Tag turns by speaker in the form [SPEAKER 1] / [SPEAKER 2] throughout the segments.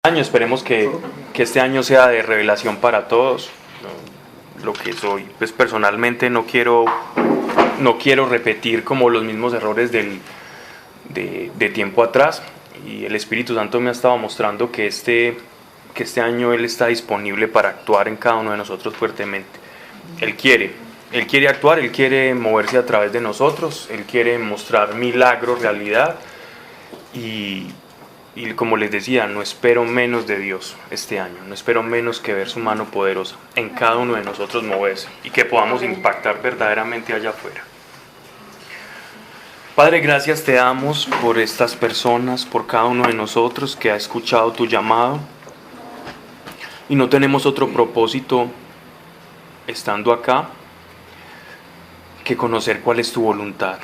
[SPEAKER 1] año. Esperemos que este año sea de revelación para todos. Lo que soy, pues personalmente no quiero repetir como los mismos errores de tiempo atrás, y el Espíritu Santo me ha estado mostrando que este año Él está disponible para actuar en cada uno de nosotros fuertemente. Él quiere actuar, Él quiere moverse a través de nosotros, Él quiere mostrar milagros, realidad, y como les decía, no espero menos de Dios este año, no espero menos que ver su mano poderosa en cada uno de nosotros moverse y que podamos impactar verdaderamente allá afuera. Padre, gracias te damos por estas personas, por cada uno de nosotros que ha escuchado tu llamado, y no tenemos otro propósito estando acá que conocer cuál es tu voluntad,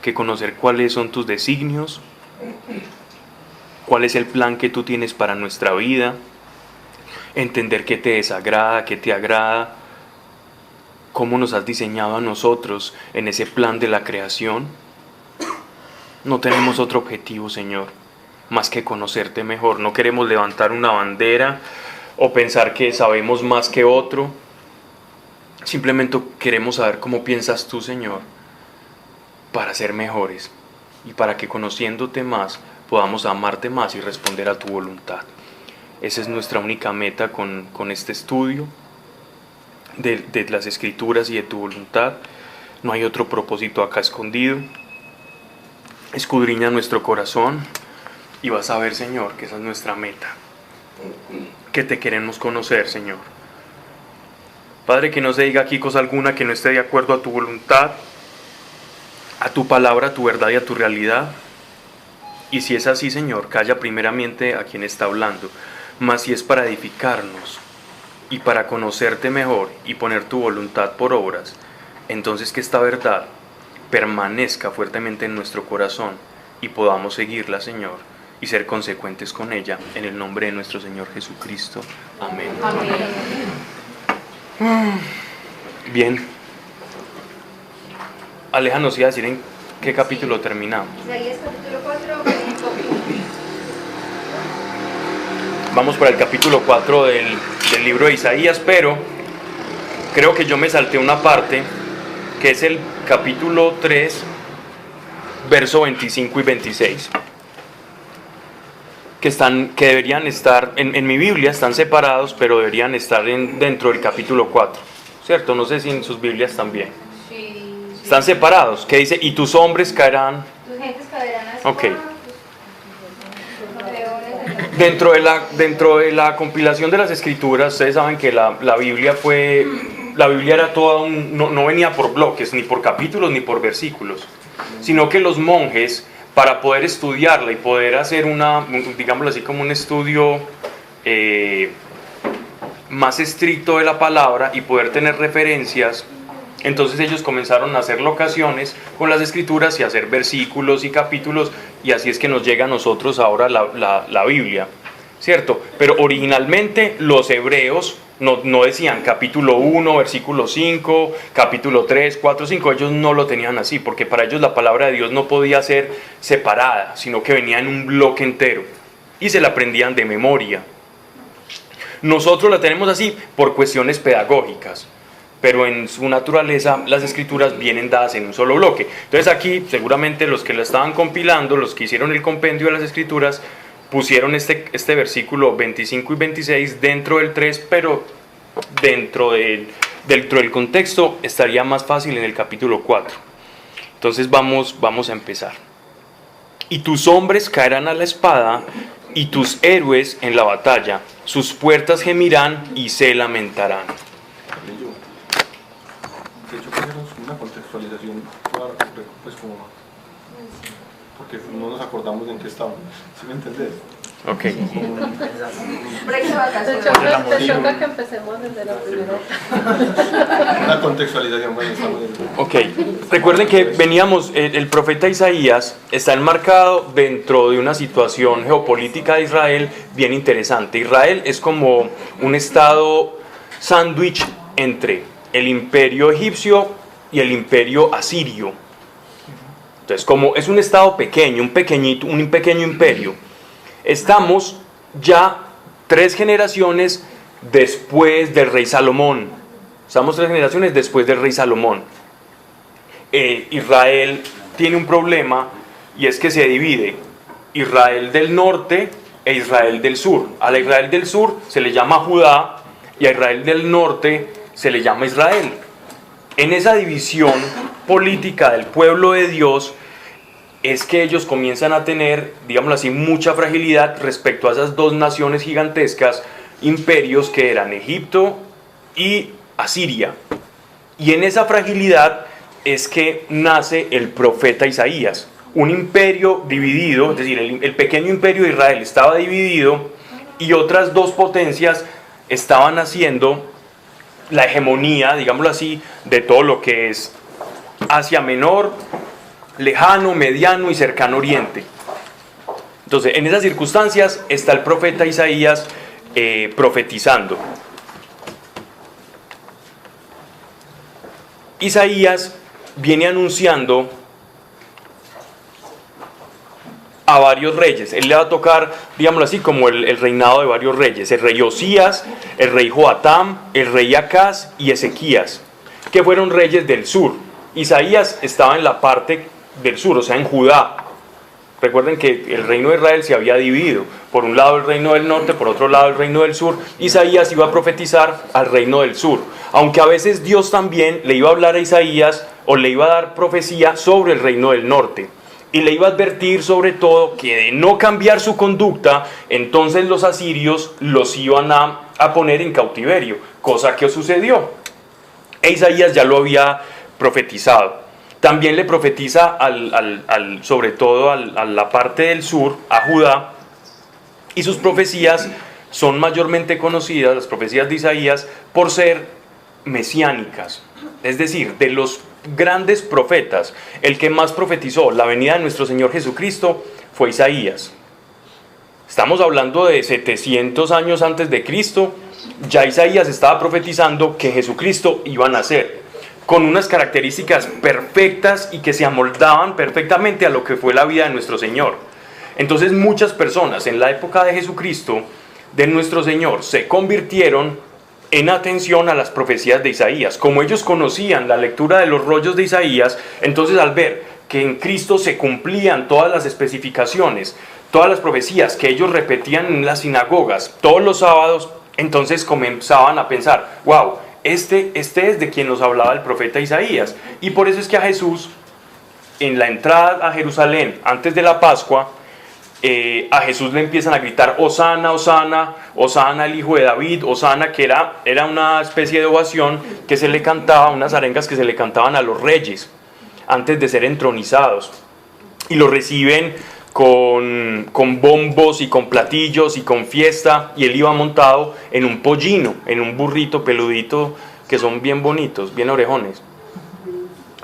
[SPEAKER 1] que conocer cuáles son tus designios, cuál es el plan que tú tienes para nuestra vida, entender qué te desagrada, qué te agrada, cómo nos has diseñado a nosotros en ese plan de la creación. No tenemos otro objetivo, Señor, más que conocerte mejor. No queremos levantar una bandera o pensar que sabemos más que otro. Simplemente queremos saber cómo piensas tú, Señor, para ser mejores y para que, conociéndote más, podamos amarte más y responder a tu voluntad. Esa es nuestra única meta con este estudio de las Escrituras y de tu voluntad. No hay otro propósito acá escondido. Escudriña nuestro corazón y vas a ver, Señor, que esa es nuestra meta, que te queremos conocer, Señor. Padre, que no se diga aquí cosa alguna que no esté de acuerdo a tu voluntad, a tu palabra, a tu verdad y a tu realidad. Y si es así, Señor, calla primeramente a quien está hablando. Mas si es para edificarnos y para conocerte mejor y poner tu voluntad por obras, entonces que esta verdad permanezca fuertemente en nuestro corazón y podamos seguirla, Señor, y ser consecuentes con ella, en el nombre de nuestro Señor Jesucristo. Amén. Amén. Bien. Aleja nos iba a decir en qué capítulo terminamos.
[SPEAKER 2] Isaías capítulo 4, versículo 1.
[SPEAKER 1] Vamos por el capítulo 4 del libro de Isaías, pero creo que yo me salté una parte, que es el capítulo 3, verso 25 y 26, que deberían estar, en mi Biblia están separados, pero deberían estar dentro del capítulo 4, ¿cierto? No sé si en sus Biblias también.
[SPEAKER 2] Sí.
[SPEAKER 1] Están separados, que dice, y tus hombres caerán.
[SPEAKER 2] Tus gentes caerán a
[SPEAKER 1] Ok.
[SPEAKER 2] tus leones.
[SPEAKER 1] Dentro de la compilación de las Escrituras, ustedes saben que la Biblia era toda no venía por bloques, ni por capítulos, ni por versículos, sino que los monjes, para poder estudiarla y poder hacer digámoslo así, como un estudio más estricto de la palabra y poder tener referencias, entonces ellos comenzaron a hacer locaciones con las Escrituras y a hacer versículos y capítulos, y así es que nos llega a nosotros ahora la Biblia, ¿cierto? Pero originalmente los hebreos no decían capítulo 1, versículo 5, capítulo 3, 4, 5, ellos no lo tenían así, porque para ellos la palabra de Dios no podía ser separada, sino que venía en un bloque entero, y se la aprendían de memoria. Nosotros la tenemos así por cuestiones pedagógicas, pero en su naturaleza las Escrituras vienen dadas en un solo bloque. Entonces aquí seguramente los que la estaban compilando, los que hicieron el compendio de las Escrituras, pusieron este versículo 25 y 26 dentro del 3, pero dentro del contexto estaría más fácil en el capítulo 4. Entonces vamos a empezar. Y tus hombres caerán a la espada, y tus héroes en la batalla, sus puertas gemirán y se lamentarán.
[SPEAKER 3] De hecho, una contextualización, pues como, porque no nos acordamos de en qué estamos, ¿sí me entendés?
[SPEAKER 1] Ok.
[SPEAKER 4] Te choca que empecemos desde la primera.
[SPEAKER 3] Una contextualización, bueno, estamos en...
[SPEAKER 1] Ok, recuerden que veníamos, el profeta Isaías está enmarcado dentro de una situación geopolítica de Israel bien interesante. Israel es como un estado sándwich entre el imperio egipcio y el imperio asirio. Entonces, como es un estado pequeño, un pequeño imperio, estamos ya 3 generaciones después del rey Salomón. Estamos 3 generaciones después del rey Salomón. Israel tiene un problema y es que se divide Israel del norte e Israel del sur. A la Israel del sur se le llama Judá y a Israel del norte se le llama Israel. En esa división política del pueblo de Dios es que ellos comienzan a tener, digámoslo así, mucha fragilidad respecto a esas 2 naciones gigantescas, imperios que eran Egipto y Asiria. Y en esa fragilidad es que nace el profeta Isaías. Un imperio dividido, es decir, el pequeño imperio de Israel estaba dividido y otras 2 potencias estaban haciendo la hegemonía, digámoslo así, de todo lo que es Asia Menor, lejano, mediano y cercano Oriente. Entonces, en esas circunstancias está el profeta Isaías profetizando. Isaías viene anunciando a varios reyes. Él le va a tocar, digámoslo así, como el reinado de varios reyes. El rey Osías, el rey Joatam, el rey Acaz y Ezequías, que fueron reyes del sur. Isaías estaba en la parte del sur, o sea, en Judá. Recuerden que el reino de Israel se había dividido. Por un lado el reino del norte, por otro lado el reino del sur. Isaías iba a profetizar al reino del sur. Aunque a veces Dios también le iba a hablar a Isaías o le iba a dar profecía sobre el reino del norte. Y le iba a advertir sobre todo que de no cambiar su conducta, entonces los asirios los iban a poner en cautiverio, cosa que sucedió. E Isaías ya lo había profetizado. También le profetiza sobre todo a la parte del sur, a Judá, y sus profecías son mayormente conocidas, las profecías de Isaías, por ser mesiánicas. Es decir, de los grandes profetas, el que más profetizó la venida de nuestro Señor Jesucristo fue Isaías. Estamos hablando de 700 años antes de Cristo, ya Isaías estaba profetizando que Jesucristo iba a nacer, con unas características perfectas y que se amoldaban perfectamente a lo que fue la vida de nuestro Señor. Entonces muchas personas en la época de Jesucristo, de nuestro Señor, se convirtieron en atención a las profecías de Isaías. Como ellos conocían la lectura de los rollos de Isaías, entonces al ver que en Cristo se cumplían todas las especificaciones, todas las profecías que ellos repetían en las sinagogas todos los sábados, entonces comenzaban a pensar, wow, este es de quien nos hablaba el profeta Isaías. Y por eso es que a Jesús, en la entrada a Jerusalén, antes de la Pascua, a Jesús le empiezan a gritar, Hosana, Hosana, Hosana el hijo de David, Hosana, que era una especie de ovación que se le cantaba, unas arengas que se le cantaban a los reyes, antes de ser entronizados. Y lo reciben con bombos y con platillos y con fiesta, y él iba montado en un pollino, en un burrito peludito, que son bien bonitos, bien orejones.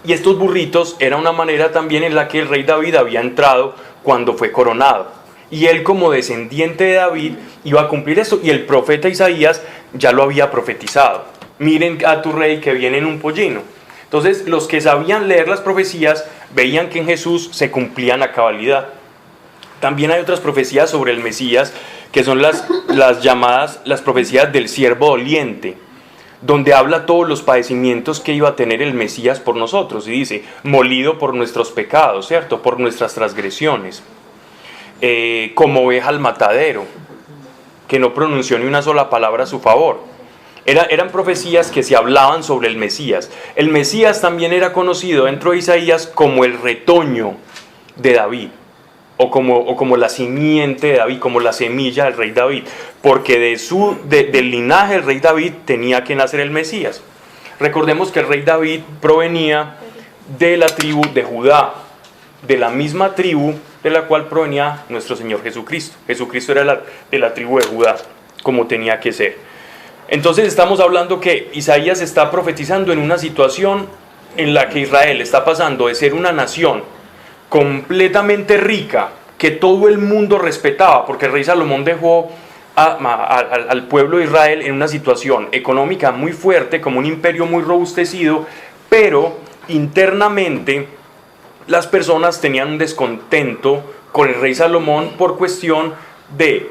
[SPEAKER 1] Y estos burritos era una manera también en la que el rey David había entrado cuando fue coronado. Y él, como descendiente de David, iba a cumplir esto, y el profeta Isaías ya lo había profetizado. Miren a tu rey que viene en un pollino. Entonces los que sabían leer las profecías veían que en Jesús se cumplían a cabalidad. También hay otras profecías sobre el Mesías, que son las llamadas las profecías del siervo doliente, donde habla todos los padecimientos que iba a tener el Mesías por nosotros, y dice, molido por nuestros pecados, ¿cierto? Por nuestras transgresiones, como oveja al matadero, que no pronunció ni una sola palabra a su favor. Eran profecías que se hablaban sobre el Mesías. El Mesías también era conocido dentro de Isaías como el retoño de David, o como la simiente de David, como la semilla del rey David, porque del linaje del rey David tenía que nacer el Mesías. Recordemos que el rey David provenía de la tribu de Judá, de la misma tribu de la cual provenía nuestro Señor Jesucristo. Jesucristo era de la tribu de Judá, como tenía que ser. Entonces estamos hablando que Isaías está profetizando en una situación en la que Israel está pasando de ser una nación completamente rica, que todo el mundo respetaba, porque el rey Salomón dejó al pueblo de Israel en una situación económica muy fuerte, como un imperio muy robustecido, pero internamente las personas tenían un descontento con el rey Salomón por cuestión de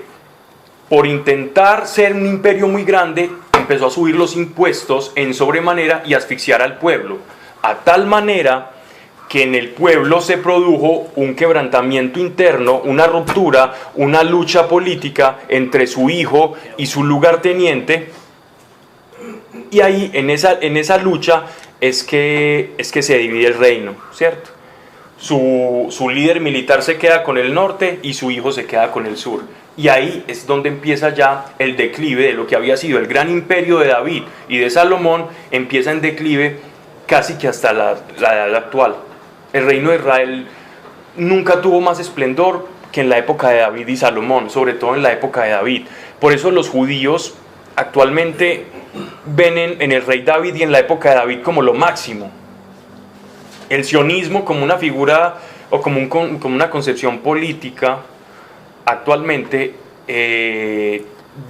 [SPEAKER 1] por intentar ser un imperio muy grande, empezó a subir los impuestos en sobremanera y asfixiar al pueblo, a tal manera que en el pueblo se produjo un quebrantamiento interno, una ruptura, una lucha política entre su hijo y su lugarteniente, y ahí en esa lucha es que se divide el reino, ¿cierto? Su líder militar se queda con el norte y su hijo se queda con el sur. Y ahí es donde empieza ya el declive de lo que había sido el gran imperio de David y de Salomón, empieza en declive casi que hasta la edad actual. El reino de Israel nunca tuvo más esplendor que en la época de David y Salomón, sobre todo en la época de David. Por eso los judíos actualmente ven en el rey David y en la época de David como lo máximo. El sionismo como una figura o como una concepción política actualmente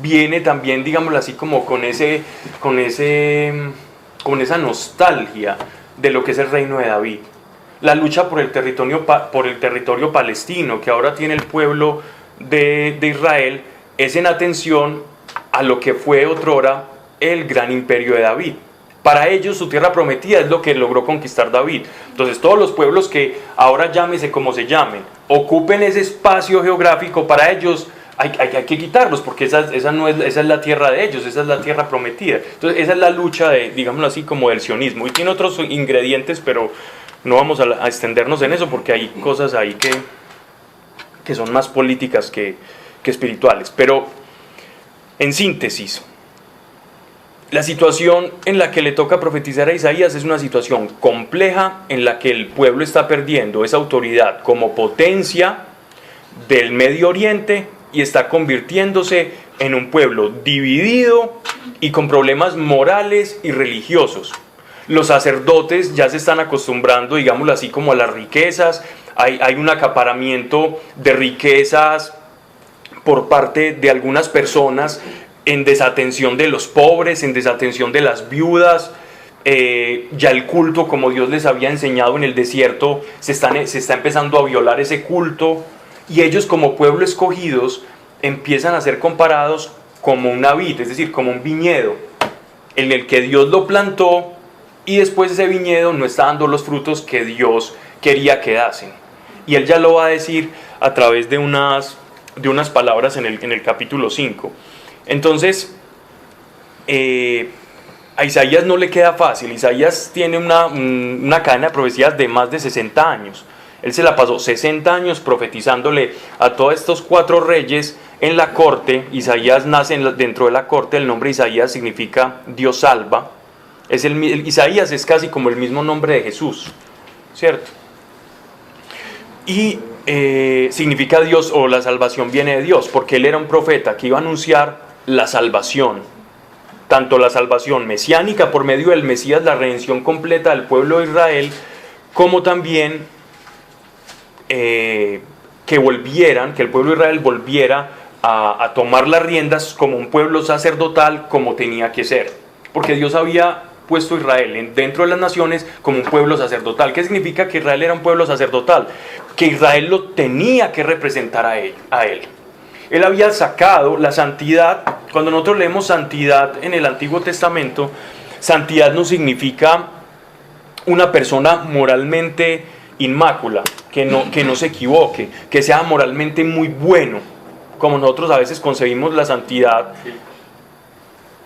[SPEAKER 1] viene también, digámoslo así, como con esa nostalgia de lo que es el reino de David. La lucha por el territorio palestino que ahora tiene el pueblo de Israel es en atención a lo que fue otrora el gran imperio de David. Para ellos su tierra prometida es lo que logró conquistar David. Entonces todos los pueblos que ahora llámese como se llamen, ocupen ese espacio geográfico, para ellos hay que quitarlos, porque esa es la tierra de ellos, esa es la tierra prometida. Entonces esa es la lucha digámoslo así, como del sionismo. Y tiene otros ingredientes, pero no vamos a extendernos en eso, porque hay cosas ahí que son más políticas que espirituales. Pero en síntesis, la situación en la que le toca profetizar a Isaías es una situación compleja en la que el pueblo está perdiendo esa autoridad como potencia del Medio Oriente y está convirtiéndose en un pueblo dividido y con problemas morales y religiosos. Los sacerdotes ya se están acostumbrando, digámoslo así, como a las riquezas. Hay un acaparamiento de riquezas por parte de algunas personas en desatención de los pobres, en desatención de las viudas. Ya el culto, como Dios les había enseñado en el desierto, se está empezando a violar ese culto, y ellos como pueblo escogidos empiezan a ser comparados como una vid, es decir, como un viñedo en el que Dios lo plantó y después ese viñedo no está dando los frutos que Dios quería que dasen. Y él ya lo va a decir a través de unas palabras en el capítulo 5. Entonces, a Isaías no le queda fácil. Isaías tiene una cadena de profecías de más de 60 años. Él se la pasó 60 años profetizándole a todos estos 4 reyes en la corte. Isaías nace dentro de la corte. El nombre Isaías significa Dios salva. Isaías es casi como el mismo nombre de Jesús, ¿cierto? Y significa Dios, o la salvación viene de Dios, porque él era un profeta que iba a anunciar la salvación, tanto la salvación mesiánica por medio del Mesías, la redención completa del pueblo de Israel, como también que el pueblo de Israel volviera a tomar las riendas como un pueblo sacerdotal, como tenía que ser, porque Dios había puesto a Israel dentro de las naciones como un pueblo sacerdotal. ¿Qué significa que Israel era un pueblo sacerdotal? Que Israel lo tenía que representar a él. Él había sacado la santidad. Cuando nosotros leemos santidad en el Antiguo Testamento, santidad no significa una persona moralmente inmácula, que no se equivoque, que sea moralmente muy bueno, como nosotros a veces concebimos la santidad.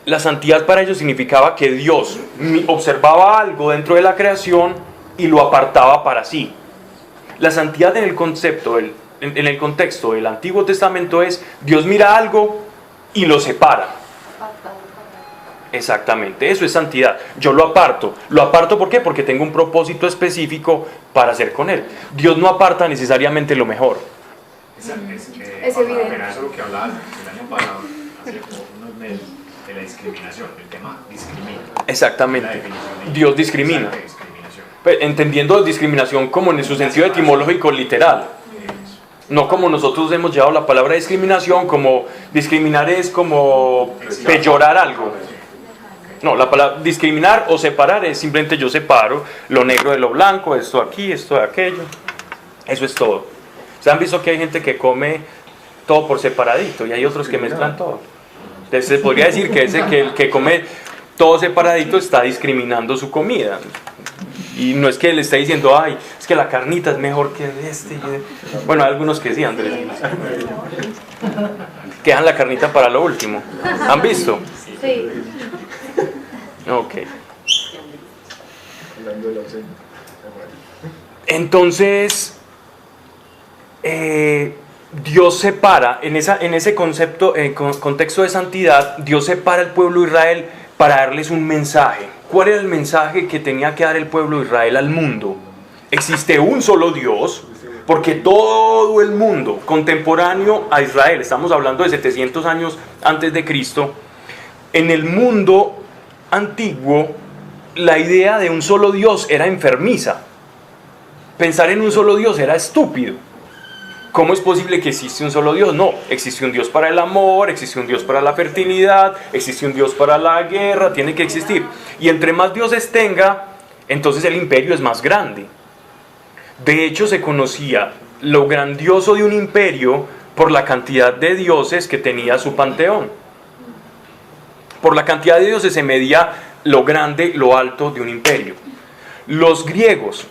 [SPEAKER 1] La santidad para ellos significaba que Dios observaba algo dentro de la creación y lo apartaba para sí. La santidad en el contexto del Antiguo Testamento es: Dios mira algo y lo separa. Exactamente, eso es santidad. Yo lo aparto. ¿Lo aparto por qué? Porque tengo un propósito específico para hacer con él. Dios no aparta necesariamente lo mejor.
[SPEAKER 2] Es evidente.
[SPEAKER 5] Pero eso es lo que hablaba el año pasado, hace unos meses, de la discriminación. El tema discrimina.
[SPEAKER 1] Exactamente. Dios discrimina. Entendiendo discriminación como en su sentido etimológico literal. No como nosotros hemos llevado la palabra discriminación, como discriminar es como peyorar algo. No, la palabra discriminar o separar es simplemente yo separo lo negro de lo blanco, esto aquí, esto de aquello. Eso es todo. ¿Se han visto que hay gente que come todo por separadito y hay otros que mezclan todo. Entonces se podría decir que el que come todo separadito está discriminando su comida. Y no es que le esté diciendo, ay, es que la carnita es mejor que este. Bueno, hay algunos que sí, Andrés. Que dejan la carnita para lo último. ¿Han visto?
[SPEAKER 2] Sí.
[SPEAKER 1] Ok. Entonces, Dios separa, en ese concepto, contexto de santidad, Dios separa al pueblo de Israel para darles un mensaje. ¿Cuál era el mensaje que tenía que dar el pueblo de Israel al mundo? Existe un solo Dios, porque todo el mundo contemporáneo a Israel, estamos hablando de 700 años antes de Cristo, en el mundo antiguo, la idea de un solo Dios era enfermiza. Pensar en un solo Dios era estúpido. ¿Cómo es posible que existe un solo Dios? No, existe un Dios para el amor, existe un Dios para la fertilidad, existe un Dios para la guerra, tiene que existir. Y entre más dioses tenga, entonces el imperio es más grande. De hecho, se conocía lo grandioso de un imperio por la cantidad de dioses que tenía su panteón. Por la cantidad de dioses se medía lo grande, lo alto de un imperio. Los griegos,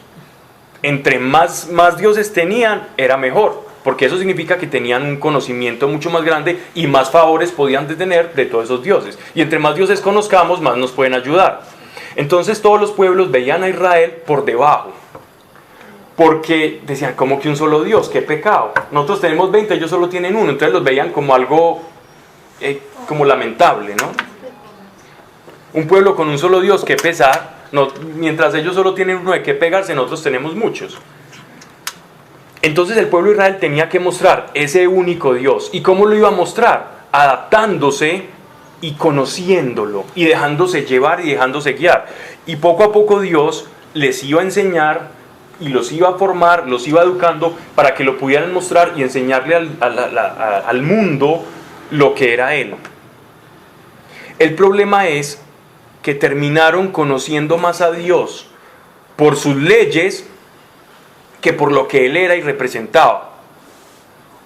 [SPEAKER 1] entre más dioses tenían, era mejor, porque eso significa que tenían un conocimiento mucho más grande y más favores podían tener de todos esos dioses. Y entre más dioses conozcamos, más nos pueden ayudar. Entonces todos los pueblos veían a Israel por debajo, porque decían, ¿cómo que un solo Dios? ¡Qué pecado! Nosotros tenemos 20, ellos solo tienen uno. Entonces los veían como algo como lamentable, ¿no? Un pueblo con un solo Dios, qué pesar. No, mientras ellos solo tienen uno de qué pegarse, nosotros tenemos muchos. Entonces el pueblo de Israel tenía que mostrar ese único Dios. ¿Y cómo lo iba a mostrar? Adaptándose y conociéndolo, y dejándose llevar y dejándose guiar. Y poco a poco Dios les iba a enseñar y los iba a formar, los iba educando para que lo pudieran mostrar y enseñarle al mundo lo que era Él. El problema es que terminaron conociendo más a Dios por sus leyes que por lo que Él era y representaba.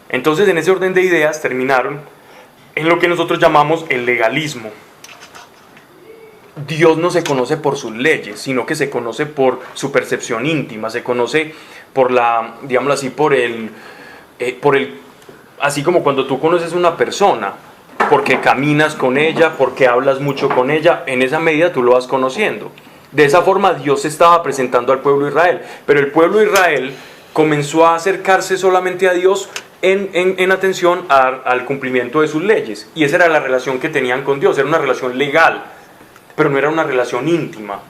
[SPEAKER 1] Entonces, en ese orden de ideas, terminaron en lo que nosotros llamamos el legalismo. Dios no se conoce por sus leyes, sino que se conoce por su percepción íntima, se conoce por la, digámoslo así, por el, así como cuando tú conoces una persona, porque caminas con ella, porque hablas mucho con ella, en esa medida tú lo vas conociendo. De esa forma Dios se estaba presentando al pueblo de Israel, pero el pueblo de Israel comenzó a acercarse solamente a Dios en atención al cumplimiento de sus leyes, y esa era la relación que tenían con Dios, era una relación legal, pero no era una relación íntima.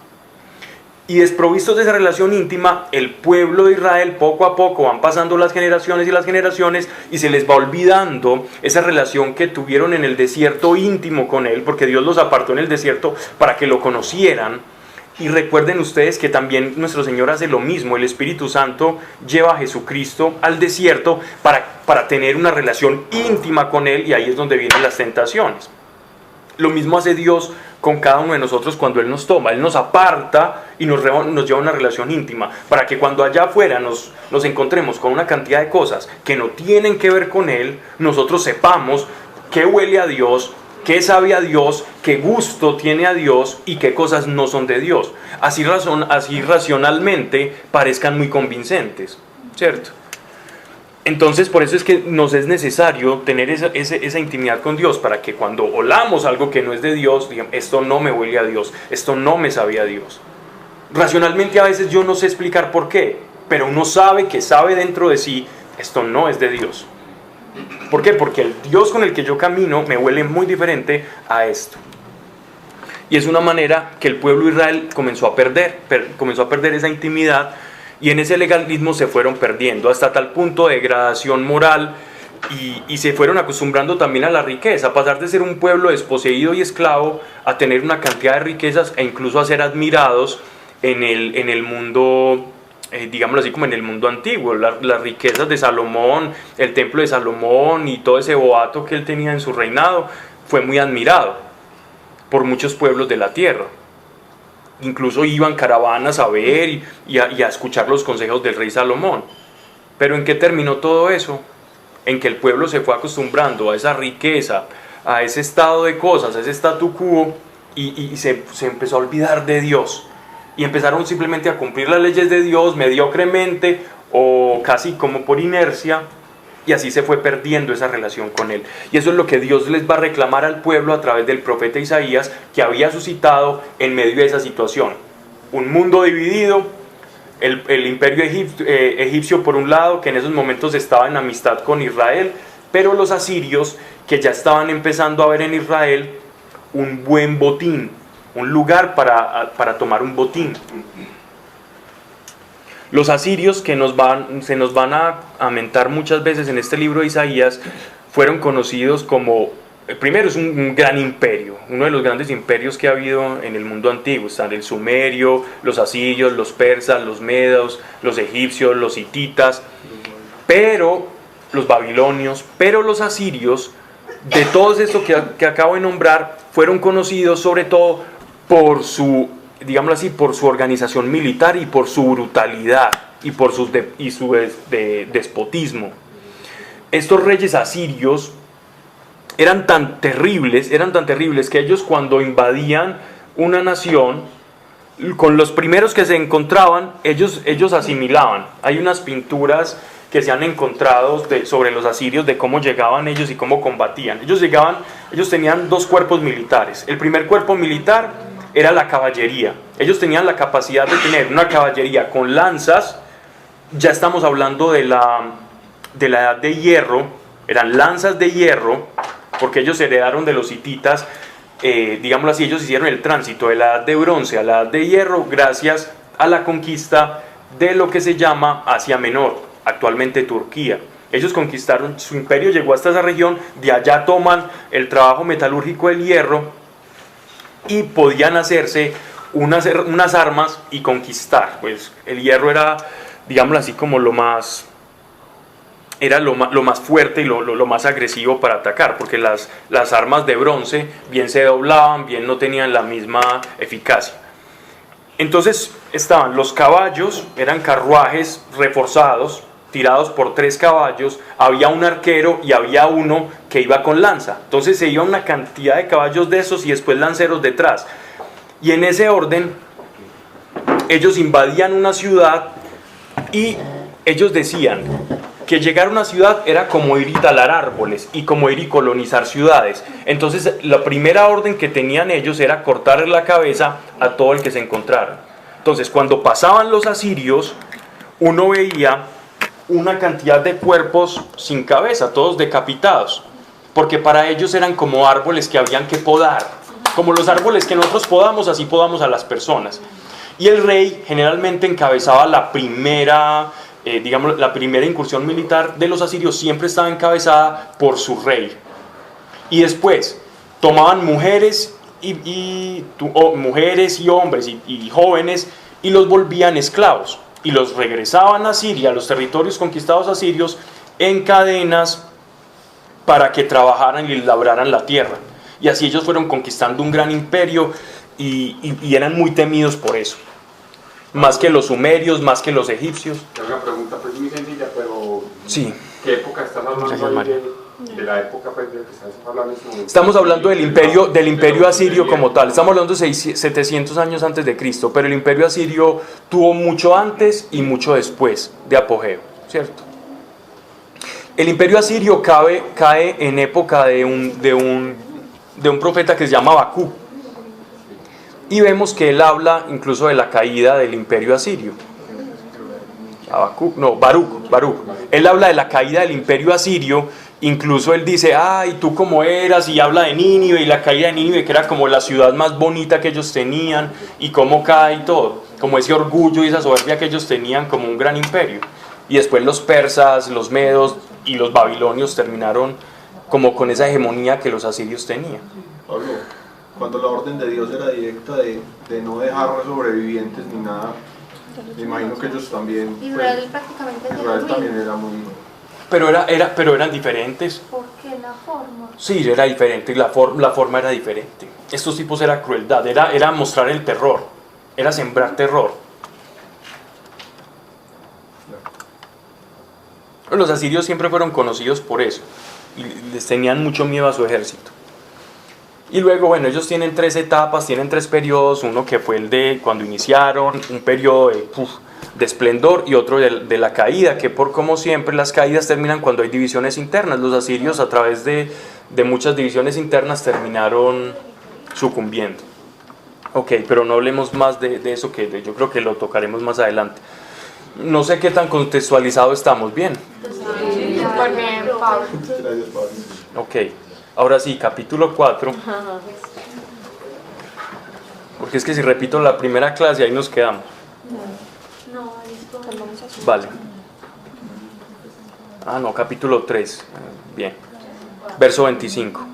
[SPEAKER 1] Y desprovistos de esa relación íntima, el pueblo de Israel poco a poco van pasando las generaciones y se les va olvidando esa relación que tuvieron en el desierto íntimo con Él, porque Dios los apartó en el desierto para que lo conocieran. Y recuerden ustedes que también nuestro Señor hace lo mismo. El Espíritu Santo lleva a Jesucristo al desierto para tener una relación íntima con Él, y ahí es donde vienen las tentaciones. Lo mismo hace Dios con cada uno de nosotros cuando Él nos toma. Él nos aparta y nos lleva a una relación íntima, para que cuando allá afuera nos encontremos con una cantidad de cosas que no tienen que ver con Él, nosotros sepamos qué huele a Dios, qué sabe a Dios, qué gusto tiene a Dios y qué cosas no son de Dios. Así racionalmente parezcan muy convincentes, ¿cierto? Entonces, por eso es que nos es necesario tener esa intimidad con Dios, para que cuando olamos algo que no es de Dios, digamos, esto no me huele a Dios, esto no me sabe a Dios. Racionalmente a veces yo no sé explicar por qué, pero uno sabe que sabe dentro de sí, esto no es de Dios. ¿Por qué? Porque el Dios con el que yo camino me huele muy diferente a esto. Y es una manera que el pueblo de Israel comenzó a perder esa intimidad, y en ese legalismo se fueron perdiendo hasta tal punto de degradación moral, y se fueron acostumbrando también a la riqueza, a pasar de ser un pueblo desposeído y esclavo a tener una cantidad de riquezas e incluso a ser admirados en el mundo, digámoslo así, como en el mundo antiguo. Las riquezas de Salomón, el templo de Salomón y todo ese boato que él tenía en su reinado fue muy admirado por muchos pueblos de la tierra. Incluso iban caravanas a ver y a escuchar los consejos del rey Salomón. Pero ¿en qué terminó todo eso? en que el pueblo se fue acostumbrando a esa riqueza, a ese estado de cosas, a ese statu quo, y se empezó a olvidar de Dios. Y empezaron simplemente a cumplir las leyes de Dios mediocremente o casi como por inercia, y así se fue perdiendo esa relación con Él. Y eso es lo que Dios les va a reclamar al pueblo a través del profeta Isaías, que había suscitado en medio de esa situación. Un mundo dividido, el imperio egipcio por un lado, que en esos momentos estaba en amistad con Israel, pero los asirios, que ya estaban empezando a ver en Israel un buen botín, un lugar para tomar un botín. Los asirios, que se nos van a mentar muchas veces en este libro de Isaías, fueron conocidos como, primero es un gran imperio, uno de los grandes imperios que ha habido en el mundo antiguo. Están el sumerio, los asirios, los persas, los medos, los egipcios, los hititas, pero los babilonios, pero los asirios, de todos estos que acabo de nombrar, fueron conocidos sobre todo por su, digámoslo así, por su organización militar y por su brutalidad y por su despotismo. Estos reyes asirios eran tan terribles que ellos, cuando invadían una nación, con los primeros que se encontraban, ellos asimilaban. Hay unas pinturas que se han encontrado sobre los asirios, de cómo llegaban ellos y cómo combatían. Ellos tenían dos cuerpos militares. El primer cuerpo militar era la caballería. Ellos tenían la capacidad de tener una caballería con lanzas. Ya estamos hablando de la edad de hierro. Eran lanzas de hierro, porque ellos heredaron de los hititas, digámoslo así. Ellos hicieron el tránsito de la edad de bronce a la edad de hierro gracias a la conquista de lo que se llama Asia Menor, actualmente Turquía. Ellos conquistaron, su imperio llegó hasta esa región, de allá toman el trabajo metalúrgico del hierro y podían hacerse unas armas y conquistar. Pues el hierro era, digámoslo así, como lo más fuerte y lo más agresivo para atacar, porque las armas de bronce bien se doblaban, bien no tenían la misma eficacia. Entonces estaban los caballos, eran carruajes reforzados, tirados por 3 caballos, había un arquero y había uno que iba con lanza. Entonces se iba una cantidad de caballos de esos y después lanceros detrás. Y en ese orden, ellos invadían una ciudad y ellos decían que llegar a una ciudad era como ir y talar árboles y como ir y colonizar ciudades. Entonces la primera orden que tenían ellos era cortarle la cabeza a todo el que se encontraran. Entonces cuando pasaban los asirios, uno veía una cantidad de cuerpos sin cabeza, todos decapitados, porque para ellos eran como árboles que habían que podar, como los árboles que nosotros podamos, así podamos a las personas. Y el rey generalmente encabezaba la primera incursión militar de los asirios, siempre estaba encabezada por su rey. Y después tomaban mujeres y hombres y jóvenes y los volvían esclavos. Y los regresaban a Siria, a los territorios conquistados asirios, en cadenas para que trabajaran y labraran la tierra. Y así ellos fueron conquistando un gran imperio y eran muy temidos por eso. Más que los sumerios, más que los egipcios.
[SPEAKER 3] Una pregunta pues muy sencilla, pero
[SPEAKER 1] sí.
[SPEAKER 3] ¿Qué época estás hablando ahí de la época pues, de que estás hablando en este momento?
[SPEAKER 1] Estamos hablando del imperio asirio como tal. Estamos hablando de 700 años antes de Cristo, pero el imperio asirio tuvo mucho antes y mucho después de apogeo, ¿cierto? El imperio asirio cae en época de un profeta que se llama Habacuc. Y vemos que él habla incluso de la caída del imperio asirio. Baruc. Él habla de la caída del imperio asirio. Incluso él dice, ay, tú cómo eras, y habla de Nínive y la caída de Nínive, que era como la ciudad más bonita que ellos tenían, y cómo cae y todo, como ese orgullo y esa soberbia que ellos tenían como un gran imperio. Y después los persas, los medos y los babilonios terminaron como con esa hegemonía que los asirios tenían.
[SPEAKER 3] Pablo, cuando la orden de Dios era directa de no dejar sobrevivientes ni nada, me imagino que ellos también...
[SPEAKER 2] Israel prácticamente
[SPEAKER 3] Israel también era muy...
[SPEAKER 1] Pero eran diferentes.
[SPEAKER 2] ¿Por qué la forma?
[SPEAKER 1] Sí, era diferente, la forma era diferente. Estos tipos era crueldad, era mostrar el terror, era sembrar terror. Los asirios siempre fueron conocidos por eso, y les tenían mucho miedo a su ejército. Y luego, bueno, ellos tienen 3 etapas, tienen 3 periodos, uno que fue el de cuando iniciaron, un periodo de esplendor y otro de la caída, que por como siempre las caídas terminan cuando hay divisiones internas. Los asirios a través de muchas divisiones internas terminaron sucumbiendo. Ok, pero no hablemos más de eso, que yo creo que lo tocaremos más adelante. No sé qué tan contextualizado estamos, ¿bien?
[SPEAKER 2] Súper bien, Pablo.
[SPEAKER 3] Gracias, Pablo.
[SPEAKER 1] Ok, ahora sí, capítulo 4. Porque es que si repito la primera clase, ahí nos quedamos.
[SPEAKER 2] No, listo.
[SPEAKER 1] Vale. Ah, no, capítulo 3. Bien. Verso 25.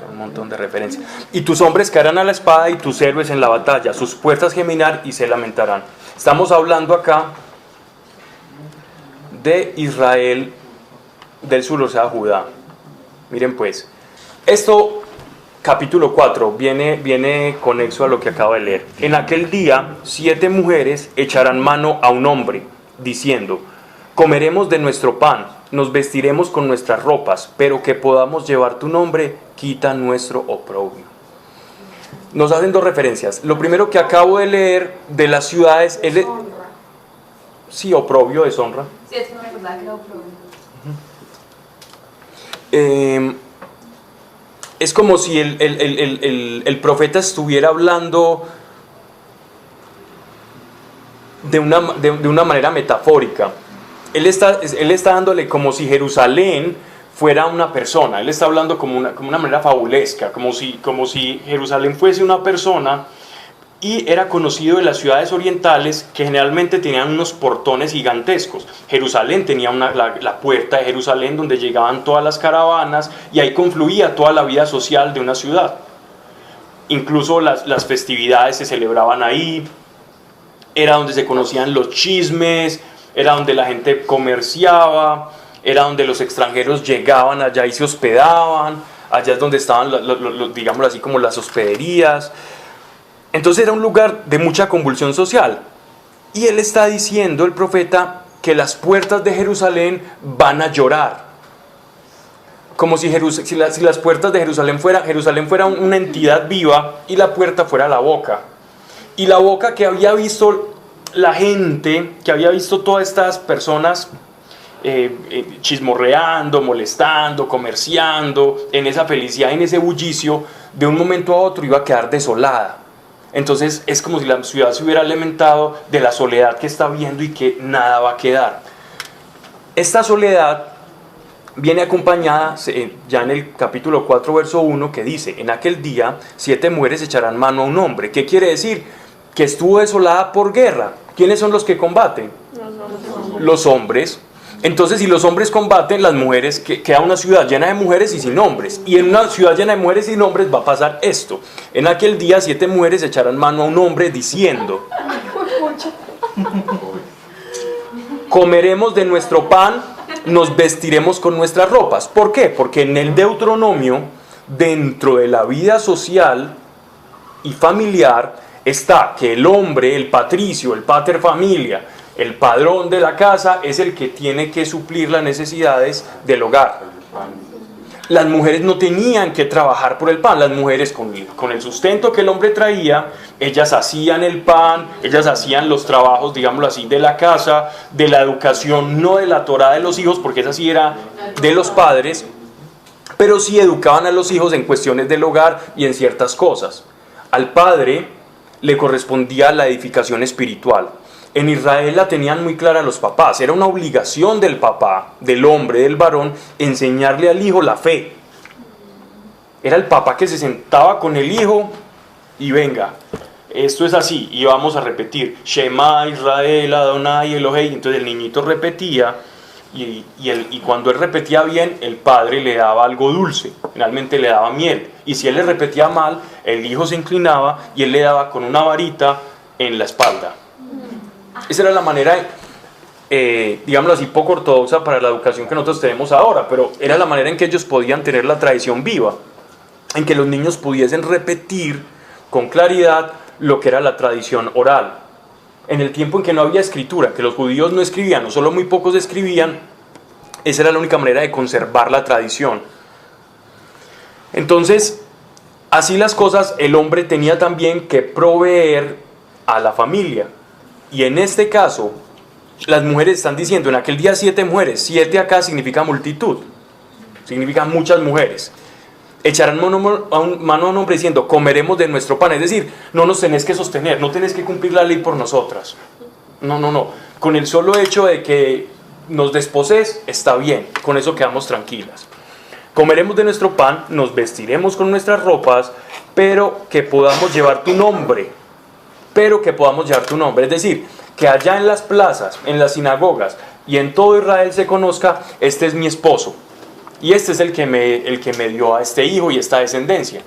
[SPEAKER 1] Un montón de referencias. Y tus hombres caerán a la espada y tus héroes en la batalla. Sus puertas gemirán y se lamentarán. Estamos hablando acá de Israel del sur, o sea, Judá. Miren pues, esto, capítulo 4, viene conexo a lo que acabo de leer. En aquel día, 7 mujeres echarán mano a un hombre, diciendo: comeremos de nuestro pan, nos vestiremos con nuestras ropas, pero que podamos llevar tu nombre, quita nuestro oprobio. Nos hacen 2 referencias. Lo primero que acabo de leer de las ciudades, sí, oprobio, deshonra.
[SPEAKER 6] Sí, es que me acordaba que era oprobio.
[SPEAKER 1] Es como si el profeta estuviera hablando de una manera metafórica. Él está dándole como si Jerusalén fuera una persona. Él está hablando como una manera fabulesca, como si Jerusalén fuese una persona, y era conocido de las ciudades orientales que generalmente tenían unos portones gigantescos. Jerusalén tenía la puerta de Jerusalén donde llegaban todas las caravanas y ahí confluía toda la vida social de una ciudad. Incluso las festividades se celebraban ahí, era donde se conocían los chismes, era donde la gente comerciaba, era donde los extranjeros llegaban allá y se hospedaban, allá es donde estaban, digámoslo así, como las hospederías. Entonces era un lugar de mucha convulsión social. Y él está diciendo, el profeta, que las puertas de Jerusalén van a llorar. Como si las puertas de Jerusalén fuera una entidad viva y la puerta fuera la boca. Y la boca que había visto la gente, que había visto todas estas personas chismorreando, molestando, comerciando, en esa felicidad, en ese bullicio, de un momento a otro iba a quedar desolada. Entonces es como si la ciudad se hubiera lamentado de la soledad que está viendo y que nada va a quedar. Esta soledad viene acompañada ya en el capítulo 4, verso 1, que dice: en aquel día 7 mujeres echarán mano a un hombre. ¿Qué quiere decir? Que estuvo desolada por guerra. ¿Quiénes son los que combaten? Los hombres. Entonces, si los hombres combaten, las mujeres, queda una ciudad llena de mujeres y sin hombres. Y en una ciudad llena de mujeres y sin hombres va a pasar esto. En aquel día 7 mujeres echarán mano a un hombre diciendo: comeremos de nuestro pan, nos vestiremos con nuestras ropas. ¿Por qué? Porque en el Deuteronomio, dentro de la vida social y familiar, está que el hombre, el patricio, el pater familia, el padrón de la casa, es el que tiene que suplir las necesidades del hogar. Las mujeres no tenían que trabajar por el pan. Las mujeres, con el sustento que el hombre traía, ellas hacían el pan, ellas hacían los trabajos, digámoslo así, de la casa, de la educación, no de la Torá de los hijos, porque esa sí era de los padres, pero sí educaban a los hijos en cuestiones del hogar y en ciertas cosas. Al padre le correspondía la edificación espiritual. En Israel la tenían muy clara los papás. Era una obligación del papá, del hombre, del varón, enseñarle al hijo la fe. Era el papá que se sentaba con el hijo y venga, esto es así, y vamos a repetir: Shema Israel Adonai Elohei. Entonces el niñito repetía, y cuando él repetía bien, el padre le daba algo dulce, finalmente le daba miel. Y si él le repetía mal, el hijo se inclinaba y él le daba con una varita en la espalda. Esa era la manera, digámoslo así, poco ortodoxa para la educación que nosotros tenemos ahora, pero era la manera en que ellos podían tener la tradición viva, en que los niños pudiesen repetir con claridad lo que era la tradición oral. en el tiempo en que no había escritura, que los judíos no escribían, o solo muy pocos escribían, esa era la única manera de conservar la tradición. Entonces, así las cosas, el hombre tenía también que proveer a la familia. Y en este caso, las mujeres están diciendo, en aquel día 7 mujeres, 7 acá significa multitud, significa muchas mujeres. Echarán mano a un hombre diciendo, comeremos de nuestro pan. Es decir, no nos tenés que sostener, no tenés que cumplir la ley por nosotras. No. Con el solo hecho de que nos desposes, está bien, con eso quedamos tranquilas. Comeremos de nuestro pan, nos vestiremos con nuestras ropas, pero que podamos llevar tu nombre. Es decir, que allá en las plazas, en las sinagogas y en todo Israel se conozca, este es mi esposo. Y este es el que me dio a este hijo y esta descendencia.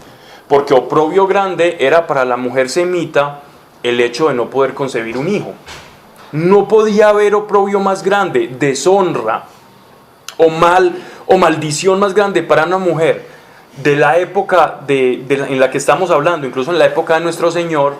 [SPEAKER 1] Porque oprobio grande era para la mujer semita el hecho de no poder concebir un hijo. No podía haber oprobio más grande, deshonra o maldición más grande para una mujer de la época en la que estamos hablando, incluso en la época de nuestro Señor,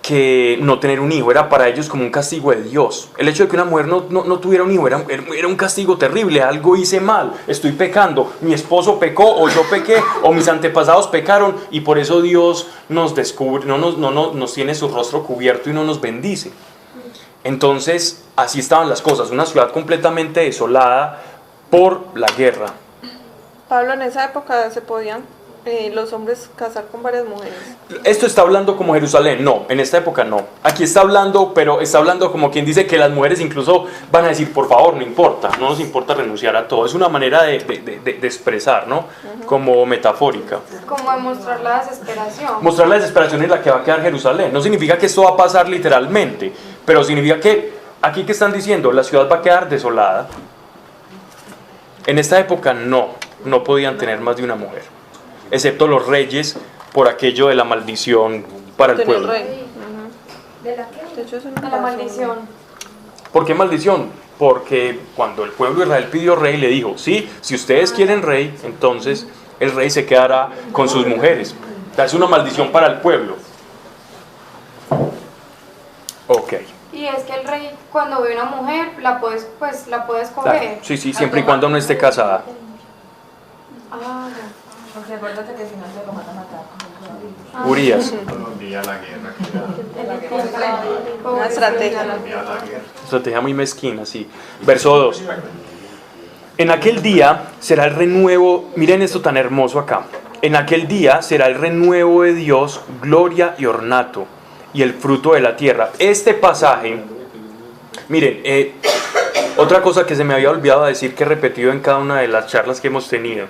[SPEAKER 1] que no tener un hijo. Era para ellos como un castigo de Dios. El hecho de que una mujer no tuviera un hijo era un castigo terrible. Algo hice mal, estoy pecando, mi esposo pecó o yo pequé o mis antepasados pecaron y por eso Dios nos descubre, nos tiene su rostro cubierto y no nos bendice. Entonces así estaban las cosas, una ciudad completamente desolada por la guerra.
[SPEAKER 6] Pablo, en esa época se podían los hombres casar con varias mujeres.
[SPEAKER 1] Esto está hablando como Jerusalén, no, en esta época no. Aquí está hablando, pero está hablando como quien dice que las mujeres incluso van a decir, por favor, no importa, no nos importa renunciar a todo. Es una manera de expresar, ¿no? Como metafórica.
[SPEAKER 2] Como de mostrar la desesperación.
[SPEAKER 1] Mostrar la desesperación en la que va a quedar Jerusalén. No significa que esto va a pasar literalmente, pero significa que, aquí que están diciendo, la ciudad va a quedar desolada. En esta época no podían tener más de una mujer, excepto los reyes, por aquello de la maldición para el pueblo.
[SPEAKER 2] ¿De la qué?
[SPEAKER 6] De hecho,
[SPEAKER 2] De la maldición.
[SPEAKER 1] ¿Por qué maldición? Porque cuando el pueblo de Israel pidió rey, le dijo, sí, si ustedes quieren rey, entonces el rey se quedará con sus mujeres. O sea, es una maldición para el pueblo. Ok.
[SPEAKER 2] Y es que el rey, cuando ve una mujer, la puedes
[SPEAKER 1] Claro.
[SPEAKER 2] coger.
[SPEAKER 1] Sí, siempre y cuando no esté casada.
[SPEAKER 2] Ah, ya.
[SPEAKER 7] Porque acuérdate que si no se lo van a matar.
[SPEAKER 1] Urías.
[SPEAKER 5] Colombia la guerra, que era
[SPEAKER 6] una estrategia.
[SPEAKER 5] Colombia la guerra.
[SPEAKER 1] Estrategia muy mezquina, sí. Verso 2. En aquel día será el renuevo, miren esto tan hermoso acá. En aquel día será el renuevo de Dios, gloria y ornato, y el fruto de la tierra. Este pasaje, miren, otra cosa que se me había olvidado decir, que he repetido en cada una de las charlas que hemos tenido.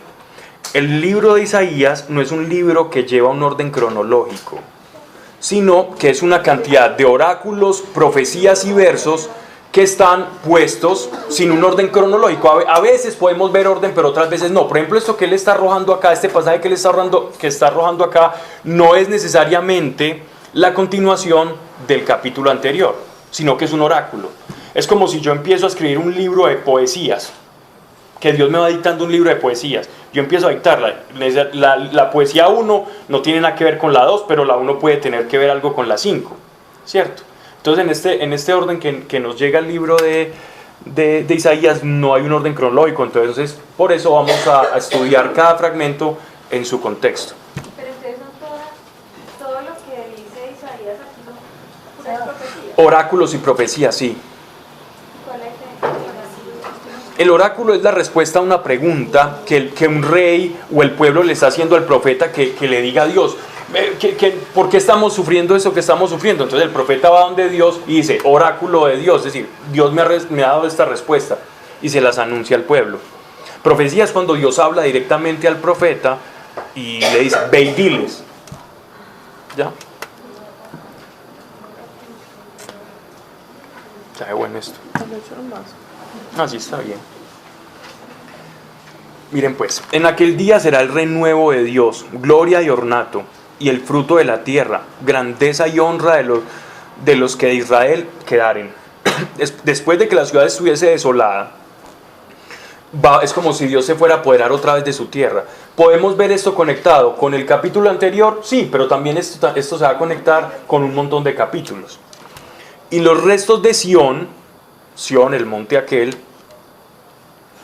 [SPEAKER 1] El libro de Isaías no es un libro que lleva un orden cronológico, sino que es una cantidad de oráculos, profecías y versos que están puestos sin un orden cronológico. A veces podemos ver orden, pero otras veces no. Por ejemplo, esto que él está arrojando acá, este pasaje que él está arrojando acá, no es necesariamente la continuación del capítulo anterior, sino que es un oráculo. Es como si yo empiezo a escribir un libro de poesías, que Dios me va dictando un libro de poesías. Yo empiezo a dictarla. La poesía 1 no tiene nada que ver con la 2, pero la 1 puede tener que ver algo con la 5, ¿cierto? Entonces en este orden que nos llega el libro de Isaías no hay un orden cronológico. Entonces por eso vamos a estudiar cada fragmento en su contexto.
[SPEAKER 2] Pero ustedes son todo lo que dice Isaías aquí son puras profecías.
[SPEAKER 1] Oráculos y profecías, sí.
[SPEAKER 2] ¿Cuál es
[SPEAKER 1] El oráculo es la respuesta a una pregunta que un rey o el pueblo le está haciendo al profeta, que le diga a Dios, ¿por qué estamos sufriendo eso que estamos sufriendo? Entonces el profeta va donde Dios y dice, oráculo de Dios, es decir, Dios me ha dado esta respuesta, y se las anuncia al pueblo. Profecía es cuando Dios habla directamente al profeta y le dice, ve y diles. ¿Ya? Está bueno esto. Así está bien. Miren pues, en aquel día será el renuevo de Dios, gloria y ornato, y el fruto de la tierra, grandeza y honra de los que de Israel quedaren. Después de que la ciudad estuviese desolada, es como si Dios se fuera a apoderar otra vez de su tierra. ¿Podemos ver esto conectado con el capítulo anterior? Sí, pero también esto se va a conectar con un montón de capítulos. Y los restos de Sión, el monte aquel,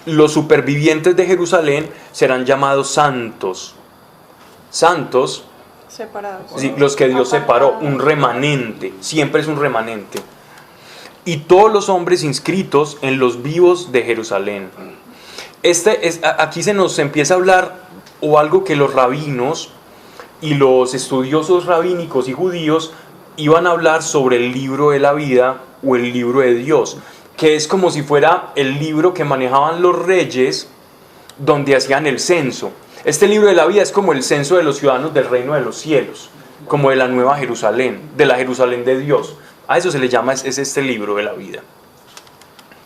[SPEAKER 1] los supervivientes de Jerusalén serán llamados santos. Santos,
[SPEAKER 6] Separados.
[SPEAKER 1] sí, los que Dios separó, un remanente, siempre es un remanente. Y todos los hombres inscritos en los vivos de Jerusalén. Aquí se nos empieza a hablar, o algo que los rabinos y los estudiosos rabínicos y judíos iban a hablar sobre el libro de la vida o el libro de Dios, que es como si fuera el libro que manejaban los reyes donde hacían el censo. Este libro de la vida es como el censo de los ciudadanos del reino de los cielos, como de la nueva Jerusalén, de la Jerusalén de Dios. A eso se le llama, es este libro de la vida.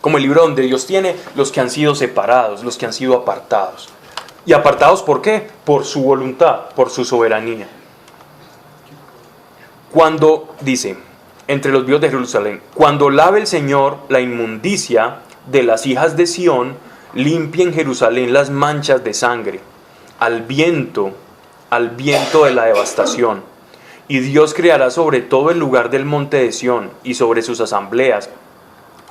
[SPEAKER 1] Como el libro donde Dios tiene los que han sido separados, los que han sido apartados. ¿Y apartados por qué? Por su voluntad, por su soberanía. Cuando, dice, entre los vivos de Jerusalén, cuando lave el Señor la inmundicia de las hijas de Sión, limpie en Jerusalén las manchas de sangre, al viento de la devastación. Y Dios creará sobre todo el lugar del monte de Sión y sobre sus asambleas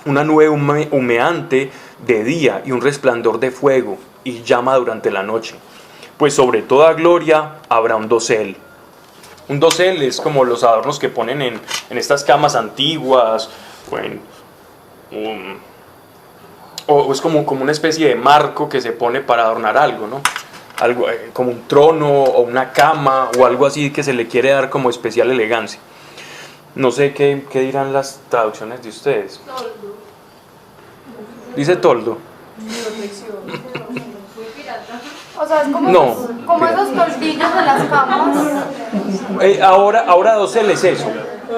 [SPEAKER 1] una nube humeante de día y un resplandor de fuego y llama durante la noche. Pues sobre toda gloria habrá un dosel. Un dosel es como los adornos que ponen en estas camas antiguas, o es como una especie de marco que se pone para adornar algo, ¿no? Algo, como un trono o una cama o algo así que se le quiere dar como especial elegancia. No sé qué dirán las traducciones de ustedes. Dice toldo.
[SPEAKER 2] O sea, es como,
[SPEAKER 1] No.
[SPEAKER 2] como esos toldillos de las camas.
[SPEAKER 1] Ahora dosel es eso.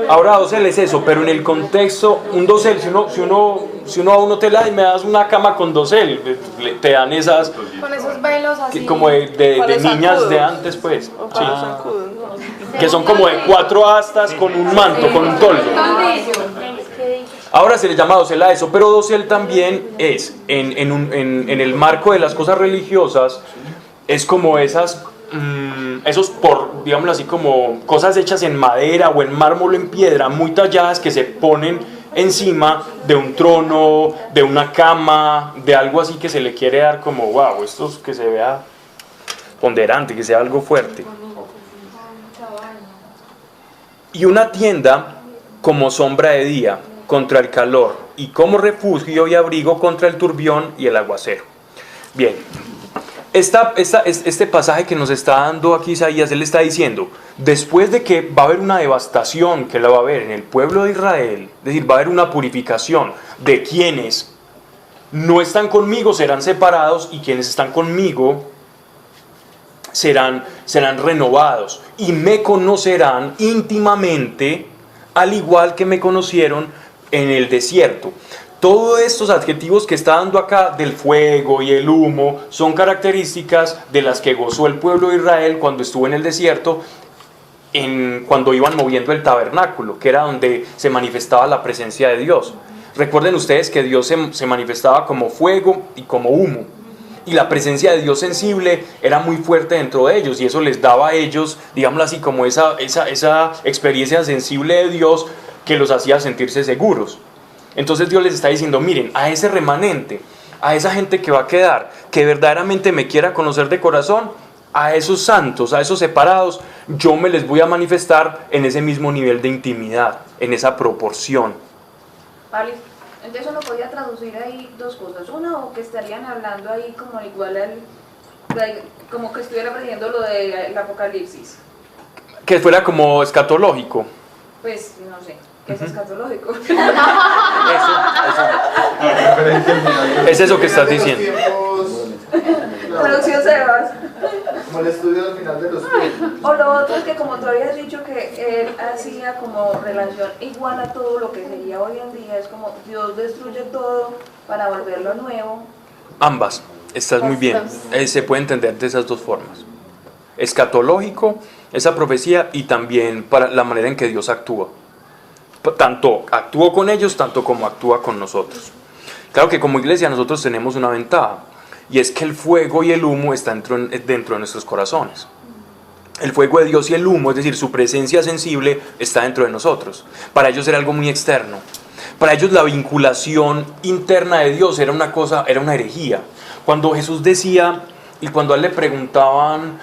[SPEAKER 1] Ahora dosel es eso, pero en el contexto, un dosel, si uno va a un hotel y me das una cama con dosel, te dan esas,
[SPEAKER 2] Con esos velos así.
[SPEAKER 1] como de
[SPEAKER 6] Para
[SPEAKER 1] niñas
[SPEAKER 6] zancudos.
[SPEAKER 1] de antes, pues.
[SPEAKER 6] O
[SPEAKER 1] Sí.
[SPEAKER 6] para los zancudos, ¿no?
[SPEAKER 1] Que son como de 4 astas con un manto, con un toldo. Ahora se le llama dosel a eso, pero dosel también es, en el marco de las cosas religiosas, es como esos digámoslo así, como cosas hechas en madera o en mármol o en piedra, muy talladas, que se ponen encima de un trono, de una cama, de algo así que se le quiere dar como, wow, esto es que se vea ponderante, que sea algo fuerte. Y una tienda como sombra de día contra el calor, y como refugio y abrigo contra el turbión y el aguacero. Bien, este pasaje que nos está dando aquí Isaías, él está diciendo, después de que va a haber una devastación que la va a haber en el pueblo de Israel, es decir, va a haber una purificación de quienes no están conmigo serán separados y quienes están conmigo serán renovados y me conocerán íntimamente, al igual que me conocieron en el desierto. Todos estos adjetivos que está dando acá del fuego y el humo son características de las que gozó el pueblo de Israel cuando estuvo en el desierto, cuando iban moviendo el tabernáculo, que era donde se manifestaba la presencia de Dios. Recuerden ustedes que Dios se manifestaba como fuego y como humo, y la presencia de Dios sensible era muy fuerte dentro de ellos, y eso les daba a ellos, digámoslo así, como esa experiencia sensible de Dios que los hacía sentirse seguros. Entonces Dios les está diciendo, miren, a ese remanente, a esa gente que va a quedar, que verdaderamente me quiera conocer de corazón, a esos santos, a esos separados, yo me les voy a manifestar en ese mismo nivel de intimidad, en esa proporción.
[SPEAKER 7] Vale, entonces uno podía traducir ahí dos cosas. Una, o que estarían hablando ahí como igual como que estuviera aprendiendo lo del Apocalipsis.
[SPEAKER 1] Que fuera como escatológico.
[SPEAKER 7] Pues, no sé, que es escatológico.
[SPEAKER 1] Es eso que estás diciendo.
[SPEAKER 7] Traducción Sebas.
[SPEAKER 8] Como el estudio al final de los tiempos.
[SPEAKER 7] O lo otro es que, como tú habías dicho, que él hacía como relación igual a todo lo que sería hoy en día, es como Dios destruye todo para volverlo nuevo.
[SPEAKER 1] Ambas, estás muy bien. Se puede entender de esas dos formas. Escatológico, esa profecía, y también para la manera en que Dios actúa. Tanto actúa con ellos, tanto como actúa con nosotros. Claro que como iglesia nosotros tenemos una ventaja, y es que el fuego y el humo están dentro de nuestros corazones. El fuego de Dios y el humo, es decir, su presencia sensible, está dentro de nosotros. Para ellos era algo muy externo. Para ellos la vinculación interna de Dios era una cosa, era una herejía. Cuando Jesús decía, y cuando a él le preguntaban,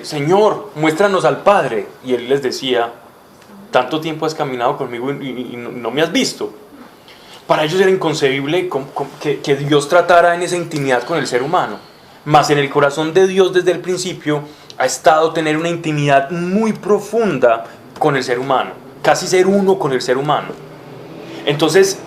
[SPEAKER 1] Señor, muéstranos al Padre, y él les decía, tanto tiempo has caminado conmigo y no me has visto. Para ellos era inconcebible que Dios tratara en esa intimidad con el ser humano. Mas en el corazón de Dios desde el principio ha estado tener una intimidad muy profunda con el ser humano, casi ser uno con el ser humano. Entonces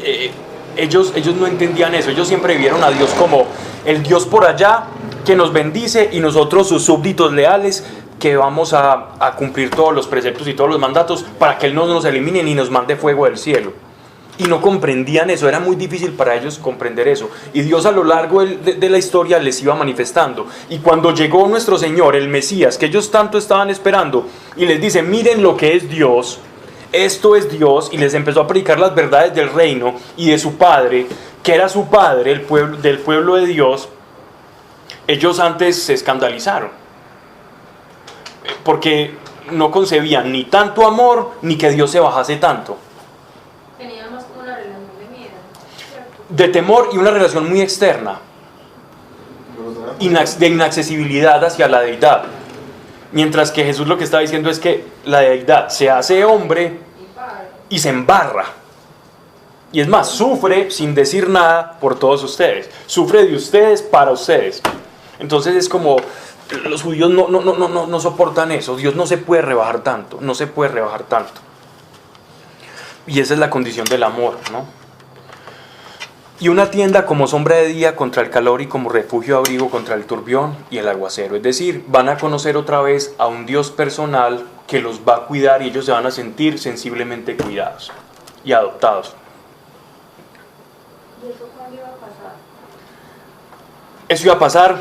[SPEAKER 1] ellos no entendían eso. Ellos siempre vieron a Dios como el Dios por allá que nos bendice y nosotros sus súbditos leales que vamos a cumplir todos los preceptos y todos los mandatos para que Él no nos elimine ni nos mande fuego del cielo. Y no comprendían eso, era muy difícil para ellos comprender eso. Y Dios a lo largo de la historia les iba manifestando. Y cuando llegó nuestro Señor, el Mesías, que ellos tanto estaban esperando, y les dice, miren lo que es Dios, esto es Dios, y les empezó a predicar las verdades del reino y de su Padre, que era su Padre, del pueblo de Dios, ellos antes se escandalizaron. Porque no concebían ni tanto amor, ni que Dios se bajase tanto.
[SPEAKER 2] Teníamos una relación de miedo.
[SPEAKER 1] De temor y una relación muy externa, de inaccesibilidad hacia la deidad. Mientras que Jesús lo que está diciendo es que la deidad se hace hombre y se embarra. Y es más, sufre sin decir nada por todos ustedes. Sufre de ustedes para ustedes. Entonces es como, los judíos no soportan eso. Dios no se puede rebajar tanto, no se puede rebajar tanto. Y esa es la condición del amor, ¿no? Y una tienda como sombra de día contra el calor y como refugio abrigo contra el turbión y el aguacero. Es decir, van a conocer otra vez a un Dios personal que los va a cuidar y ellos se van a sentir sensiblemente cuidados y adoptados.
[SPEAKER 2] ¿Y eso cuándo iba a pasar?
[SPEAKER 1] Eso iba a pasar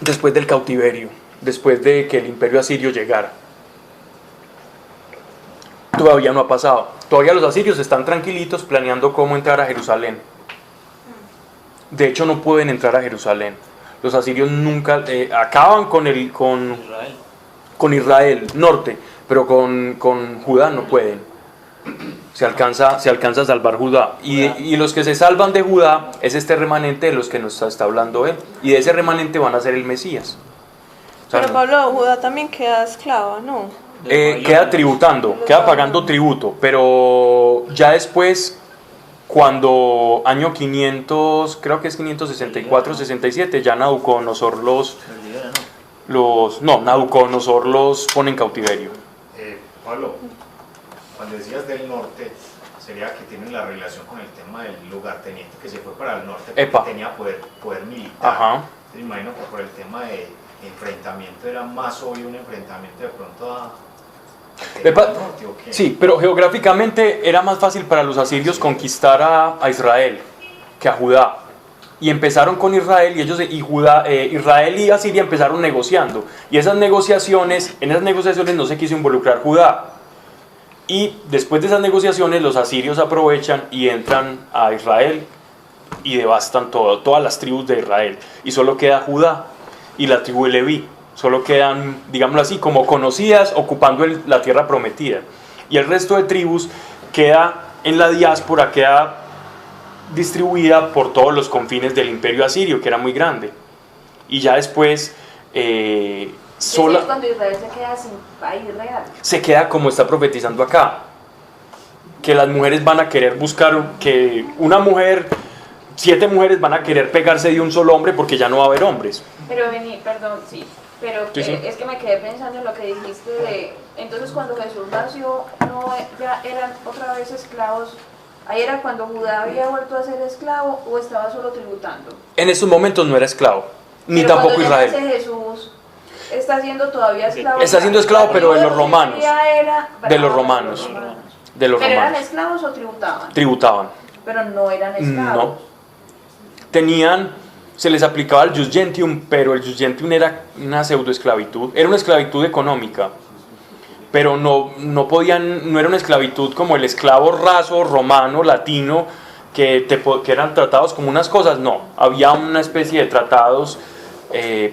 [SPEAKER 1] después del cautiverio, después de que el imperio asirio llegara. Todavía no ha pasado. Todavía los asirios están tranquilitos planeando cómo entrar a Jerusalén. De hecho, no pueden entrar a Jerusalén. Los asirios nunca acaban con Israel norte, pero con Judá no pueden. Se alcanza a salvar Judá. Y los que se salvan de Judá es este remanente de los que nos está hablando él. Y de ese remanente van a ser el Mesías. O sea,
[SPEAKER 6] Pero Pablo, Judá también queda esclava, ¿no?
[SPEAKER 1] Queda tributando, queda pagando tributo, pero ya después, cuando año 500, creo que es 564-67, ya Nabucodonosor Nabucodonosor los pone en cautiverio.
[SPEAKER 5] Pablo, cuando decías del norte, sería que tienen la relación con el tema del lugarteniente que se fue para el norte porque tenía poder militar.
[SPEAKER 1] Ajá.
[SPEAKER 5] Me imagino que por el tema de enfrentamiento era más obvio un enfrentamiento de pronto al norte, ¿o qué?
[SPEAKER 1] Sí, pero geográficamente era más fácil para los asirios conquistar a Israel que a Judá. Y empezaron con Israel y Israel y Asiria empezaron negociando. Y en esas negociaciones no se quiso involucrar Judá. Y después de esas negociaciones los asirios aprovechan y entran a Israel y devastan todas las tribus de Israel. Y solo queda Judá y la tribu de Leví. Solo quedan, digámoslo así, como conocidas, ocupando la tierra prometida. Y el resto de tribus queda en la diáspora, queda distribuida por todos los confines del imperio asirio, que era muy grande. Y ya después,
[SPEAKER 7] Sola, es cuando Israel se queda sin país real.
[SPEAKER 1] Se queda como está profetizando acá. Que las mujeres van a querer buscar, que una mujer, 7 mujeres van a querer pegarse de un solo hombre porque ya no va a haber hombres.
[SPEAKER 7] Pero perdón, sí. Pero
[SPEAKER 1] Sí.
[SPEAKER 7] es que me quedé pensando en lo que dijiste de... Entonces cuando Jesús nació, ya eran otra vez esclavos. ¿Ahí era cuando Judá había vuelto a ser esclavo o estaba solo tributando?
[SPEAKER 1] En esos momentos no era esclavo, ni
[SPEAKER 7] Pero
[SPEAKER 1] tampoco
[SPEAKER 7] cuando ya
[SPEAKER 1] Israel.
[SPEAKER 7] nace Jesús, está siendo todavía esclavo.
[SPEAKER 1] Está siendo esclavo, pero de los romanos. De los
[SPEAKER 7] Pero
[SPEAKER 1] romanos.
[SPEAKER 7] ¿eran esclavos o tributaban?
[SPEAKER 1] Tributaban.
[SPEAKER 7] Pero no eran esclavos.
[SPEAKER 1] No. Se les aplicaba el jus gentium, pero el jus gentium era una pseudoesclavitud. Era una esclavitud económica, pero no era una esclavitud como el esclavo raso, romano, latino, que eran tratados como unas cosas. No, había una especie de tratados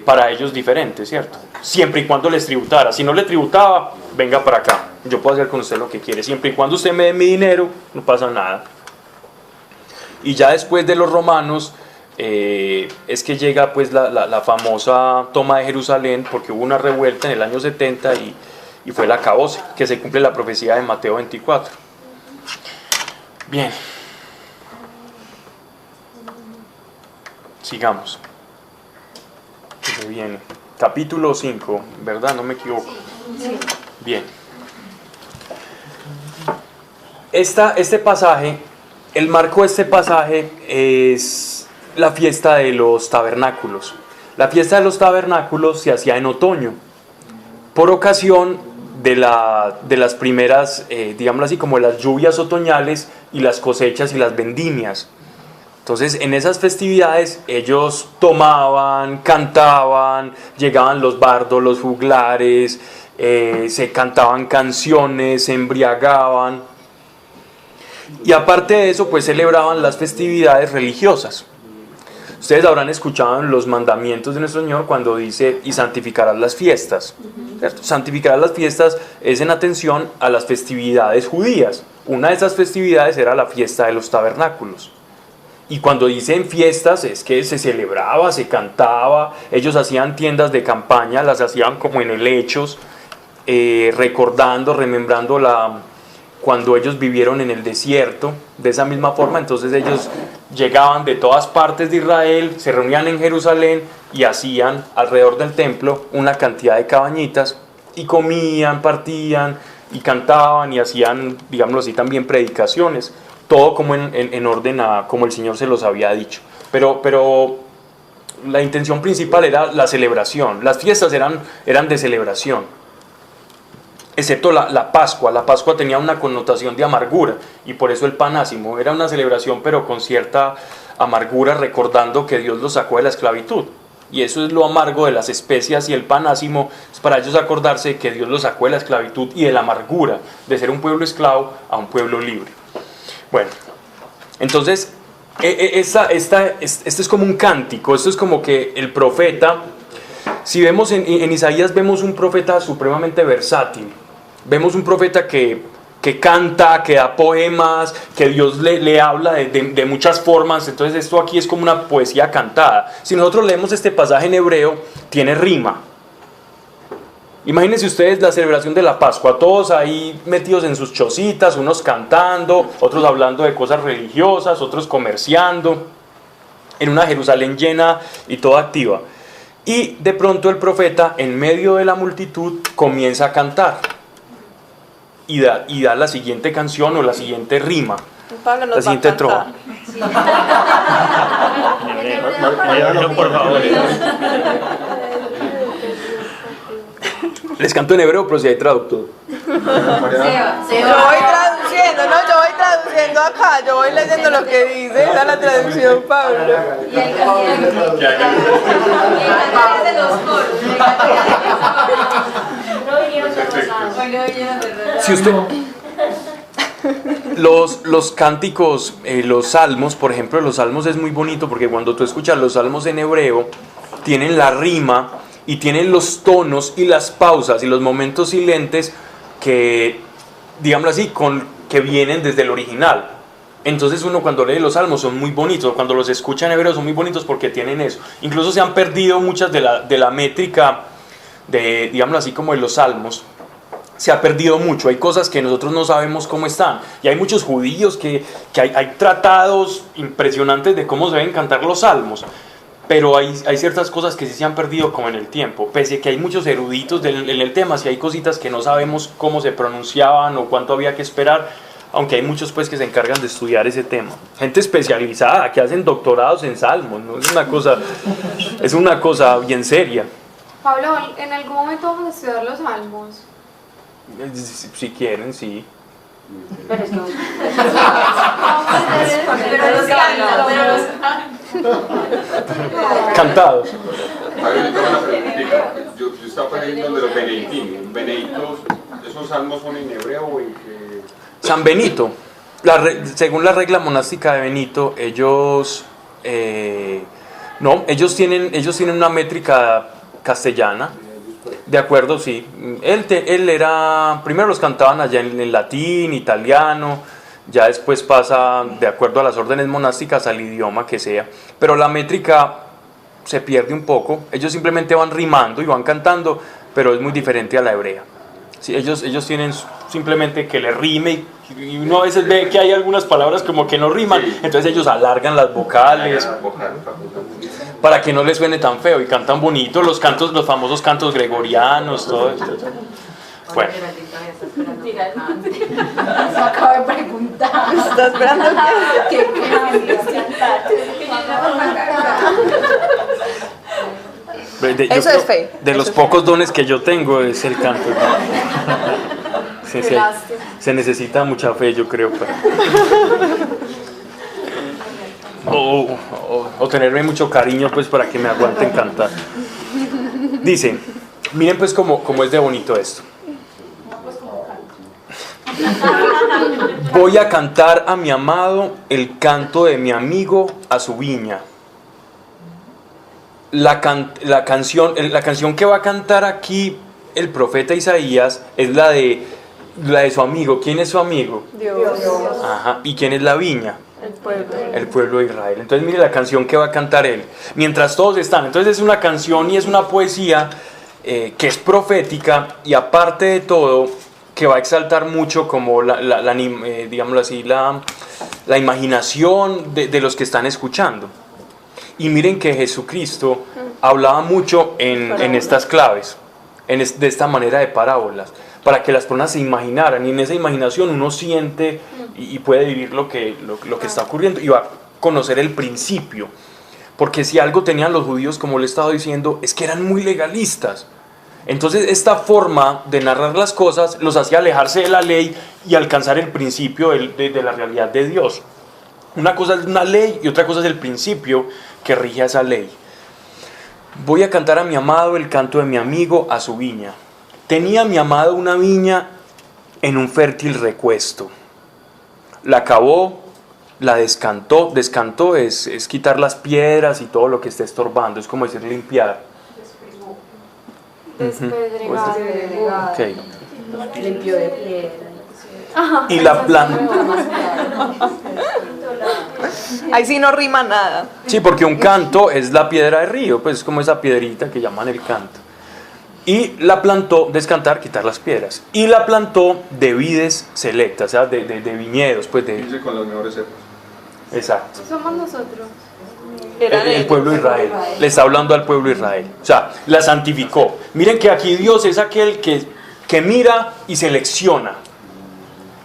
[SPEAKER 1] para ellos diferente, ¿cierto? Siempre y cuando les tributara. Si no le tributaba, venga para acá, yo puedo hacer con usted lo que quiere. Siempre y cuando usted me dé mi dinero, no pasa nada. Y ya después de los romanos, es que llega pues la famosa toma de Jerusalén, porque hubo una revuelta en el año 70 y fue el acabose, que se cumple la profecía de Mateo 24. Bien. Sigamos. ¿Qué viene? Capítulo 5, ¿verdad? No me equivoco. Bien. Este pasaje, el marco de este pasaje es la fiesta de los tabernáculos. La fiesta de los tabernáculos se hacía en otoño, por ocasión de las primeras, digámoslo así, como las lluvias otoñales y las cosechas y las vendimias. Entonces, en esas festividades ellos tomaban, cantaban, llegaban los bardos, los juglares, se cantaban canciones, se embriagaban. Y aparte de eso, pues celebraban las festividades religiosas. Ustedes habrán escuchado en los mandamientos de nuestro Señor cuando dice, y santificarás las fiestas. ¿Cierto? Santificarás las fiestas es en atención a las festividades judías. Una de esas festividades era la fiesta de los tabernáculos. Y cuando dicen fiestas es que se celebraba, se cantaba, ellos hacían tiendas de campaña, las hacían como en helechos, recordando, remembrando cuando ellos vivieron en el desierto. De esa misma forma, entonces ellos llegaban de todas partes de Israel, se reunían en Jerusalén y hacían alrededor del templo una cantidad de cabañitas y comían, partían y cantaban y hacían, digámoslo así, también predicaciones. Todo como en orden a como el Señor se los había dicho. Pero la intención principal era la celebración. Las fiestas eran de celebración. Excepto la Pascua. La Pascua tenía una connotación de amargura. Y por eso el panásimo era una celebración, pero con cierta amargura, recordando que Dios los sacó de la esclavitud. Y eso es lo amargo de las especias, y el panásimo es para ellos acordarse de que Dios los sacó de la esclavitud y de la amargura de ser un pueblo esclavo a un pueblo libre. Bueno, entonces, este es como un cántico, esto es como que el profeta, si vemos en Isaías, vemos un profeta supremamente versátil, vemos un profeta que canta, que da poemas, que Dios le habla de muchas formas. Entonces esto aquí es como una poesía cantada. Si nosotros leemos este pasaje en hebreo, tiene rima. Imagínense ustedes la celebración de la Pascua, todos ahí metidos en sus chocitas, unos cantando, otros hablando de cosas religiosas, otros comerciando, en una Jerusalén llena y toda activa. Y de pronto el profeta, en medio de la multitud, comienza a cantar y da la siguiente canción o la siguiente rima,
[SPEAKER 6] Pablo nos
[SPEAKER 1] la siguiente trova. Por favor. Les canto en hebreo, pero si hay traductor.
[SPEAKER 6] Yo voy traduciendo acá, yo voy leyendo lo que dice, esa es la traducción, Pablo.
[SPEAKER 7] Y el de los coros.
[SPEAKER 2] No vinieron de Rosado.
[SPEAKER 1] Si usted... Los cánticos, los salmos, por ejemplo, los salmos es muy bonito porque cuando tú escuchas los salmos en hebreo, tienen la rima y tienen los tonos y las pausas y los momentos silentes que, digámoslo así, que vienen desde el original. Entonces uno cuando lee los salmos son muy bonitos, cuando los escucha en hebreo son muy bonitos porque tienen eso. Incluso se han perdido muchas de la métrica, digámoslo así, como de los salmos. Se ha perdido mucho, hay cosas que nosotros no sabemos cómo están. Y hay muchos judíos que hay tratados impresionantes de cómo se deben cantar los salmos. Pero hay ciertas cosas que sí se han perdido como en el tiempo, pese a que hay muchos eruditos en el tema, si hay cositas que no sabemos cómo se pronunciaban o cuánto había que esperar, aunque hay muchos pues que se encargan de estudiar ese tema. Gente especializada que hacen doctorados en salmos, ¿no? Es una cosa bien seria.
[SPEAKER 2] Pablo, ¿en algún momento vamos a estudiar los salmos?
[SPEAKER 1] Si quieren, sí.
[SPEAKER 7] Pero es que...
[SPEAKER 1] Cantados.
[SPEAKER 9] Yo estaba aprendiendo de los benedictinos. Benedictos, ¿esos salmos son en hebreo o en qué?
[SPEAKER 1] San Benito, según la regla monástica de Benito, ellos No, ellos tienen una métrica castellana, de acuerdo, sí. Él era, primero los cantaban allá en latín, italiano, ya después pasa, de acuerdo a las órdenes monásticas, al idioma que sea, pero la métrica se pierde un poco, ellos simplemente van rimando y van cantando, pero es muy diferente a la hebrea. Sí, ellos tienen simplemente que le rime y uno a veces ve que hay algunas palabras como que no riman, entonces ellos alargan las vocales para que no les suene tan feo y cantan bonito, los famosos cantos gregorianos, todo esto. Bueno.
[SPEAKER 7] Eso acabo de preguntar.
[SPEAKER 6] ¿Estás esperando qué? Eso es fe.
[SPEAKER 1] De los pocos dones que yo tengo es el canto. Se necesita mucha fe, yo creo, o tenerme mucho cariño pues para que me aguanten cantar. Dice, miren pues cómo es de bonito esto. Voy a cantar a mi amado el canto de mi amigo a su viña. La canción que va a cantar aquí el profeta Isaías es la de su amigo. ¿Quién es su amigo?
[SPEAKER 6] Dios.
[SPEAKER 1] Ajá. ¿Y quién es la viña?
[SPEAKER 6] El
[SPEAKER 1] pueblo de Israel. Entonces mire la canción que va a cantar él. Mientras todos están. Entonces es una canción y es una poesía que es profética y aparte de todo que va a exaltar mucho como digámoslo así, la imaginación de los que están escuchando. Y miren que Jesucristo hablaba mucho en estas claves, de esta manera de parábolas, para que las personas se imaginaran, y en esa imaginación uno siente y puede vivir lo que está ocurriendo, y va a conocer el principio. Porque si algo tenían los judíos, como le he estado diciendo, es que eran muy legalistas. Entonces esta forma de narrar las cosas los hacía alejarse de la ley y alcanzar el principio de la realidad de Dios. Una cosa es una ley y otra cosa es el principio que rige a esa ley. Voy a cantar a mi amado el canto de mi amigo a su viña. Tenía mi amado una viña en un fértil recuesto. La cavó, la descantó. Descantó es quitar las piedras y todo lo que esté estorbando. Es como decir limpiar.
[SPEAKER 2] Despedregado.
[SPEAKER 1] Okay.
[SPEAKER 7] Limpio de piedra.
[SPEAKER 1] Y la planta.
[SPEAKER 6] Ahí sí no rima nada.
[SPEAKER 1] Sí, porque un canto es la piedra de río, pues es como esa piedrita que llaman el canto. Y la plantó, descantar, quitar las piedras. Y la plantó de vides selectas, o sea, de viñedos, pues de...
[SPEAKER 3] Dice con las mejores cepas.
[SPEAKER 1] Exacto.
[SPEAKER 2] Somos nosotros.
[SPEAKER 1] El pueblo de Israel. Le está hablando al pueblo de Israel. O sea, la santificó. Miren que aquí Dios es aquel que mira y selecciona.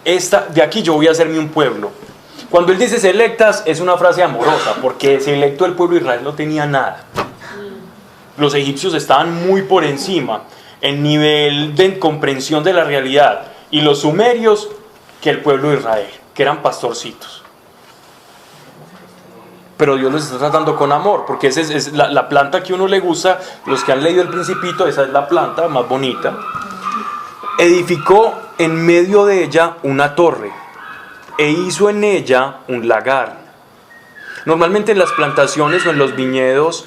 [SPEAKER 1] De aquí yo voy a hacerme un pueblo. Cuando él dice selectas es una frase amorosa, porque selecto el pueblo de Israel no tenía nada. Los egipcios estaban muy por encima en nivel de comprensión de la realidad, y los sumerios que el pueblo de Israel, que eran pastorcitos. Pero Dios los está tratando con amor, porque esa es la planta que a uno le gusta. Los que han leído El Principito, esa es la planta más bonita. Edificó en medio de ella una torre e hizo en ella un lagar. Normalmente en las plantaciones o en los viñedos,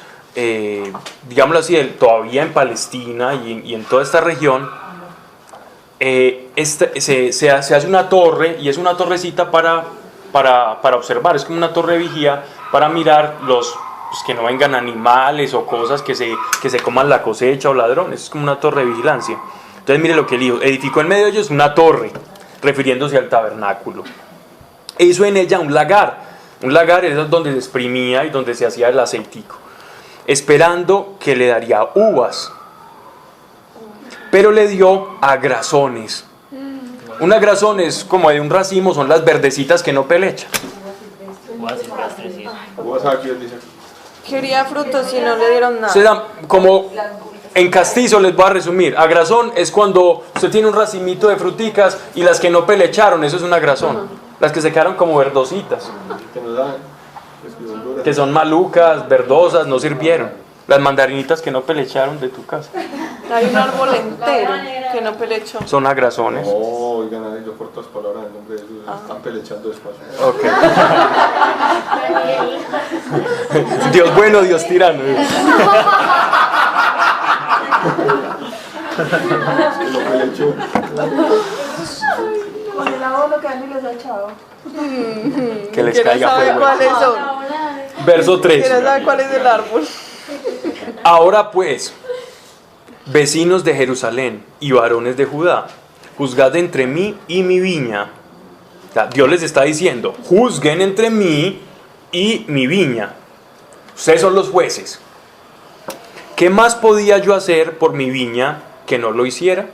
[SPEAKER 1] digámoslo así, todavía en Palestina y en toda esta región, se hace una torre, y es una torrecita para observar, es como una torre de vigía para mirar pues que no vengan animales o cosas que se coman la cosecha o ladrones. Es como una torre de vigilancia. Entonces mire lo que él dijo: edificó en medio de ellos una torre, refiriéndose al tabernáculo, e hizo en ella un lagar. Un lagar es donde se exprimía y donde se hacía el aceitico, esperando que le daría uvas, pero le dio agrazones. Un agrazón es como de un racimo, son las verdecitas que no pelechan.
[SPEAKER 6] Quería frutos y no le dieron nada.
[SPEAKER 1] Será como en castizo, les voy a resumir. Agrazón es cuando usted tiene un racimito de fruticas y las que no pelecharon, eso es un agrazón. Las que se quedaron como verdositas, que son malucas, verdosas, no sirvieron. Las mandarinitas que no pelecharon de tu casa.
[SPEAKER 6] Hay un árbol entero. Que no pelecho.
[SPEAKER 1] Son agrazones.
[SPEAKER 3] No, oigan, ahí yo corto las palabras en nombre de Jesús. Están pelechando despacio.
[SPEAKER 1] Ok. Dios bueno, Dios tirano.
[SPEAKER 3] Lo pelechó.
[SPEAKER 7] Con el agua lo que dan y les ha echado.
[SPEAKER 1] Que les
[SPEAKER 6] Que no
[SPEAKER 1] caiga
[SPEAKER 6] sabe
[SPEAKER 1] fuego.
[SPEAKER 6] cuáles son.
[SPEAKER 1] Verso 3.
[SPEAKER 6] Que no sabe cuál es el árbol.
[SPEAKER 1] Ahora pues, vecinos de Jerusalén y varones de Judá, juzgad entre mí y mi viña. O sea, Dios les está diciendo, juzguen entre mí y mi viña. Ustedes son los jueces. ¿Qué más podía yo hacer por mi viña que no lo hiciera?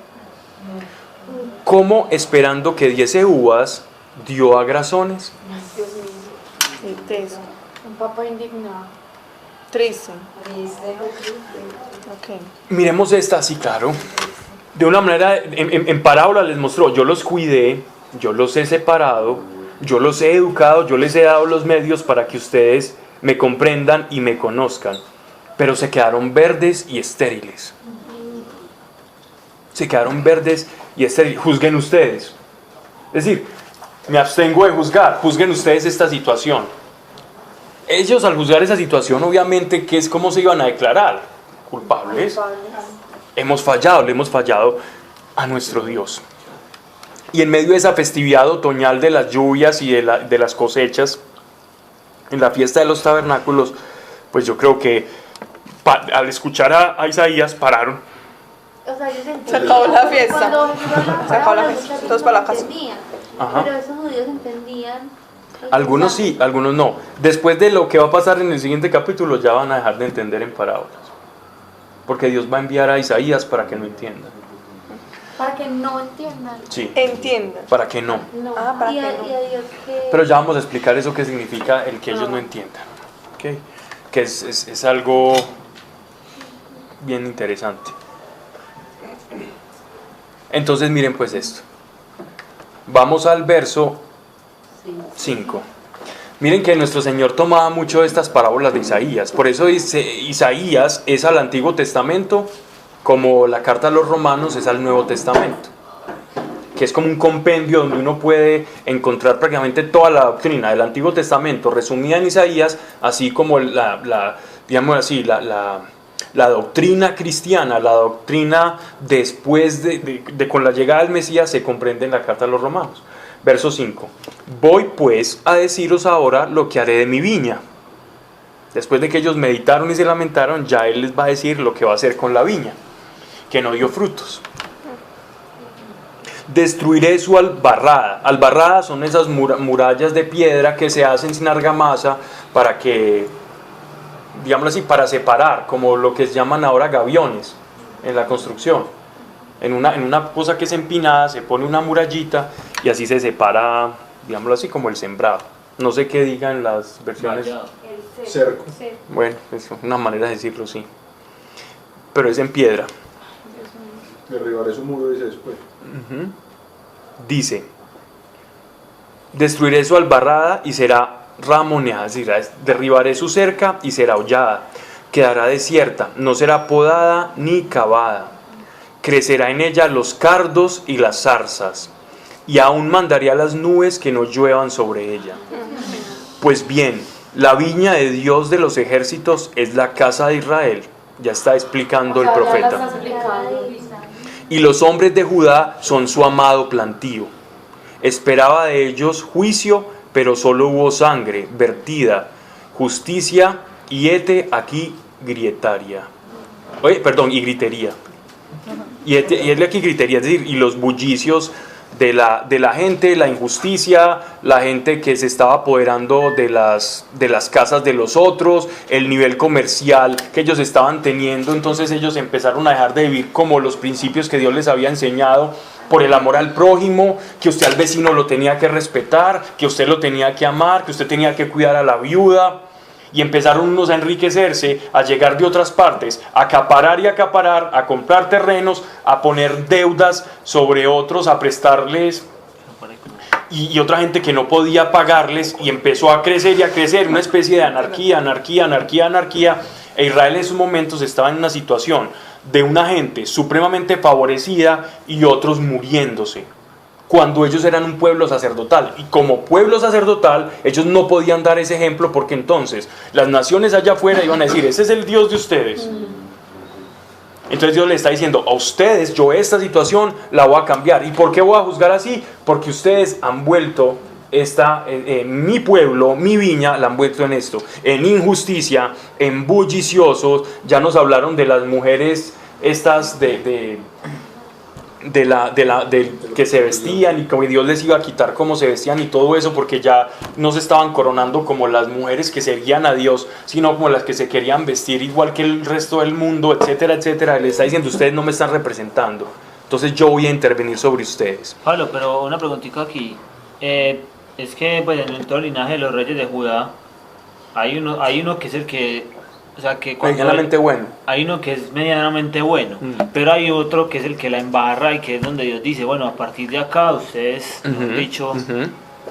[SPEAKER 1] ¿Cómo esperando que diese uvas, dio agrazones?
[SPEAKER 6] Intenso.
[SPEAKER 2] Un papá indignado.
[SPEAKER 6] Triste.
[SPEAKER 2] Triste.
[SPEAKER 6] Ok.
[SPEAKER 1] Miremos esta así, claro. De una manera, en parábola les mostró, yo los cuidé, yo los he separado, yo los he educado, yo les he dado los medios para que ustedes me comprendan y me conozcan. Pero se quedaron verdes y estériles. Se quedaron verdes y estériles. Juzguen ustedes. Es decir, me abstengo de juzgar. Juzguen ustedes esta situación. Ellos al juzgar esa situación, obviamente, ¿qué es cómo se iban a declarar? Culpables. Hemos fallado, le hemos fallado a nuestro Dios. Y en medio de esa festividad otoñal de las lluvias y de las cosechas, en la fiesta de los tabernáculos, pues yo creo que al escuchar a Isaías pararon.
[SPEAKER 2] O sea, ellos entendían.
[SPEAKER 6] Se acabó la fiesta.
[SPEAKER 2] Cuando
[SPEAKER 6] Se acabó la fiesta. Todos para la casa.
[SPEAKER 1] Ajá.
[SPEAKER 2] Pero esos judíos entendían.
[SPEAKER 1] Algunos sí, algunos no. Después de lo que va a pasar en el siguiente capítulo, ya van a dejar de entender en parábolas. Porque Dios va a enviar a Isaías para que no entiendan.
[SPEAKER 2] Para que no entiendan.
[SPEAKER 1] Sí,
[SPEAKER 6] Entiendan.
[SPEAKER 1] para que no.
[SPEAKER 2] No.
[SPEAKER 6] Para
[SPEAKER 2] y
[SPEAKER 6] que
[SPEAKER 2] a,
[SPEAKER 6] no.
[SPEAKER 2] y a Dios que.
[SPEAKER 1] Pero ya vamos a explicar eso que significa el que ellos no entiendan. ¿Ok? Que es algo bien interesante. Entonces miren pues esto. Vamos al verso 5. Miren que nuestro Señor tomaba mucho de estas parábolas de Isaías. Por eso dice, Isaías es al Antiguo Testamento como la carta a los Romanos es al Nuevo Testamento, que es como un compendio donde uno puede encontrar prácticamente toda la doctrina del Antiguo Testamento resumida en Isaías, así como digamos así, la doctrina cristiana, la doctrina después de con la llegada del Mesías se comprende en la carta a los Romanos. Verso 5. Voy pues a deciros ahora lo que haré de mi viña. Después de que ellos meditaron y se lamentaron, ya Él les va a decir lo que va a hacer con la viña, que no dio frutos. Destruiré su albarrada. Albarradas son esas murallas de piedra que se hacen sin argamasa para que, digámoslo así, para separar, como lo que se llaman ahora gaviones en la construcción. En una cosa que es empinada se pone una murallita y así se separa, digámoslo así, como el sembrado. No sé qué digan las versiones.
[SPEAKER 3] Cerco.
[SPEAKER 1] Bueno, es una manera de decirlo, sí. Pero es en piedra.
[SPEAKER 3] Derribaré su muro, dice después.
[SPEAKER 1] Dice, destruiré su albarrada y será ramoneada, es decir, derribaré su cerca y será hollada, quedará desierta, no será podada ni cavada, crecerá en ella los cardos y las zarzas, y aún mandaré a las nubes que no lluevan sobre ella. Pues bien, la viña de Dios de los ejércitos es la casa de Israel, ya está explicando el profeta. Y los hombres de Judá son su amado plantío. Esperaba de ellos juicio, pero solo hubo sangre vertida, justicia y aquí gritería. Y gritería. Y aquí gritería, es decir, y los bullicios de la gente, la injusticia, la gente que se estaba apoderando de las casas de los otros, el nivel comercial que ellos estaban teniendo. Entonces ellos empezaron a dejar de vivir como los principios que Dios les había enseñado, por el amor al prójimo, que usted al vecino lo tenía que respetar, que usted lo tenía que amar, que usted tenía que cuidar a la viuda. Y empezaron unos a enriquecerse, a llegar de otras partes, a acaparar y acaparar, a comprar terrenos, a poner deudas sobre otros, a prestarles, y otra gente que no podía pagarles, y empezó a crecer y a crecer, una especie de anarquía. E Israel en esos momentos estaba en una situación de una gente supremamente favorecida y otros muriéndose, cuando ellos eran un pueblo sacerdotal. Y como pueblo sacerdotal, ellos no podían dar ese ejemplo, porque entonces las naciones allá afuera iban a decir: ese es el Dios de ustedes. Entonces Dios le está diciendo: a ustedes yo esta situación la voy a cambiar. ¿Y por qué voy a juzgar así? Porque ustedes han vuelto mi pueblo, mi viña, la han vuelto en esto, en injusticia, en bulliciosos. Ya nos hablaron de las mujeres estas que se vestían, y como Dios les iba a quitar cómo se vestían y todo eso, porque ya no se estaban coronando como las mujeres que seguían a Dios, sino como las que se querían vestir igual que el resto del mundo, etcétera, etcétera. Les está diciendo: ustedes no me están representando, entonces yo voy a intervenir sobre ustedes.
[SPEAKER 10] Pablo, pero una preguntita aquí. Es que pues, en todo el linaje de los reyes de Judá hay uno que es el que, o sea, que
[SPEAKER 1] medianamente bueno.
[SPEAKER 10] Hay uno que es medianamente bueno, pero hay otro que es el que la embarra, y que es donde Dios dice: bueno, a partir de acá ustedes, dicho,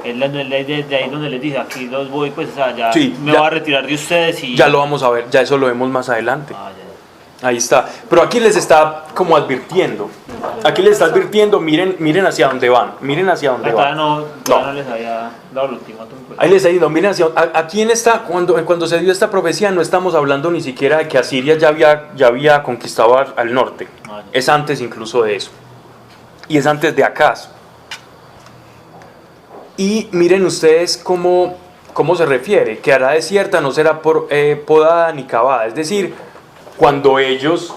[SPEAKER 10] es de ahí donde les dice: aquí los voy, pues, o sea, ya sí, me voy a retirar de ustedes. Y
[SPEAKER 1] ya lo vamos a ver, ya eso lo vemos más adelante. Ahí está. Pero aquí les está como advirtiendo. Aquí les está advirtiendo: miren hacia dónde van. Miren hacia dónde van.
[SPEAKER 10] No les había dado el ultimátum.
[SPEAKER 1] Ahí les ha ido: miren hacia aquí en esta, cuando se dio esta profecía, no estamos hablando ni siquiera de que Asiria ya había conquistado al norte. Es antes incluso de eso. Y es antes de Acaz. Y miren ustedes cómo se refiere: que hará desierta, no será podada ni cavada. Es decir, cuando ellos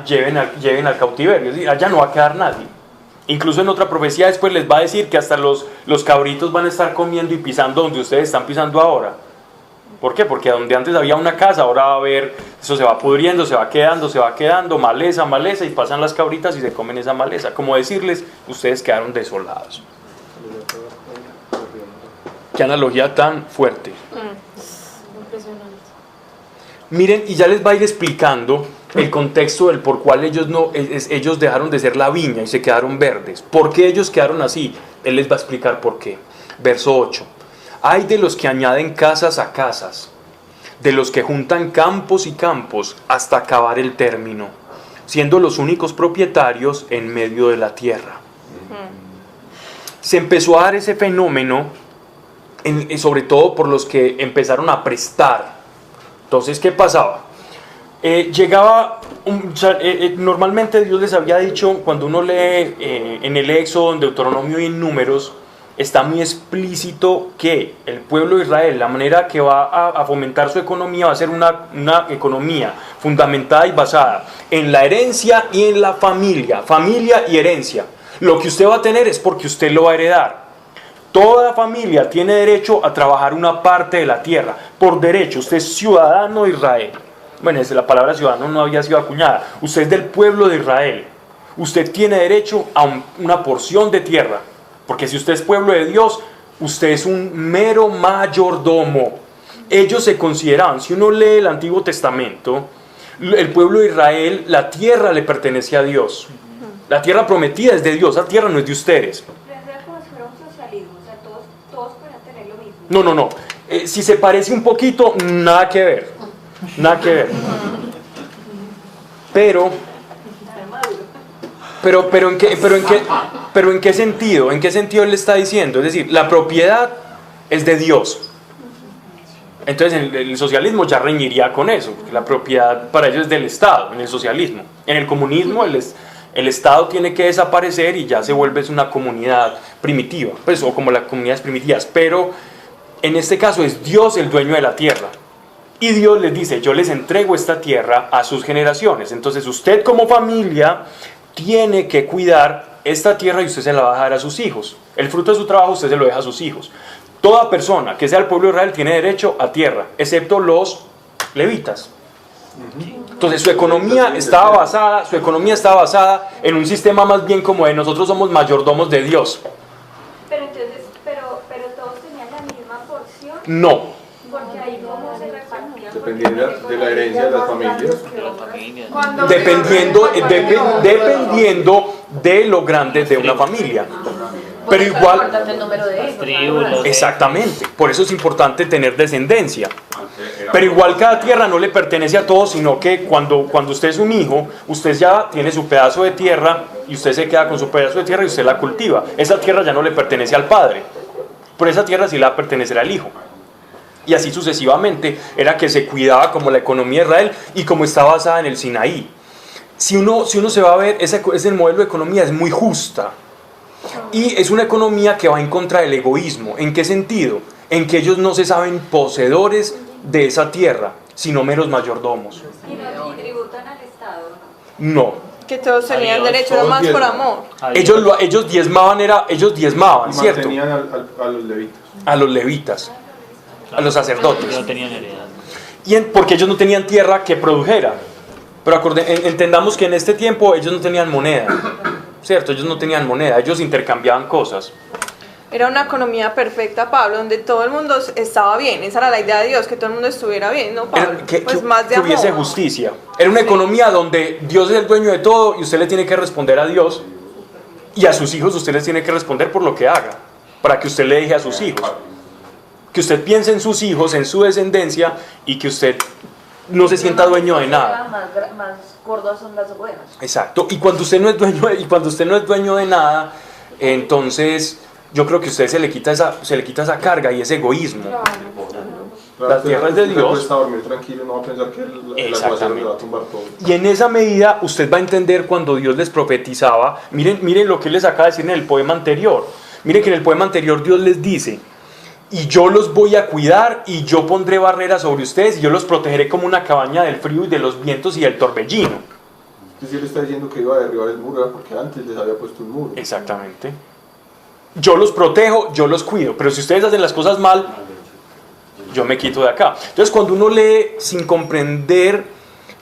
[SPEAKER 1] lleven al cautiverio, es decir, allá no va a quedar nadie. Incluso en otra profecía después les va a decir que hasta los cabritos van a estar comiendo y pisando donde ustedes están pisando ahora. ¿Por qué? Porque donde antes había una casa, ahora va a haber, eso se va pudriendo, se va quedando, maleza, y pasan las cabritas y se comen esa maleza. Como decirles: ustedes quedaron desolados. Qué analogía tan fuerte.
[SPEAKER 2] Impresionante.
[SPEAKER 1] Miren, y ya les va a ir explicando el contexto del por cual ellos dejaron de ser la viña y se quedaron verdes. ¿Por qué ellos quedaron así? Él les va a explicar por qué. Verso 8. Hay de los que añaden casas a casas, de los que juntan campos y campos hasta acabar el término, siendo los únicos propietarios en medio de la tierra. Se empezó a dar ese fenómeno, sobre todo por los que empezaron a prestar. Entonces, ¿qué pasaba? Normalmente Dios les había dicho, cuando uno lee en el Éxodo, en Deuteronomio y en Números, está muy explícito que el pueblo de Israel, la manera que va a fomentar su economía, va a ser una economía fundamentada y basada en la herencia y en la familia y herencia. Lo que usted va a tener es porque usted lo va a heredar. Toda familia tiene derecho a trabajar una parte de la tierra. Por derecho, usted es ciudadano de Israel. Bueno, la palabra ciudadano no había sido acuñada. Usted es del pueblo de Israel. Usted tiene derecho a una porción de tierra. Porque si usted es pueblo de Dios, usted es un mero mayordomo. Ellos se consideraban, si uno lee el Antiguo Testamento, el pueblo de Israel, la tierra le pertenece a Dios. La tierra prometida es de Dios, la tierra no es de ustedes. No. Si se parece un poquito, nada que ver. Pero ¿en qué sentido? ¿En qué sentido él le está diciendo? Es decir, la propiedad es de Dios. Entonces el socialismo ya reñiría con eso, porque la propiedad para ellos es del Estado, en el socialismo. En el comunismo el Estado tiene que desaparecer y ya se vuelve una comunidad primitiva, pues, o como las comunidades primitivas. Pero en este caso es Dios el dueño de la tierra. Y Dios les dice: yo les entrego esta tierra a sus generaciones. Entonces usted como familia tiene que cuidar esta tierra y usted se la va a dejar a sus hijos. El fruto de su trabajo usted se lo deja a sus hijos. Toda persona que sea el pueblo de Israel tiene derecho a tierra, excepto los levitas. Entonces su economía estaba basada en un sistema más bien como de nosotros somos mayordomos de Dios.
[SPEAKER 2] Pero todos tenían la misma porción.
[SPEAKER 1] No.
[SPEAKER 2] Porque ahí cómo se repartían.
[SPEAKER 3] Dependiendo de la herencia de las familias.
[SPEAKER 1] Dependiendo de lo grande de una familia. Pero igual,
[SPEAKER 7] el número de tribus.
[SPEAKER 1] Exactamente, por eso es importante tener descendencia. Pero igual cada tierra no le pertenece a todos, sino que cuando usted es un hijo, usted ya tiene su pedazo de tierra y usted se queda con su pedazo de tierra y usted la cultiva. Esa tierra ya no le pertenece al padre, pero esa tierra sí le va a pertenecer al hijo. Y así sucesivamente era que se cuidaba como la economía de Israel y como está basada en el Sinaí. Si uno se va a ver, ese modelo de economía es muy justa. Y es una economía que va en contra del egoísmo. ¿En qué sentido? En que ellos no se saben poseedores de esa tierra, sino meros mayordomos.
[SPEAKER 2] ¿Y tributan al Estado?
[SPEAKER 1] No.
[SPEAKER 6] Que todos tenían derecho, era más por amor.
[SPEAKER 1] Ellos diezmaban,
[SPEAKER 3] Y
[SPEAKER 1] ¿cierto?
[SPEAKER 3] mantenían a los levitas.
[SPEAKER 1] A los levitas, a los sacerdotes.
[SPEAKER 10] No tenían heredad.
[SPEAKER 1] Porque ellos no tenían tierra que produjera. Pero entendamos que en este tiempo ellos no tenían moneda, ¿cierto? Ellos no tenían moneda, ellos intercambiaban cosas.
[SPEAKER 6] Era una economía perfecta, Pablo, donde todo el mundo estaba bien. Esa era la idea de Dios, que todo el mundo estuviera bien, ¿no, Pablo? Pues más de
[SPEAKER 1] que hubiese
[SPEAKER 6] amor.
[SPEAKER 1] justicia. Era una economía donde Dios es el dueño de todo y usted le tiene que responder a Dios. Y a sus hijos usted les tiene que responder por lo que haga, para que usted le deje a sus hijos. Que usted piense en sus hijos, en su descendencia, y que usted no se sienta dueño de nada.
[SPEAKER 7] Más gordas son las buenas.
[SPEAKER 1] Exacto. Y cuando usted no es dueño de nada, entonces yo creo que usted se le quita esa carga y ese egoísmo. La tierra es de Dios.
[SPEAKER 3] Cuesta dormir tranquilo, no va a pensar que el aguacero le va a tumbar todo.
[SPEAKER 1] Y en esa medida usted va a entender cuando Dios les profetizaba. Miren lo que Él les acaba de decir en el poema anterior. Miren que en el poema anterior Dios les dice: y yo los voy a cuidar y yo pondré barreras sobre ustedes y yo los protegeré como una cabaña del frío y de los vientos y del torbellino.
[SPEAKER 3] Entonces Él está diciendo que iba a derribar el muro, porque antes les había puesto un muro.
[SPEAKER 1] Exactamente. Yo los protejo, yo los cuido, pero si ustedes hacen las cosas mal, yo me quito de acá. Entonces cuando uno lee sin comprender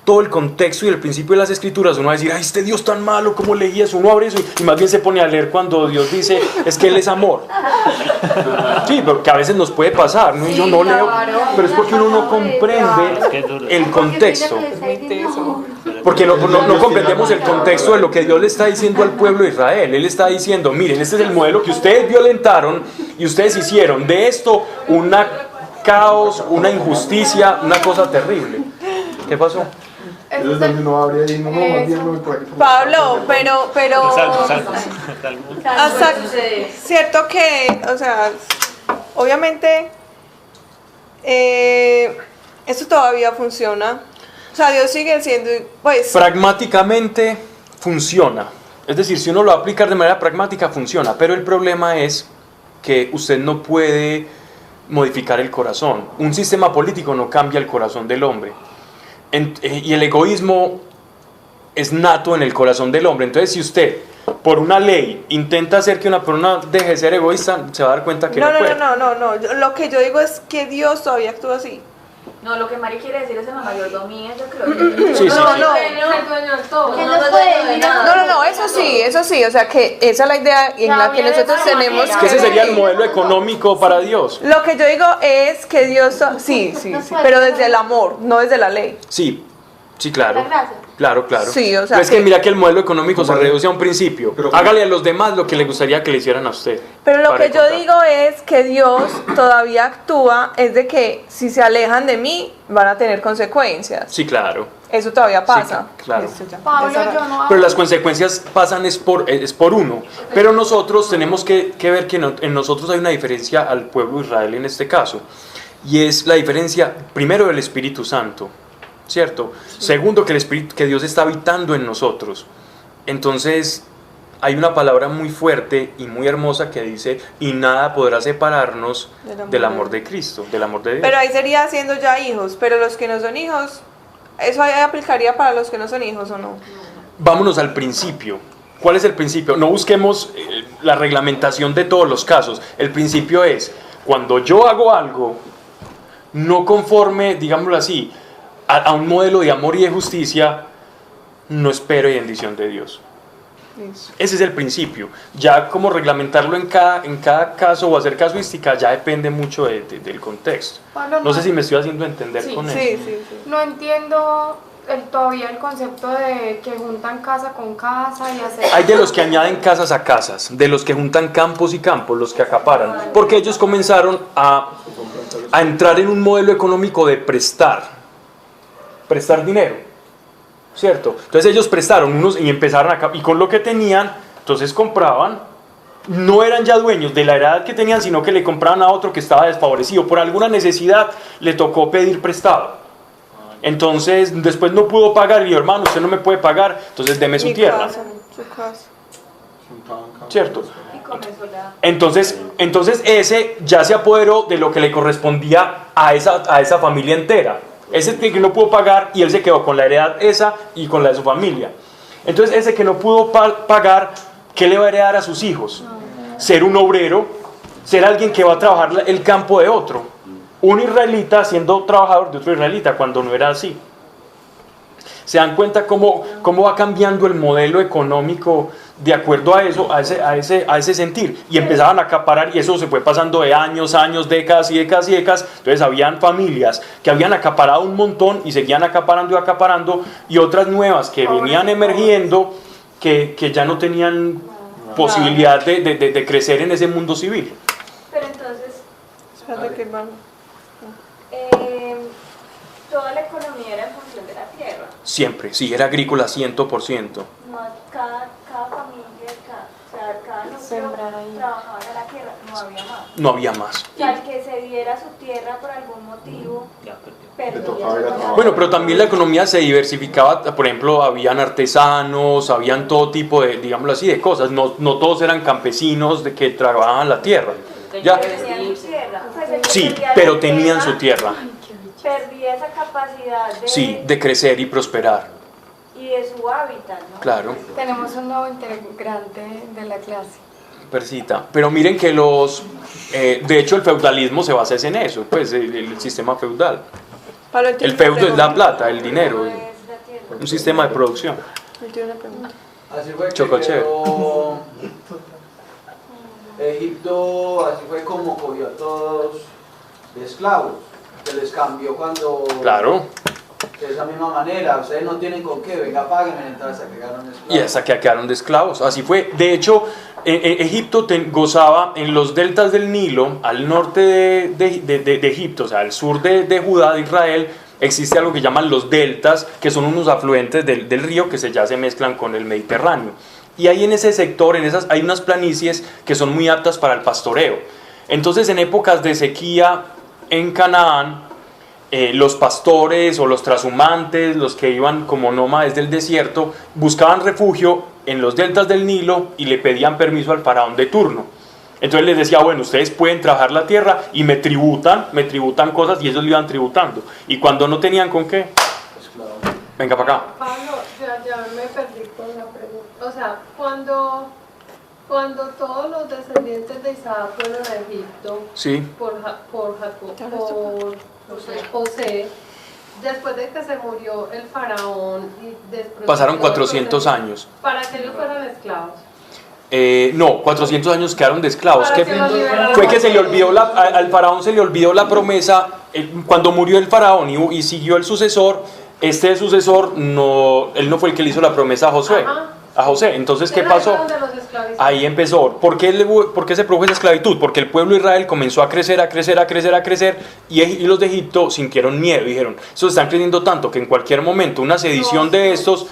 [SPEAKER 1] todo el contexto y el principio de las escrituras, uno va a decir: ay, este Dios tan malo, ¿cómo leí eso? Uno abre eso y más bien se pone a leer cuando Dios dice es que Él es amor. Sí, porque a veces nos puede pasar, ¿no? Y yo no leo, pero es porque uno no comprende el contexto. Porque no comprendemos el contexto de lo que Dios le está diciendo al pueblo de Israel. Él está diciendo: miren, este es el modelo que ustedes violentaron y ustedes hicieron de esto un caos, una injusticia, una cosa terrible. ¿Qué pasó?
[SPEAKER 3] Eso es donde uno abre ahí, no, más bien no me puede.
[SPEAKER 6] Pablo, pero hasta cierto que, o sea, obviamente esto todavía funciona. O sea, Dios sigue siendo, pues...
[SPEAKER 1] Pragmáticamente funciona. Es decir, si uno lo aplica de manera pragmática, funciona. Pero el problema es que usted no puede modificar el corazón. Un sistema político no cambia el corazón del hombre. Y el egoísmo es nato en el corazón del hombre. Entonces, si usted, por una ley, intenta hacer que una persona deje de ser egoísta, se va a dar cuenta que no puede.
[SPEAKER 6] No. Lo que yo digo es que Dios todavía actúa así.
[SPEAKER 7] No, lo que Mari quiere decir es en la mayordomía, yo creo.
[SPEAKER 1] Sí.
[SPEAKER 6] No, eso sí, o sea que esa es la idea en la que nosotros tenemos
[SPEAKER 1] que ese sería el modelo económico para Dios.
[SPEAKER 6] Lo que yo digo es que Dios, sí, pero desde el amor, no desde la ley.
[SPEAKER 1] Sí, claro. Claro.
[SPEAKER 6] Sí, o sea,
[SPEAKER 1] es que mira que el modelo económico se reduce a un principio. Hágale a los demás lo que le gustaría que le hicieran a usted.
[SPEAKER 6] Pero lo que yo digo es que Dios todavía actúa, es de que si se alejan de mí van a tener consecuencias.
[SPEAKER 1] Sí, claro.
[SPEAKER 6] Eso todavía pasa.
[SPEAKER 1] Sí, claro.
[SPEAKER 2] Pero
[SPEAKER 1] las consecuencias pasan es por uno. Pero nosotros tenemos que ver que en nosotros hay una diferencia al pueblo de Israel en este caso. Y es la diferencia, primero, del Espíritu Santo. ¿Cierto? Sí. Segundo, que Dios está habitando en nosotros. Entonces hay una palabra muy fuerte y muy hermosa que dice: y nada podrá separarnos del amor de Cristo, del amor de Dios.
[SPEAKER 6] Pero ahí sería siendo ya hijos. Pero los que no son hijos, ¿eso ahí aplicaría para los que no son hijos o no?
[SPEAKER 1] Vámonos al principio. ¿Cuál es el principio? No busquemos la reglamentación de todos los casos. El principio es: cuando yo hago algo no conforme, digámoslo así, a un modelo de amor y de justicia, no espero bendición de Dios. Ese es el principio. Ya como reglamentarlo en cada caso o hacer casuística ya depende mucho del contexto.
[SPEAKER 2] Pablo,
[SPEAKER 1] no sé si me estoy haciendo entender con eso.
[SPEAKER 2] Sí. No entiendo todavía el concepto de que juntan casa con casa y hacer...
[SPEAKER 1] Hay de los que añaden casas a casas, de los que juntan campos y campos, los que acaparan, porque ellos comenzaron a entrar en un modelo económico de prestar dinero, ¿cierto? Entonces ellos prestaron unos y empezaron y con lo que tenían, entonces compraban, no eran ya dueños de la heredad que tenían, sino que le compraban a otro que estaba desfavorecido, por alguna necesidad le tocó pedir prestado. Entonces, después no pudo pagar, y dijo, hermano, usted no me puede pagar, entonces deme su tierra.
[SPEAKER 6] Su casa.
[SPEAKER 1] ¿Cierto?
[SPEAKER 7] Y con eso la...
[SPEAKER 1] Entonces ese ya se apoderó de lo que le correspondía a esa familia entera. Ese que no pudo pagar, y él se quedó con la heredad esa y con la de su familia. Entonces ese que no pudo pagar, ¿qué le va a heredar a sus hijos? Ser un obrero, ser alguien que va a trabajar el campo de otro. Un israelita siendo trabajador de otro israelita, cuando no era así. ¿Se dan cuenta cómo va cambiando el modelo económico de acuerdo a eso, a ese sentir? Y empezaban a acaparar, y eso se fue pasando de años, décadas y décadas y décadas. Entonces habían familias que habían acaparado un montón y seguían acaparando y acaparando, y otras nuevas que venían emergiendo que ya no tenían posibilidad de crecer en ese mundo civil.
[SPEAKER 2] Pero entonces...
[SPEAKER 6] Espérate que vamos.
[SPEAKER 2] Toda la economía era en función de la tierra.
[SPEAKER 1] Siempre, sí, era agrícola 100%.
[SPEAKER 2] No, cada familia, cada núcleo trabajaba en la tierra, no había más.
[SPEAKER 1] No había más.
[SPEAKER 2] Y al que se diera su tierra por algún motivo, perdía.
[SPEAKER 1] Bueno, pero también la economía se diversificaba. Por ejemplo, habían artesanos, habían todo tipo de, digámoslo así, de cosas. No todos eran campesinos de que trabajaban la tierra. ¿Ya?
[SPEAKER 2] Tenían su tierra.
[SPEAKER 1] Sí, pero tenían su tierra.
[SPEAKER 2] Perdía esa capacidad
[SPEAKER 1] de crecer y prosperar.
[SPEAKER 2] Y de su hábitat, ¿no?
[SPEAKER 1] Claro.
[SPEAKER 2] Tenemos un nuevo integrante de la clase.
[SPEAKER 1] Persita. Pero miren que de hecho el feudalismo se basa en eso, pues el sistema feudal. El feudo es la plata, el dinero, un sistema de producción.
[SPEAKER 8] Así fue que
[SPEAKER 1] Chocoche.
[SPEAKER 8] Egipto, así fue como cogió a todos de esclavos, que les cambió cuando...
[SPEAKER 1] Claro.
[SPEAKER 8] De esa misma manera, ustedes no tienen con qué, venga, páguenme, entonces hasta que quedaron esclavos.
[SPEAKER 1] Y hasta que quedaron de esclavos, así fue. De hecho, Egipto gozaba en los deltas del Nilo, al norte de Egipto, o sea, al sur de Judá, de Israel, existe algo que llaman los deltas, que son unos afluentes del río que ya se mezclan con el Mediterráneo. Y ahí en ese sector, hay unas planicies que son muy aptas para el pastoreo. Entonces, en épocas de sequía en Canaán, los pastores o los trashumantes, los que iban como nómades del desierto, buscaban refugio en los deltas del Nilo y le pedían permiso al faraón de turno. Entonces les decía, bueno, ustedes pueden trabajar la tierra y me tributan cosas, y ellos le iban tributando. Y cuando no tenían con qué, venga para acá.
[SPEAKER 4] Pablo, ya me perdí con la pregunta. O sea, cuando todos los descendientes de Isaac fueron a Egipto,
[SPEAKER 1] sí,
[SPEAKER 4] por José, después de que se murió el faraón, y
[SPEAKER 1] pasaron 400 años.
[SPEAKER 4] ¿Para que ellos fueran esclavos?
[SPEAKER 1] No, 400 años quedaron de esclavos. Fue que se le olvidó al faraón se le olvidó la promesa. Cuando murió el faraón y siguió el sucesor, este sucesor él no fue el que le hizo la promesa a Josué. A José. Entonces, ¿qué pasó? Ahí empezó. ¿Por qué se produjo esa esclavitud? Porque el pueblo de Israel comenzó a crecer, y los de Egipto sintieron miedo. Dijeron, esos están creciendo tanto que en cualquier momento una sedición de estos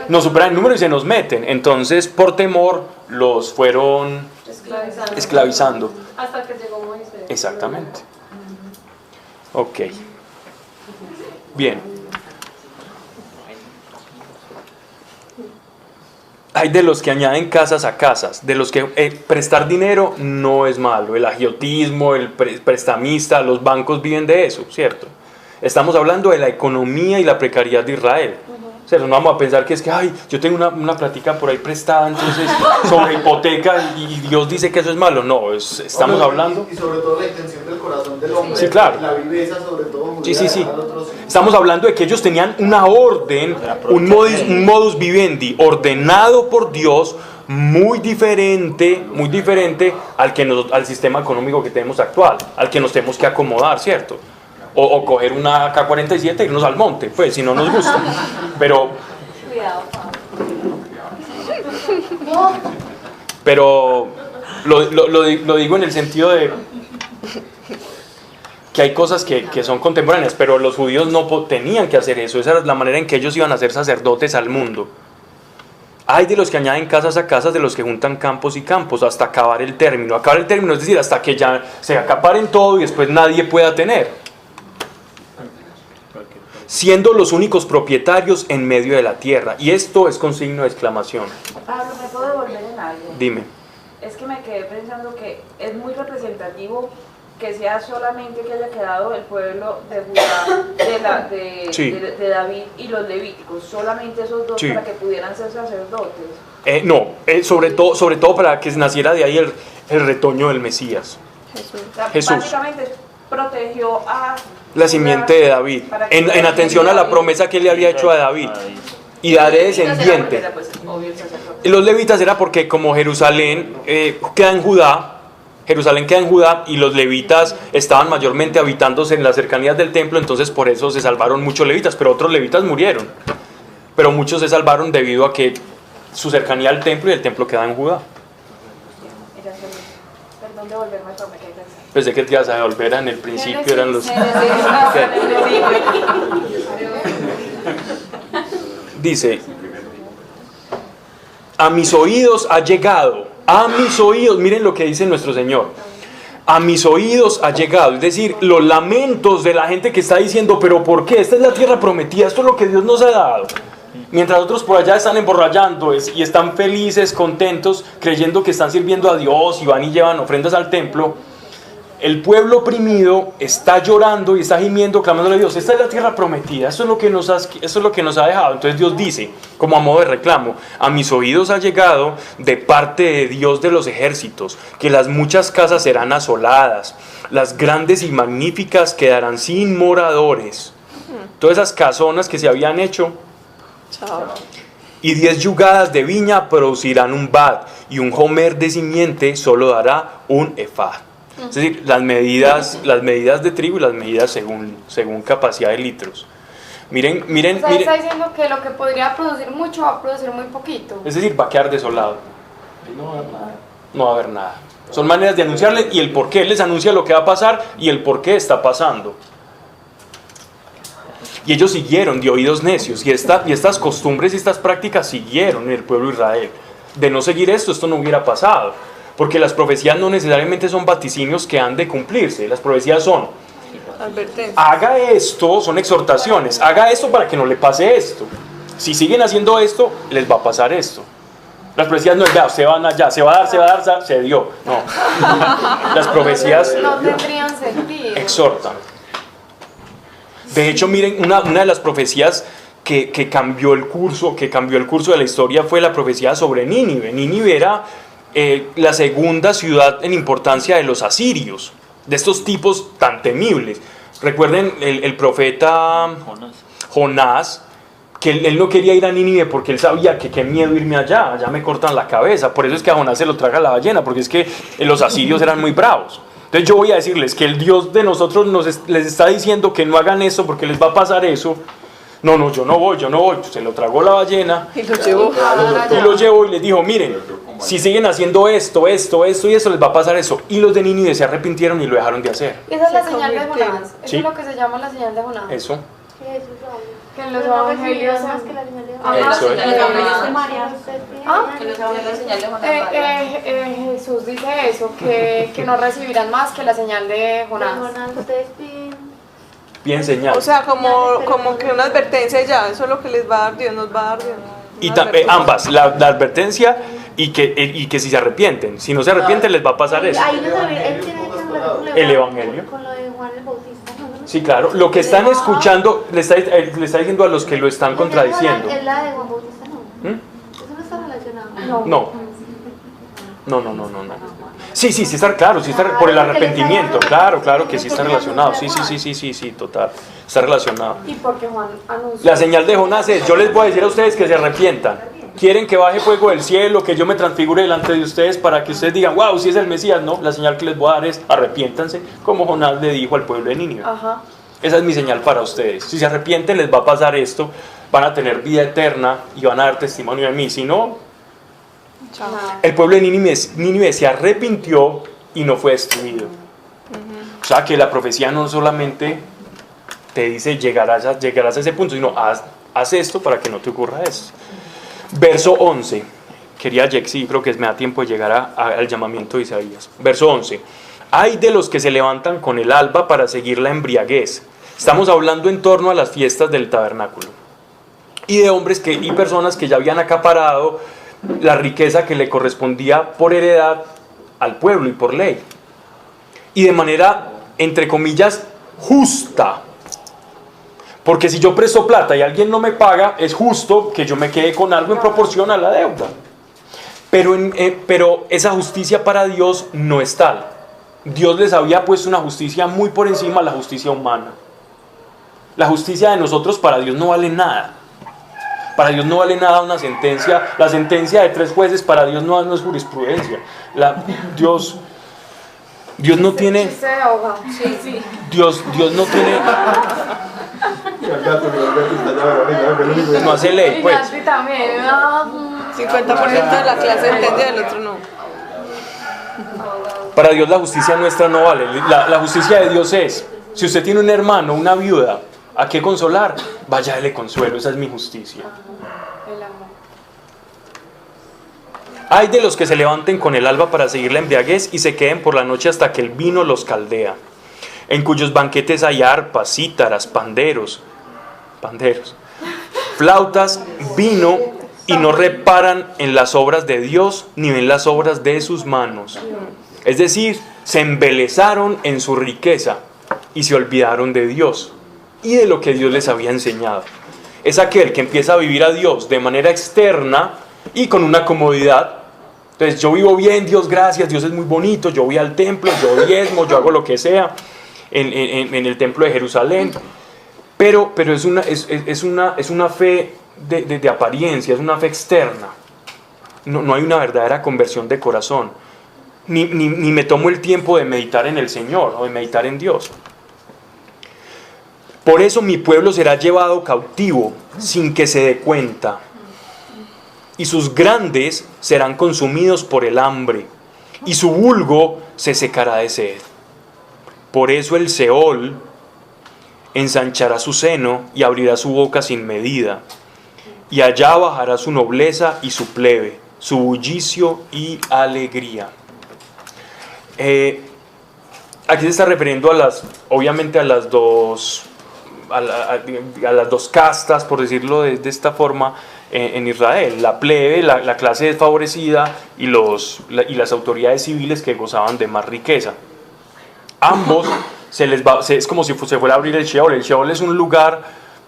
[SPEAKER 1] nos superan el número y se nos meten. Entonces, por temor, los fueron esclavizando.
[SPEAKER 4] Hasta que llegó Moisés.
[SPEAKER 1] Exactamente. Ok. Bien. Hay de los que añaden casas a casas, de los que prestar dinero no es malo, el agiotismo, el prestamista, los bancos viven de eso, ¿cierto? Estamos hablando de la economía y la precariedad de Israel. O sea, no vamos a pensar que es que, yo tengo una plática por ahí prestada, entonces, sobre hipoteca, y Dios dice que eso es malo. No, estamos hablando...
[SPEAKER 8] Y sobre todo la intención del corazón del hombre.
[SPEAKER 1] Sí, claro.
[SPEAKER 8] La viveza, sobre todo.
[SPEAKER 1] Sí. Estamos hablando de que ellos tenían una orden, un modus vivendi, ordenado por Dios, muy diferente al sistema económico que tenemos actual, al que nos tenemos que acomodar, ¿cierto? O coger una AK-47 e irnos al monte, pues, si no nos gusta. Pero lo digo en el sentido de que hay cosas que son contemporáneas, pero los judíos no tenían que hacer eso. Esa era la manera en que ellos iban a ser sacerdotes al mundo. Hay de los que añaden casas a casas, de los que juntan campos y campos, hasta acabar el término. Acabar el término es decir, hasta que ya se acaparen todo y después nadie pueda tener. Siendo los únicos propietarios en medio de la tierra. Y esto es con signo de exclamación.
[SPEAKER 7] Pablo, ¿me puedo devolver en algo?
[SPEAKER 1] Dime.
[SPEAKER 7] Es que me quedé pensando que es muy representativo que sea solamente que haya quedado el pueblo de Judá, de David y los levíticos, solamente esos dos para que pudieran ser sacerdotes.
[SPEAKER 1] No, sobre todo para que naciera de ahí el retoño del Mesías. Jesús.
[SPEAKER 7] Básicamente protegió a
[SPEAKER 1] la simiente de David, en atención a la promesa que él le había hecho a David. Y daré descendiente. Los levitas era porque como Jerusalén queda en Judá, y los levitas estaban mayormente habitándose en las cercanías del templo, entonces por eso se salvaron muchos levitas, pero otros levitas murieron. Pero muchos se salvaron debido a que su cercanía al templo y el templo queda en Judá.
[SPEAKER 7] Perdón de volverme a tomar, que
[SPEAKER 1] Pensé que te ibas a devolver en el principio, eran los... Dice, a mis oídos ha llegado, a mis oídos, miren lo que dice nuestro Señor, a mis oídos ha llegado, es decir, los lamentos de la gente que está diciendo, pero ¿por qué? Esta es la tierra prometida, esto es lo que Dios nos ha dado. Mientras otros por allá están emborrachando y están felices, contentos, creyendo que están sirviendo a Dios y van y llevan ofrendas al templo, el pueblo oprimido está llorando y está gimiendo, clamándole a Dios, esta es la tierra prometida, esto es lo que nos ha dejado. Entonces Dios dice, como a modo de reclamo, a mis oídos ha llegado de parte de Dios de los ejércitos, que las muchas casas serán asoladas, las grandes y magníficas quedarán sin moradores. Todas esas casonas que se habían hecho, y 10 yugadas de viña producirán un bad, y un homer de simiente solo dará un efad. Es decir, las medidas de trigo y las medidas según capacidad de litros. Miren.
[SPEAKER 11] O sea, está diciendo que lo que podría producir mucho va a producir muy poquito.
[SPEAKER 1] Es decir, va a quedar desolado. No va a haber nada. Son maneras de anunciarle y el por qué. Él les anuncia lo que va a pasar y el por qué está pasando. Y ellos siguieron de oídos necios. Y estas costumbres y estas prácticas siguieron en el pueblo de Israel. De no seguir esto no hubiera pasado. Porque las profecías no necesariamente son vaticinios que han de cumplirse. Las profecías son, haga esto, son exhortaciones, haga esto para que no le pase esto. Si siguen haciendo esto, les va a pasar esto. Las profecías no es, vea, se van allá, se va a dar, se dio. No. Las profecías
[SPEAKER 11] no tendrían sentido.
[SPEAKER 1] Exhortan. De hecho, miren, una de las profecías que cambió el curso de la historia fue la profecía sobre Nínive. Nínive era la segunda ciudad en importancia de los asirios, de estos tipos tan temibles. Recuerden el profeta Jonás, que él no quería ir a Nínive porque él sabía que qué miedo irme allá me cortan la cabeza. Por eso es que a Jonás se lo traga la ballena, porque es que los asirios eran muy bravos. Entonces yo voy a decirles que el Dios de nosotros les está diciendo que no hagan eso porque les va a pasar eso. No, yo no voy. Se lo tragó la ballena y lo llevó y les dijo, miren, si siguen haciendo esto y eso, les va a pasar eso. Y los de Nínive se arrepintieron y lo dejaron de hacer.
[SPEAKER 11] Esa es la señal de Jonás. Eso
[SPEAKER 1] ¿sí?
[SPEAKER 11] es lo que se llama la señal de Jonás.
[SPEAKER 1] Eso.
[SPEAKER 2] ¿Qué es eso?
[SPEAKER 11] Que en los evangelios
[SPEAKER 2] más que la señal de
[SPEAKER 1] Eso es.
[SPEAKER 11] Jesús dice eso, que no recibirán más que la señal de Jonás.
[SPEAKER 1] Bien señal.
[SPEAKER 6] O sea, como que una advertencia ya, eso es lo que les va a dar Dios, nos va a dar Dios.
[SPEAKER 1] Y ambas, la advertencia y que si se arrepienten, si no se arrepienten les va a pasar eso.
[SPEAKER 2] Ahí él tiene que hablar
[SPEAKER 1] el Evangelio.
[SPEAKER 2] Con lo de Juan el Bautista.
[SPEAKER 1] Sí, claro, lo que están escuchando le está diciendo a los que lo están contradiciendo.
[SPEAKER 2] Es la de Juan Bautista, ¿no? Eso no está relacionado.
[SPEAKER 1] No. Sí, está claro, sí está por el arrepentimiento, claro que sí está relacionado, sí, total, está relacionado.
[SPEAKER 11] ¿Y porque Juan anunció?
[SPEAKER 1] La señal de Jonás es, yo les voy a decir a ustedes que se arrepientan. Quieren que baje fuego del cielo, que yo me transfigure delante de ustedes para que ustedes digan, wow, si es el Mesías. No, la señal que les voy a dar es arrepiéntanse, como Jonás le dijo al pueblo de Nínive.
[SPEAKER 11] Ajá.
[SPEAKER 1] esa es mi señal para ustedes. Si se arrepienten les va a pasar esto, van a tener vida eterna y van a dar testimonio de mí. Si no, chao. El pueblo de Nínive se arrepintió y no fue destruido. O sea que la profecía no solamente te dice llegarás a ese punto, sino haz esto para que no te ocurra eso. Verso 11. Creo que me da tiempo de llegar al llamamiento de Isaías. Verso 11. Hay de los que se levantan con el alba para seguir la embriaguez. Estamos hablando en torno a las fiestas del tabernáculo. Y de hombres y personas que ya habían acaparado la riqueza que le correspondía por heredad al pueblo y por ley. Y de manera, entre comillas, justa. Porque si yo presto plata y alguien no me paga, es justo que yo me quede con algo en proporción a la deuda. Pero esa justicia para Dios no es tal. Dios les había puesto una justicia muy por encima de la justicia humana. La justicia de nosotros para Dios no vale nada. Para Dios no vale nada una sentencia. La sentencia de 3 jueces para Dios no es jurisprudencia. Dios no tiene... Dios no tiene... No hace ley, pues.
[SPEAKER 6] 50% de la clase entiende, el otro no.
[SPEAKER 1] Para Dios la justicia nuestra no vale. La justicia de Dios es, si usted tiene un hermano, una viuda, ¿a qué consolar? Vaya, dele consuelo, esa es mi justicia. Hay de los que se levanten con el alba para seguir la embriaguez y se queden por la noche hasta que el vino los caldea, en cuyos banquetes hay arpas, cítaras, panderos, flautas, vino, y no reparan en las obras de Dios ni en las obras de sus manos. Es decir, se embelesaron en su riqueza y se olvidaron de Dios y de lo que Dios les había enseñado. Es aquel que empieza a vivir a Dios de manera externa y con una comodidad. Entonces yo vivo bien, Dios gracias, Dios es muy bonito, yo voy al templo, yo diezmo, yo hago lo que sea en el templo de Jerusalén, pero es una fe de apariencia, es una fe externa. No hay una verdadera conversión de corazón, ni me tomo el tiempo de meditar en el Señor o de meditar en Dios. Por eso mi pueblo será llevado cautivo sin que se dé cuenta, y sus grandes serán consumidos por el hambre, y su vulgo se secará de sed. Por eso el Seol ensanchará su seno y abrirá su boca sin medida, y allá bajará su nobleza y su plebe, su bullicio y alegría. Aquí se está refiriendo obviamente a las dos castas, por decirlo de esta forma, en Israel: la plebe, la clase desfavorecida, y las autoridades civiles que gozaban de más riqueza. Ambos es como si se fuera a abrir el Sheol. El Sheol es un lugar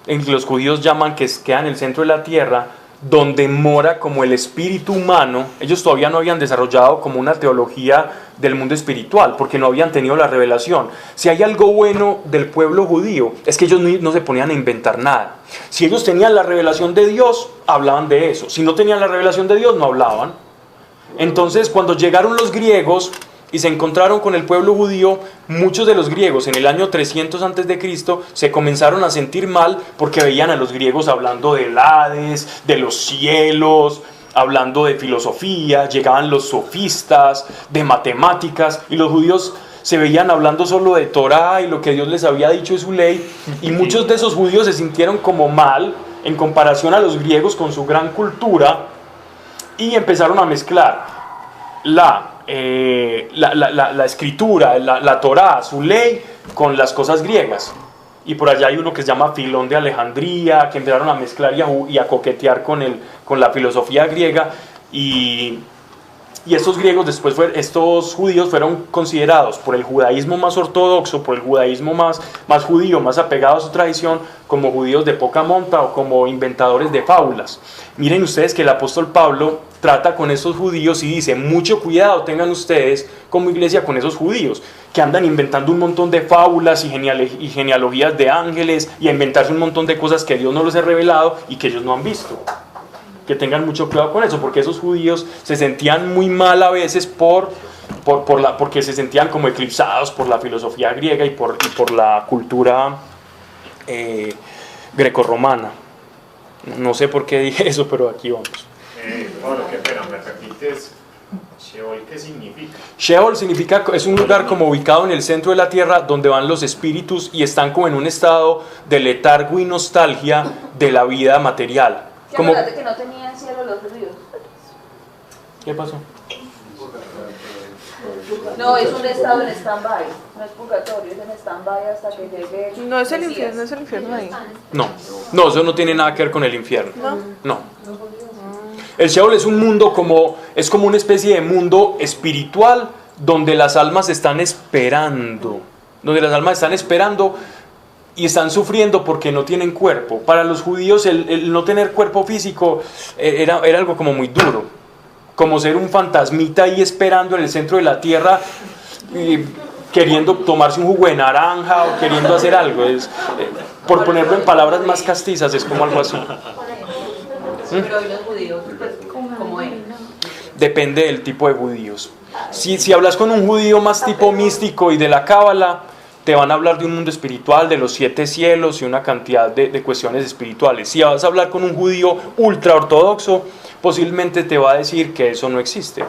[SPEAKER 1] en que los judíos llaman que queda en el centro de la tierra, donde mora como el espíritu humano. Ellos todavía no habían desarrollado como una teología del mundo espiritual, porque no habían tenido la revelación. Si hay algo bueno del pueblo judío, es que ellos no se ponían a inventar nada. Si ellos tenían la revelación de Dios, hablaban de eso. Si no tenían la revelación de Dios, no hablaban. Entonces, cuando llegaron los griegos y se encontraron con el pueblo judío, muchos de los griegos en el año 300 a.C. se comenzaron a sentir mal porque veían a los griegos hablando del Hades, de los cielos, hablando de filosofía. Llegaban los sofistas, de matemáticas, y los judíos se veían hablando solo de Torá y lo que Dios les había dicho de su ley, y muchos de esos judíos se sintieron como mal en comparación a los griegos con su gran cultura, y empezaron a mezclar la escritura, la Torá, su ley, con las cosas griegas. Y por allá hay uno que se llama Filón de Alejandría, que empezaron a mezclar y a coquetear con la filosofía griega, y estos griegos después estos judíos fueron considerados por el judaísmo más ortodoxo, por el judaísmo más judío, más apegado a su tradición, como judíos de poca monta o como inventadores de fábulas. Miren ustedes que el apóstol Pablo trata con estos judíos y dice: mucho cuidado tengan ustedes como iglesia con esos judíos que andan inventando un montón de fábulas y genealogías de ángeles, y a inventarse un montón de cosas que Dios no les ha revelado y que ellos no han visto. Que tengan mucho cuidado con eso, porque esos judíos se sentían muy mal a veces porque se sentían como eclipsados por la filosofía griega y por la cultura grecorromana. No sé por qué dije eso, pero aquí vamos.
[SPEAKER 5] Pablo, qué pena, ¿me repites? ¿Sheol qué significa?
[SPEAKER 1] Sheol significa, es un lugar como ubicado en el centro de la tierra donde van los espíritus y están como en un estado de letargo y nostalgia de la vida material. Como...
[SPEAKER 7] que no tenían cielo los ríos.
[SPEAKER 1] ¿Qué pasó?
[SPEAKER 7] No, es un estado en stand-by, no es purgatorio, es en stand-by hasta que llegue.
[SPEAKER 6] No es el infierno, no es el infierno ahí.
[SPEAKER 1] No, eso no tiene nada que ver con el infierno. No. El Sheol es un mundo es como una especie de mundo espiritual donde las almas están esperando. Y están sufriendo porque no tienen cuerpo. Para los judíos el no tener cuerpo físico era algo como muy duro. Como ser un fantasmita ahí esperando en el centro de la tierra, queriendo tomarse un jugo de naranja o queriendo hacer algo. Por ponerlo en palabras más castizas, es como algo así.
[SPEAKER 7] Pero hoy los judíos, pues, ¿cómo eran?
[SPEAKER 1] Depende del tipo de judíos. Si hablas con un judío más tipo místico y de la cábala, te van a hablar de un mundo espiritual, de los 7 cielos y una cantidad de cuestiones espirituales. Si vas a hablar con un judío ultra ortodoxo, posiblemente te va a decir que eso no existe.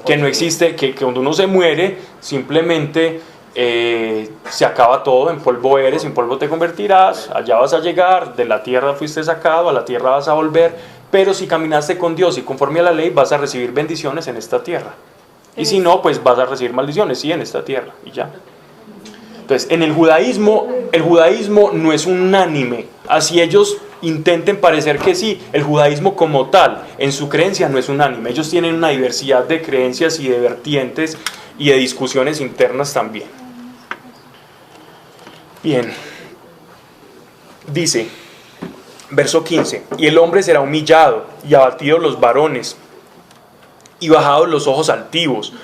[SPEAKER 1] Que no existe, que cuando uno se muere, simplemente se acaba todo, en polvo eres, en polvo te convertirás, allá vas a llegar, de la tierra fuiste sacado, a la tierra vas a volver, pero si caminaste con Dios y conforme a la ley, vas a recibir bendiciones en esta tierra. Y si no, pues vas a recibir maldiciones, sí, en esta tierra, y ya. Entonces, en el judaísmo no es unánime. Así ellos intenten parecer que sí, el judaísmo como tal, en su creencia no es unánime. Ellos tienen una diversidad de creencias y de vertientes y de discusiones internas también. Bien. Dice, verso 15, y el hombre será humillado y abatido los varones y bajados los ojos altivos,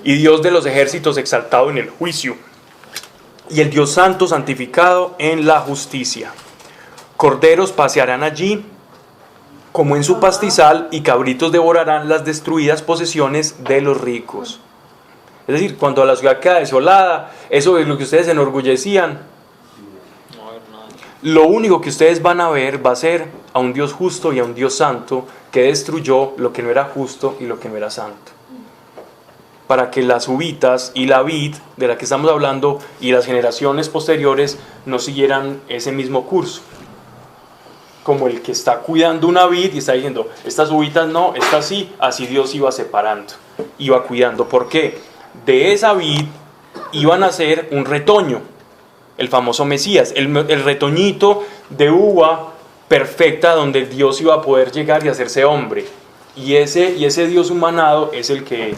[SPEAKER 1] y Dios de los ejércitos exaltado en el juicio, y el Dios santo santificado en la justicia. Corderos pasearán allí como en su pastizal, y cabritos devorarán las destruidas posesiones de los ricos. Es decir, cuando la ciudad queda desolada, eso es lo que ustedes se enorgullecían, lo único que ustedes van a ver va a ser a un Dios justo y a un Dios santo que destruyó lo que no era justo y lo que no era santo, para que las uvitas y la vid de la que estamos hablando y las generaciones posteriores no siguieran ese mismo curso, como el que está cuidando una vid y está diciendo, estas uvitas no, estas sí, así Dios iba separando, iba cuidando. ¿Por qué? De esa vid iban a hacer un retoño, el famoso Mesías, el retoñito de uva perfecta donde Dios iba a poder llegar y hacerse hombre, y ese Dios humanado es el que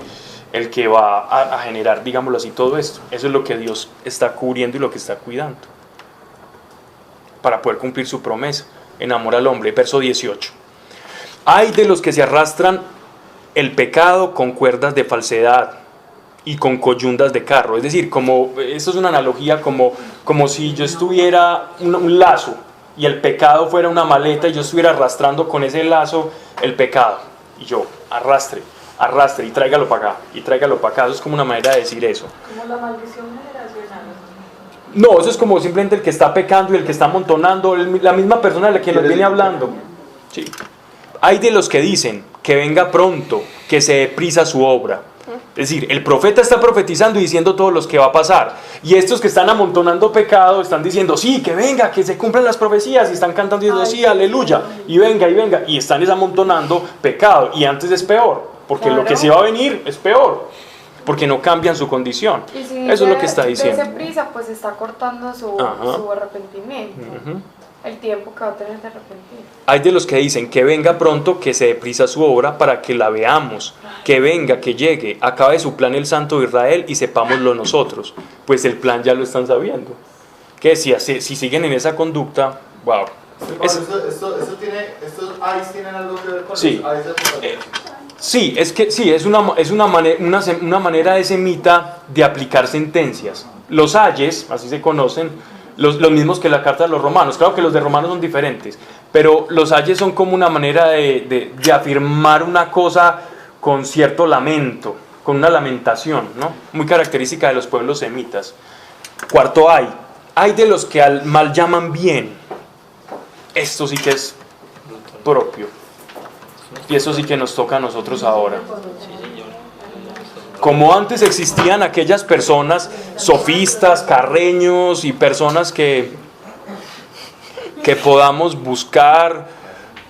[SPEAKER 1] va a generar, digámoslo así, todo esto. Eso es lo que Dios está cubriendo y lo que está cuidando para poder cumplir su promesa en amor al hombre. Verso 18, hay de los que se arrastran el pecado con cuerdas de falsedad y con coyundas de carro. Es decir, esto es una analogía como si yo estuviera un lazo y el pecado fuera una maleta y yo estuviera arrastrando con ese lazo el pecado, y yo arrastre y tráigalo para acá, y tráigalo para acá. Eso es como una manera de decir eso.
[SPEAKER 2] Como la maldición generacional.
[SPEAKER 1] No, eso es como simplemente el que está pecando y el que está amontonando, la misma persona de la que nos viene hablando. Sí. Hay de los que dicen que venga pronto, que se dé prisa su obra. Es decir, el profeta está profetizando y diciendo todo lo que va a pasar, y estos que están amontonando pecado están diciendo, sí, que venga, que se cumplan las profecías, y están cantando diciendo, sí, aleluya, y venga, y están desamontonando pecado, y antes es peor, porque lo que se va a venir es peor, porque no cambian su condición.
[SPEAKER 11] Y si
[SPEAKER 1] eso es lo que está diciendo.
[SPEAKER 11] Si prisa, pues está cortando su arrepentimiento. El tiempo que va a tener de arrepentir.
[SPEAKER 1] Hay de los que dicen que venga pronto, que se dé prisa su obra para que la veamos, que venga, que llegue, acabe su plan el Santo de Israel y sepámoslo nosotros. Pues el plan ya lo están sabiendo. Que si siguen en esa conducta, wow.
[SPEAKER 12] ¿Estos AIS tienen algo que ver con los AIS de
[SPEAKER 1] Sí, es una manera de semita de aplicar sentencias. Los ayes, así se conocen, los mismos que la carta de los romanos. Claro que los de romanos son diferentes, pero los ayes son como una manera de afirmar una cosa con cierto lamento, con una lamentación, ¿no? Muy característica de los pueblos semitas. Cuarto, hay de los que al mal llaman bien. Esto sí que es propio. Y eso sí que nos toca a nosotros ahora. Como antes existían aquellas personas sofistas, carreños y personas que podamos buscar,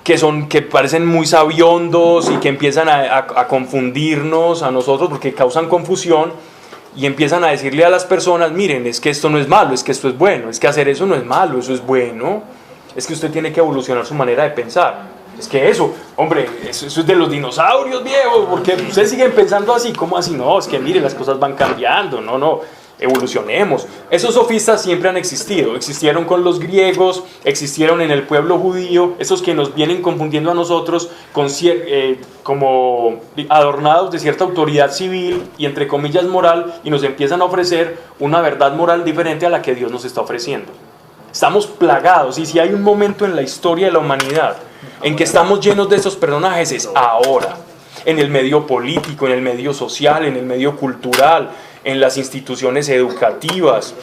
[SPEAKER 1] que parecen muy sabiondos y que empiezan a confundirnos a nosotros porque causan confusión y empiezan a decirle a las personas, miren, es que esto no es malo, es que esto es bueno, es que hacer eso no es malo, eso es bueno, es que usted tiene que evolucionar su manera de pensar. Es que eso, hombre, eso es de los dinosaurios, viejo, porque ustedes siguen pensando así, ¿cómo así? No, es que mire, las cosas van cambiando, no, evolucionemos. Esos sofistas siempre han existido, existieron con los griegos, existieron en el pueblo judío, esos que nos vienen confundiendo a nosotros como adornados de cierta autoridad civil y entre comillas moral, y nos empiezan a ofrecer una verdad moral diferente a la que Dios nos está ofreciendo. Estamos plagados, y si hay un momento en la historia de la humanidad en que estamos llenos de esos personajes, es ahora, en el medio político, en el medio social, en el medio cultural, en las instituciones educativas,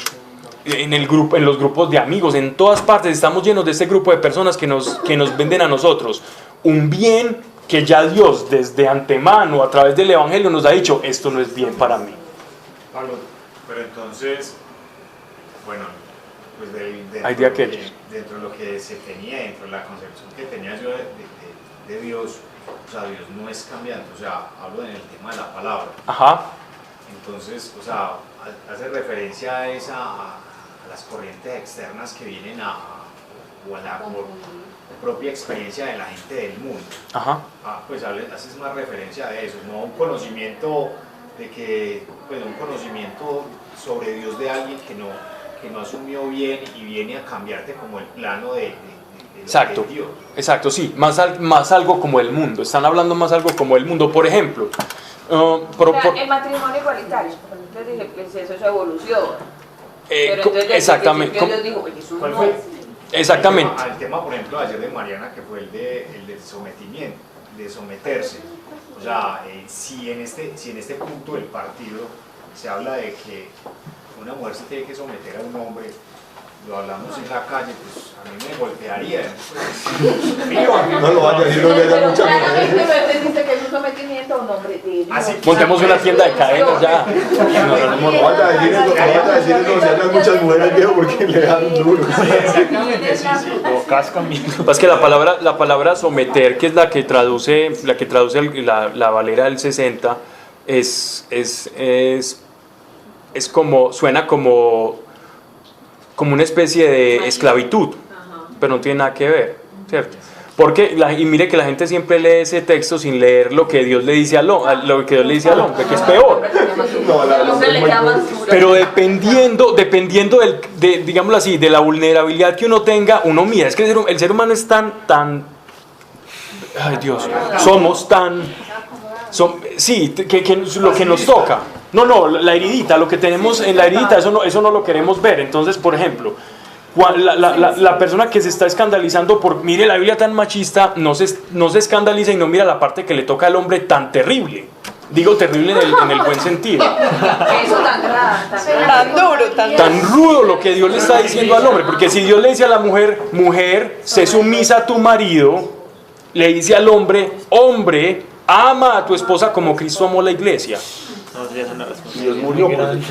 [SPEAKER 1] en los grupos de amigos, en todas partes estamos llenos de este grupo de personas que nos venden a nosotros un bien que ya Dios desde antemano a través del Evangelio nos ha dicho, esto no es bien para mí.
[SPEAKER 5] Pablo, pero entonces, bueno, pues dentro de lo que se tenía, dentro de la concepción que tenía yo de Dios, o sea, Dios no es cambiante, o sea, hablo en el tema de la palabra.
[SPEAKER 1] Ajá.
[SPEAKER 5] Entonces, o sea, hace referencia a las corrientes externas que vienen o a la propia experiencia de la gente del mundo.
[SPEAKER 1] Ajá.
[SPEAKER 5] Pues haces más referencia a eso, no a un conocimiento un conocimiento sobre Dios de alguien que no asumió bien y viene a cambiarte como el plano de
[SPEAKER 1] exacto,
[SPEAKER 5] Dios.
[SPEAKER 1] Exacto, sí, más algo como el mundo, están hablando más algo como el mundo, por ejemplo.
[SPEAKER 7] El matrimonio igualitario, entonces dije, pues eso es evolución. Pero entonces
[SPEAKER 1] exactamente.
[SPEAKER 7] Dios dijo, oye, eso
[SPEAKER 5] ¿Cuál
[SPEAKER 7] no
[SPEAKER 5] fue?
[SPEAKER 7] es.
[SPEAKER 1] Exactamente.
[SPEAKER 5] Al tema, por ejemplo, ayer de Mariana, que fue el del sometimiento, de someterse. O sea, si en este punto del partido se habla de que una mujer se tiene que someter a un hombre, lo hablamos en la calle, pues a mí me golpearía.
[SPEAKER 12] No lo vaya a decir, no le da mucha
[SPEAKER 7] mujer. Dice que es un sometimiento a un hombre.
[SPEAKER 1] Montemos una tienda de cadenas ya.
[SPEAKER 12] No vaya a decir eso, no vaya a decir eso, se hablan muchas mujeres, viejo, porque le dan duro.
[SPEAKER 5] Exactamente, sí.
[SPEAKER 10] O cascan bien.
[SPEAKER 1] Es que la palabra someter, que es la que traduce la Valera del 60, es como, suena como una especie de esclavitud, pero no tiene nada que ver, ¿cierto? Porque, y mire que la gente siempre lee ese texto sin leer lo que Dios le dice al hombre, que es peor. Pero dependiendo digámoslo así, de la vulnerabilidad que uno tenga, uno mira, es que el ser humano es tan, ay Dios, sí, que lo que nos toca. No, la heridita, lo que tenemos en la heridita, eso no lo queremos ver. Entonces, por ejemplo, la persona que se está escandalizando por, mire la Biblia tan machista, no se escandaliza y no mira la parte que le toca al hombre tan terrible. Digo terrible en el buen sentido.
[SPEAKER 7] Eso
[SPEAKER 6] tan duro,
[SPEAKER 1] tan rudo lo que Dios le está diciendo al hombre. Porque si Dios le dice a la mujer, sé sumisa a tu marido, le dice al hombre, ama a tu esposa como Cristo amó la iglesia.
[SPEAKER 3] Dios murió,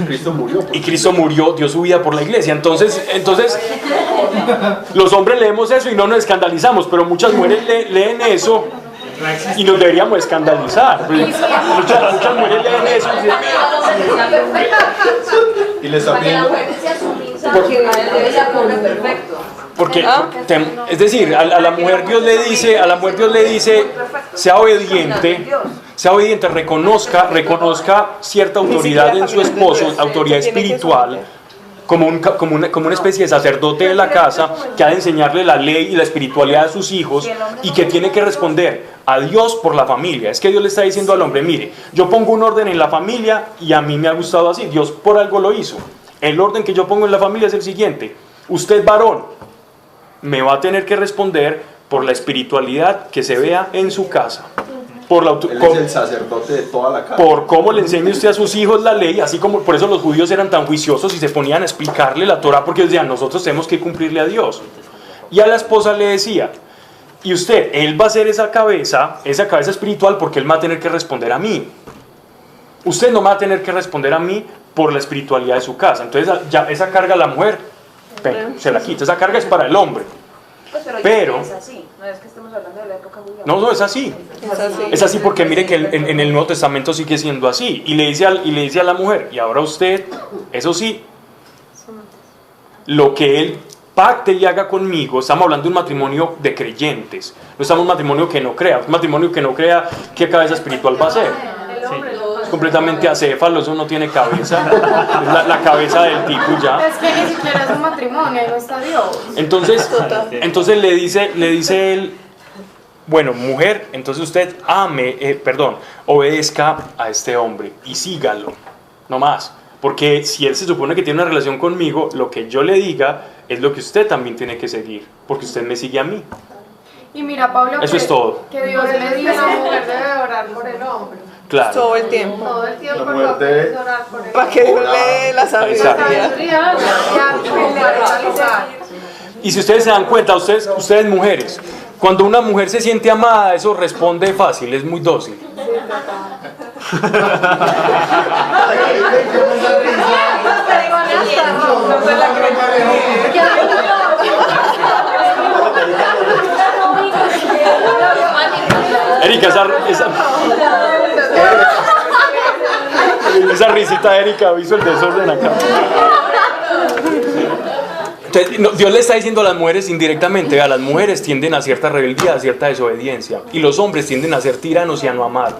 [SPEAKER 3] Cristo murió.
[SPEAKER 1] Y Cristo murió, dio su vida por la iglesia. Entonces los hombres leemos eso y no nos escandalizamos, pero muchas mujeres leen eso y nos deberíamos escandalizar. Muchas mujeres leen eso
[SPEAKER 12] y les está pidiendo.
[SPEAKER 1] Porque, es decir, a la mujer Dios le dice, sea obediente, reconozca cierta autoridad en su esposo, autoridad espiritual, como una especie de sacerdote de la casa que ha de enseñarle la ley y la espiritualidad a sus hijos y que tiene que responder a Dios por la familia. Es que Dios le está diciendo al hombre, mire, yo pongo un orden en la familia y a mí me ha gustado así, Dios por algo lo hizo. El orden que yo pongo en la familia es el siguiente: usted, varón, me va a tener que responder por la espiritualidad que se vea en su casa.
[SPEAKER 12] Él es el sacerdote de toda la casa.
[SPEAKER 1] Por cómo le enseña usted a sus hijos la ley, así como por eso los judíos eran tan juiciosos y se ponían a explicarle la Torah, porque decían, nosotros tenemos que cumplirle a Dios. Y a la esposa le decía, y usted, él va a ser esa cabeza espiritual, porque él va a tener que responder a mí. Usted no va a tener que responder a mí por la espiritualidad de su casa. Entonces ya esa carga la mujer se la quita, esa carga es para el hombre.
[SPEAKER 7] Pues
[SPEAKER 1] pero
[SPEAKER 7] es así, no es que estemos hablando de la época judía.
[SPEAKER 1] No, es así. Es así porque mire que en el Nuevo Testamento sigue siendo así. Y le dice a la mujer, y ahora usted, eso sí, lo que él pacte y haga conmigo, estamos hablando de un matrimonio de creyentes, no estamos un matrimonio que no crea, un matrimonio que no crea, ¿qué cabeza espiritual va a ser? Es completamente acéfalo, eso no tiene cabeza, es la cabeza del tipo ya.
[SPEAKER 11] Es que ni siquiera es un matrimonio, ahí no está Dios.
[SPEAKER 1] Entonces le dice él, bueno, mujer, entonces usted obedezca a este hombre y sígalo, no más. Porque si él se supone que tiene una relación conmigo, lo que yo le diga es lo que usted también tiene que seguir, porque usted me sigue a mí.
[SPEAKER 11] Y mira, Pablo,
[SPEAKER 1] eso es todo.
[SPEAKER 11] Que Dios le dice a la mujer debe orar por el hombre.
[SPEAKER 1] Claro.
[SPEAKER 6] Todo el tiempo.
[SPEAKER 4] Todo el tiempo
[SPEAKER 12] La mujer debe
[SPEAKER 4] orar por el
[SPEAKER 6] para que Dios le dé la sabiduría.
[SPEAKER 1] Y si ustedes se dan cuenta, ustedes mujeres, cuando una mujer se siente amada, eso responde fácil, es muy dócil. Erika, esa risita de Erika hizo el desorden acá. Entonces, Dios le está diciendo a las mujeres indirectamente, a las mujeres tienden a cierta rebeldía, a cierta desobediencia, y los hombres tienden a ser tiranos y a no amar.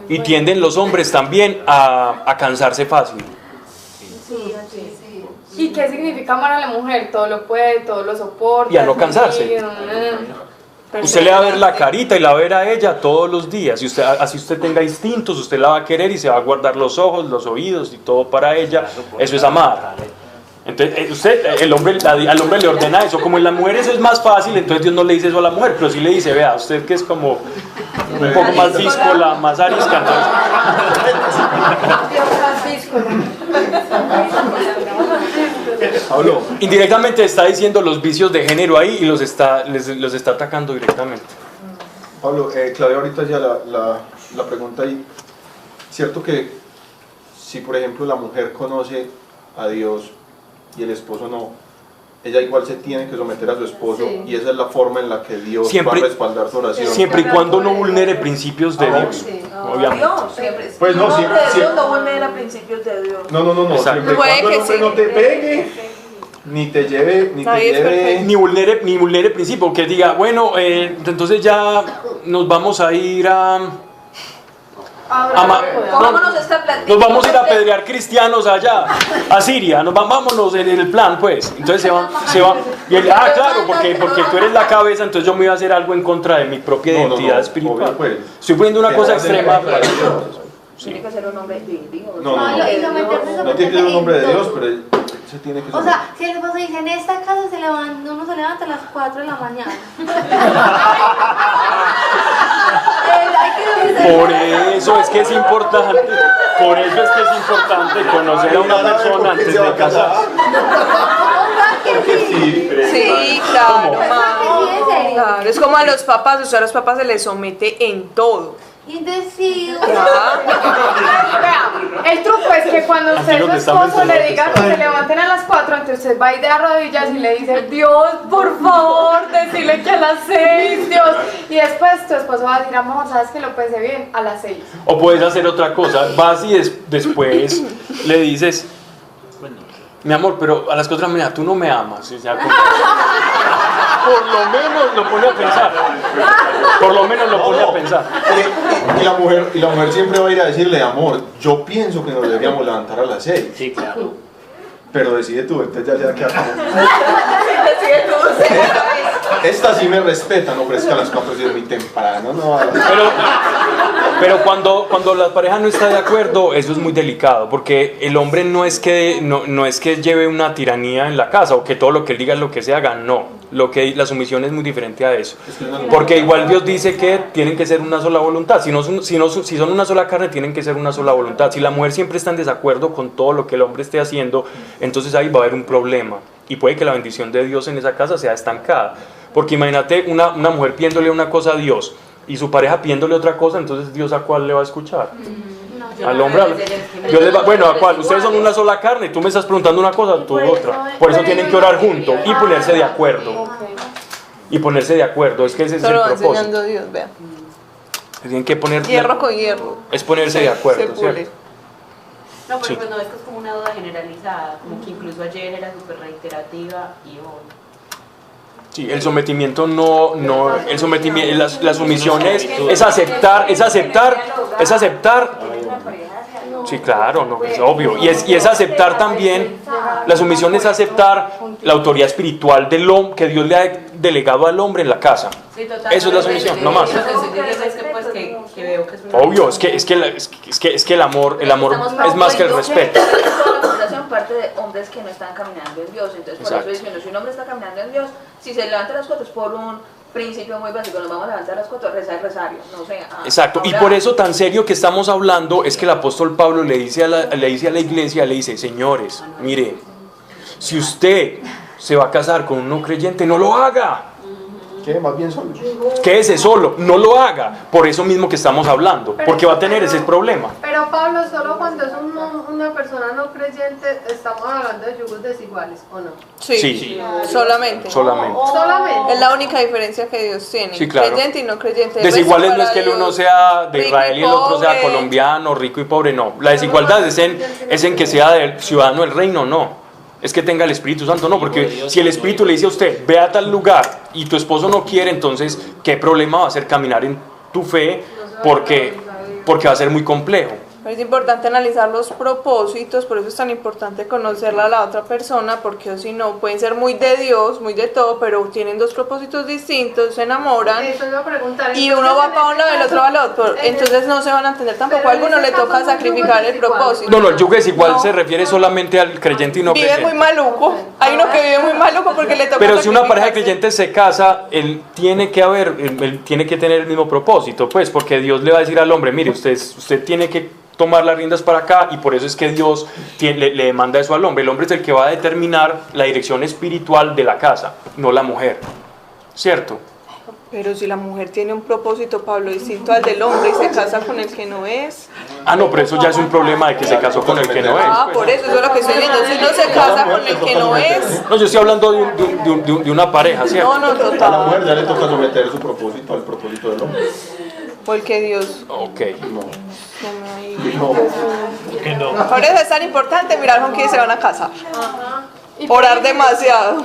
[SPEAKER 1] Y tienden los hombres también a cansarse fácil.
[SPEAKER 11] ¿Y qué significa amar a la mujer? Todo lo puede, todo lo soporta.
[SPEAKER 1] Y a no cansarse. Usted le va a ver la carita y la va a ver a ella todos los días. Y así usted tenga instintos, usted la va a querer y se va a guardar los ojos, los oídos y todo para ella. Eso es amar. Entonces, al hombre le ordena eso. Como en las mujeres es más fácil, entonces Dios no le dice eso a la mujer, pero sí le dice, vea, usted que es como un poco más díscola, más arisca,
[SPEAKER 12] Pablo,
[SPEAKER 1] indirectamente está diciendo los vicios de género ahí y los está atacando directamente.
[SPEAKER 12] Pablo, Claudia ahorita ya la pregunta ahí, cierto que si por ejemplo la mujer conoce a Dios y el esposo no, ella igual se tiene que someter a su esposo, y esa es la forma en la que Dios va a respaldar su oración.
[SPEAKER 1] Siempre y cuando no vulnere principios de Dios, obviamente.
[SPEAKER 12] Pues no,
[SPEAKER 7] Dios no vulnera principios de Dios.
[SPEAKER 12] No, siempre y cuando el hombre no te pegue, ni te lleve,
[SPEAKER 1] ni vulnere principios, que diga, bueno, entonces ya nos vamos a ir nos vamos a ir a apedrear cristianos allá, a Siria, vámonos en el plan, pues. Entonces se va y él, claro, porque tú eres la cabeza, entonces yo me iba a hacer algo en contra de mi propia identidad espiritual.
[SPEAKER 12] Obvio, pues.
[SPEAKER 1] Estoy poniendo una cosa extrema.
[SPEAKER 7] Tiene que ser un hombre divino.
[SPEAKER 12] No tiene que ser un hombre de Dios, pero él se tiene que...
[SPEAKER 2] O sea, si el esposo dice, en esta casa uno se levanta a las 4 de la mañana.
[SPEAKER 1] Por eso es que es importante, conocer a una persona antes de casarse.
[SPEAKER 6] Sí, claro. Claro, es como a los papás, o sea, a los papás se les somete en todo.
[SPEAKER 2] Indecido.
[SPEAKER 11] El truco es que cuando usted su esposo le diga que se levanten a las 4, entonces usted va a ir de rodillas y le dice, Dios, por favor, decirle que a las 6, Dios. Y después tu esposo va a decir, amor, ¿sabes que lo pensé bien? A las 6.
[SPEAKER 1] O puedes hacer otra cosa, vas y después le dices, mi amor, pero a las 4 de la mañana tú no me amas. O sea, por lo menos lo pone a pensar.
[SPEAKER 12] Y la mujer siempre va a ir a decirle, amor, yo pienso que nos deberíamos levantar a las 6.
[SPEAKER 10] Sí, claro.
[SPEAKER 12] Pero decide tú, entonces ya queda como... Esta sí me respeta, no, pero es que a las 4 sí es muy temprano, no.
[SPEAKER 1] Pero cuando la pareja no está de acuerdo, eso es muy delicado, porque el hombre no es que lleve una tiranía en la casa o que todo lo que él diga es lo que se haga, no. La sumisión es muy diferente a eso. Porque igual Dios dice que tienen que ser una sola voluntad. Si son una sola carne, tienen que ser una sola voluntad. Si la mujer siempre está en desacuerdo con todo lo que el hombre esté haciendo, entonces ahí va a haber un problema. Y puede que la bendición de Dios en esa casa sea estancada. Porque imagínate una mujer pidiéndole una cosa a Dios y su pareja pidiéndole otra cosa, entonces Dios a cuál le va a escuchar. Al hombre, bueno, ¿a cuál? Ustedes son una sola carne, tú me estás preguntando una cosa, tú otra. Por eso tienen que orar juntos y ponerse de acuerdo. Y ponerse de acuerdo, es que ese es el propósito.
[SPEAKER 6] enseñando Dios, vea.
[SPEAKER 1] Tienen que poner
[SPEAKER 6] hierro con hierro.
[SPEAKER 1] Es ponerse de acuerdo, ¿cierto?
[SPEAKER 13] No, pero pues no, esto es como una duda generalizada, como que incluso ayer era súper reiterativa y hoy.
[SPEAKER 1] Sí, el sometimiento el sometimiento, la sumisión es aceptar. Sí, claro, no, es obvio. Y es aceptar también, la sumisión es aceptar la autoridad espiritual del hombre que Dios le ha delegado al hombre en la casa.
[SPEAKER 13] Sí, total,
[SPEAKER 1] eso es la sumisión, no más. Obvio, es que el amor es más que el respeto.
[SPEAKER 7] Parte de hombres que no están caminando en Dios, entonces por eso diciendo, si un hombre está caminando en Dios, si se levanta a las 4 es por un principio muy básico, nos vamos a levantar a las 4, rezar el rosario, no sé.
[SPEAKER 1] Exacto, y por eso tan serio que estamos hablando es que el apóstol Pablo le dice a la iglesia, le dice, señores, mire, si usted se va a casar con un no creyente, no lo haga.
[SPEAKER 12] ¿Qué? Más bien solo.
[SPEAKER 1] Quédese solo, no lo haga. Por eso mismo que estamos hablando, porque va a tener ese problema.
[SPEAKER 4] Pero Pablo, solo cuando es una persona no creyente, estamos hablando de yugos desiguales, ¿o no?
[SPEAKER 6] Sí. Solamente. Es la única diferencia que Dios tiene.
[SPEAKER 1] Sí, claro.
[SPEAKER 6] Creyente y no creyente.
[SPEAKER 1] Desiguales no es que el uno sea de Israel y el otro sea colombiano, rico y pobre, no. La desigualdad es en que sea del ciudadano del reino, no. Es que tenga el Espíritu Santo, no, porque si el Espíritu le dice a usted, ve a tal lugar y tu esposo no quiere, entonces, ¿qué problema va a ser caminar en tu fe? Porque va a ser muy complejo.
[SPEAKER 6] Es importante analizar los propósitos, por eso es tan importante conocerla a la otra persona, porque si no, pueden ser muy de Dios, muy de todo, pero tienen dos propósitos distintos, se enamoran, y uno va para un lado y el otro va al otro, entonces no se van a entender tampoco, a alguno le toca sacrificar el propósito.
[SPEAKER 1] No, el yugo desigual se refiere solamente al creyente y no creyente.
[SPEAKER 6] Vive muy maluco, hay uno que vive muy maluco porque le toca
[SPEAKER 1] Pero si una pareja de creyentes se casa, él tiene que tener el mismo propósito, pues, porque Dios le va a decir al hombre, mire, usted tiene que tomar las riendas para acá, y por eso es que Dios le demanda eso al hombre. El hombre es el que va a determinar la dirección espiritual de la casa, no la mujer, ¿cierto?
[SPEAKER 6] Pero si la mujer tiene un propósito, Pablo, distinto al del hombre y se casa con el que no es.
[SPEAKER 1] No, pero eso ya es un problema de que se casó con el que no es.
[SPEAKER 6] Por eso es lo que estoy viendo. Si no se casa con el que no es.
[SPEAKER 1] No, yo estoy hablando de una pareja, ¿cierto?
[SPEAKER 6] No, total.
[SPEAKER 12] A la mujer ya le toca someter su propósito al propósito del hombre.
[SPEAKER 6] Porque Dios.
[SPEAKER 1] Ok.
[SPEAKER 6] Por eso es tan importante mirar con quién se van a casar. Orar demasiado.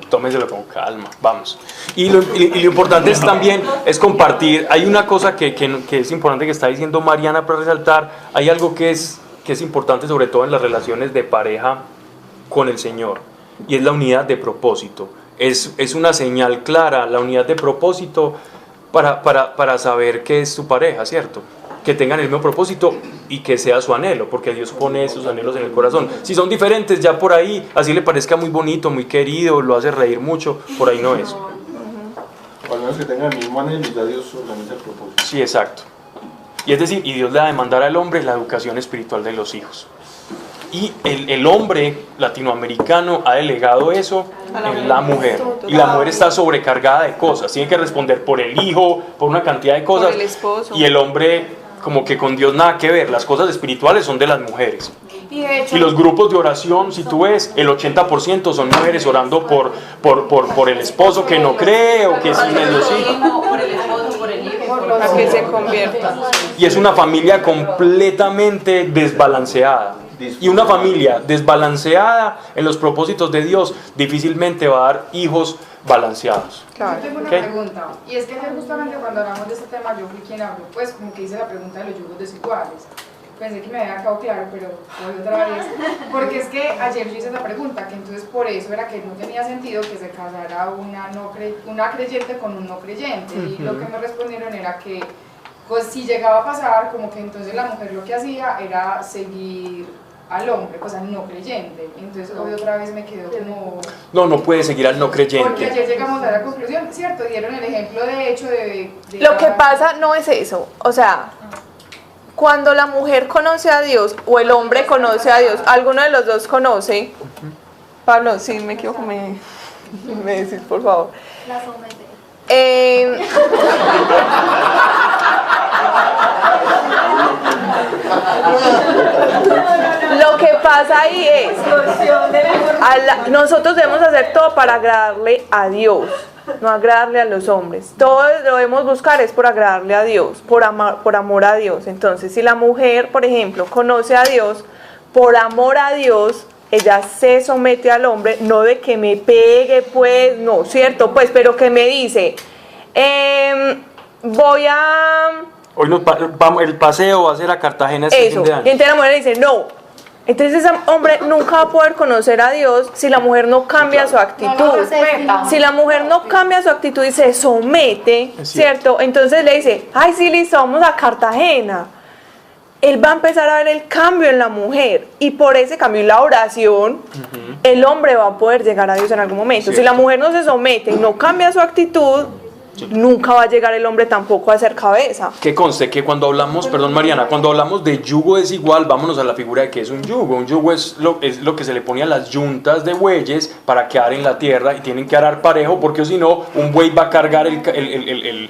[SPEAKER 1] Tómenselo con calma, vamos. Y lo importante es también compartir. Hay una cosa que es importante que está diciendo Mariana para resaltar. Hay algo que es importante, sobre todo en las relaciones de pareja con el Señor, y es la unidad de propósito. Es una señal clara, la unidad de propósito, para saber qué es su pareja, ¿cierto? Que tengan el mismo propósito y que sea su anhelo, porque Dios pone esos anhelos en el corazón. Si son diferentes, ya por ahí, así le parezca muy bonito, muy querido, lo hace reír mucho, por ahí no es.
[SPEAKER 12] O al menos que tengan el mismo anhelo y ya Dios organiza el propósito.
[SPEAKER 1] Sí, exacto. Y es decir, y Dios le va a demandar al hombre la educación espiritual de los hijos. Y el hombre latinoamericano ha delegado eso en la mujer. Y la mujer está sobrecargada de cosas. Tiene que responder por el hijo, por una cantidad de cosas.
[SPEAKER 6] Por el esposo.
[SPEAKER 1] Y el hombre, como que con Dios nada que ver. Las cosas espirituales son de las mujeres. Y los grupos de oración, si tú ves, el 80% son mujeres orando por el esposo que no cree o que es medio sí.
[SPEAKER 13] Por el esposo, por el hijo,
[SPEAKER 6] para que se convierta.
[SPEAKER 1] Y es una familia completamente desbalanceada. Y una familia desbalanceada en los propósitos de Dios difícilmente va a dar hijos balanceados.
[SPEAKER 11] Claro. Yo tengo una pregunta, y es que justamente cuando hablamos de este tema, yo fui quien habló, pues como que hice la pregunta de los yugos desiguales. pensé que me había quedado claro, pero voy otra vez, porque es que ayer yo hice esa pregunta, que entonces por eso era que no tenía sentido que se casara una creyente con un no creyente, y lo que me respondieron era que pues si llegaba a pasar, como que entonces la mujer lo que hacía era seguir al hombre, pues al no creyente. Entonces hoy otra vez me quedó como...
[SPEAKER 1] No puede seguir al no creyente.
[SPEAKER 11] Porque ayer llegamos a la conclusión, ¿cierto? Dieron el ejemplo de hecho de
[SPEAKER 6] Lo que pasa no es eso, o sea, cuando la mujer conoce a Dios o el hombre conoce a Dios, alguno de los dos conoce. Pablo, sí, me equivoco, me decís por favor.
[SPEAKER 2] La somete.
[SPEAKER 6] Lo que pasa ahí es, nosotros debemos hacer todo para agradarle a Dios, no agradarle a los hombres. Todo lo que debemos buscar es por agradarle a Dios, por amor a Dios. Entonces, si la mujer, por ejemplo, conoce a Dios, por amor a Dios, ella se somete al hombre, no de que me pegue, pues, no, cierto, pues, pero que me dice, voy a...
[SPEAKER 1] Hoy el paseo va a ser a Cartagena este fin de año.
[SPEAKER 6] Y entonces la mujer le dice, no. Entonces ese hombre nunca va a poder conocer a Dios si la mujer no cambia su actitud. Si la mujer no cambia su actitud y se somete, ¿cierto? Entonces le dice, ay, sí, listo, vamos a Cartagena. Él va a empezar a ver el cambio en la mujer, y por ese cambio en la oración, el hombre va a poder llegar a Dios en algún momento. Si la mujer no se somete y no cambia su actitud, nunca va a llegar el hombre tampoco a ser cabeza.
[SPEAKER 1] Que conste que cuando hablamos, perdón Mariana, cuando hablamos de yugo desigual, vámonos a la figura de que es un yugo. Un yugo es lo que se le ponía a las yuntas de bueyes para que aren la tierra, y tienen que arar parejo, porque si no, un buey va a cargar el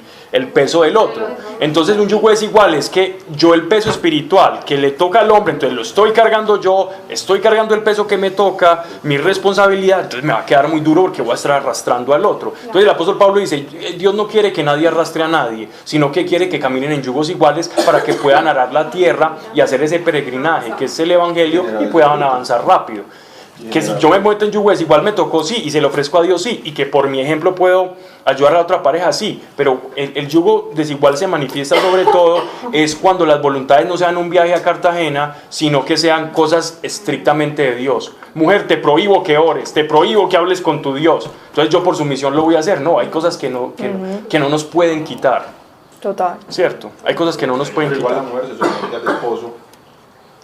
[SPEAKER 1] peso del otro. Entonces un yugo desigual es que yo el peso espiritual que le toca al hombre, entonces lo estoy cargando yo, estoy cargando el peso que me toca, mi responsabilidad, entonces me va a quedar muy duro porque voy a estar arrastrando al otro. Entonces el apóstol Pablo dice, Dios no quiere que nadie arrastre a nadie, sino que quiere que caminen en yugos iguales para que puedan arar la tierra y hacer ese peregrinaje que es el evangelio, y puedan avanzar rápido. Que si yo me meto en yugo desigual me tocó, sí, y se lo ofrezco a Dios, sí, y que por mi ejemplo puedo ayudar a la otra pareja, sí, pero el yugo desigual se manifiesta sobre todo es cuando las voluntades no sean un viaje a Cartagena, sino que sean cosas estrictamente de Dios. Mujer, te prohíbo que ores, te prohíbo que hables con tu Dios, entonces yo por sumisión lo voy a hacer. No, hay cosas que no nos pueden quitar.
[SPEAKER 6] Total.
[SPEAKER 1] Cierto, hay cosas que no nos pueden quitar.
[SPEAKER 12] Igual la mujer se somete al esposo.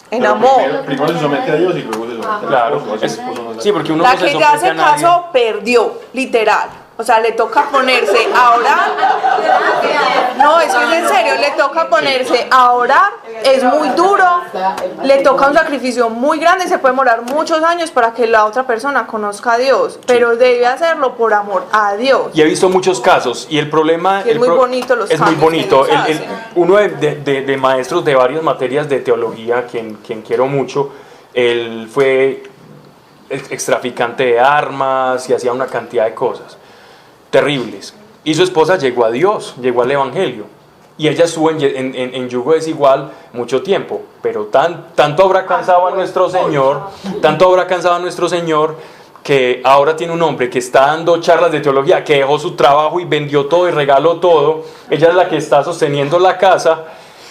[SPEAKER 6] En amor.
[SPEAKER 12] Primero se somete a Dios y luego se somete al esposo.
[SPEAKER 1] Sí, porque uno
[SPEAKER 6] la
[SPEAKER 1] no se
[SPEAKER 6] que
[SPEAKER 1] somete
[SPEAKER 6] ya hace
[SPEAKER 1] a nadie.
[SPEAKER 6] caso perdió, literal. O sea, le toca ponerse a orar. No, eso es en serio, le toca ponerse a orar. Es muy duro. Le toca un sacrificio muy grande. Se puede demorar muchos años para que la otra persona conozca a Dios. Pero debe hacerlo por amor a Dios.
[SPEAKER 1] Y he visto muchos casos. Y el problema...
[SPEAKER 6] Y es muy bonito los cambios.
[SPEAKER 1] Es muy bonito.
[SPEAKER 6] Que nos hacen.
[SPEAKER 1] Uno de maestros de varias materias de teología, quien quiero mucho, él fue extraficante de armas y hacía una cantidad de cosas terribles, y su esposa llegó a Dios, llegó al evangelio, y ella estuvo en yugo desigual mucho tiempo, pero tanto habrá cansado a nuestro Señor, que ahora tiene un hombre que está dando charlas de teología, que dejó su trabajo y vendió todo y regaló todo. Ella es la que está sosteniendo la casa,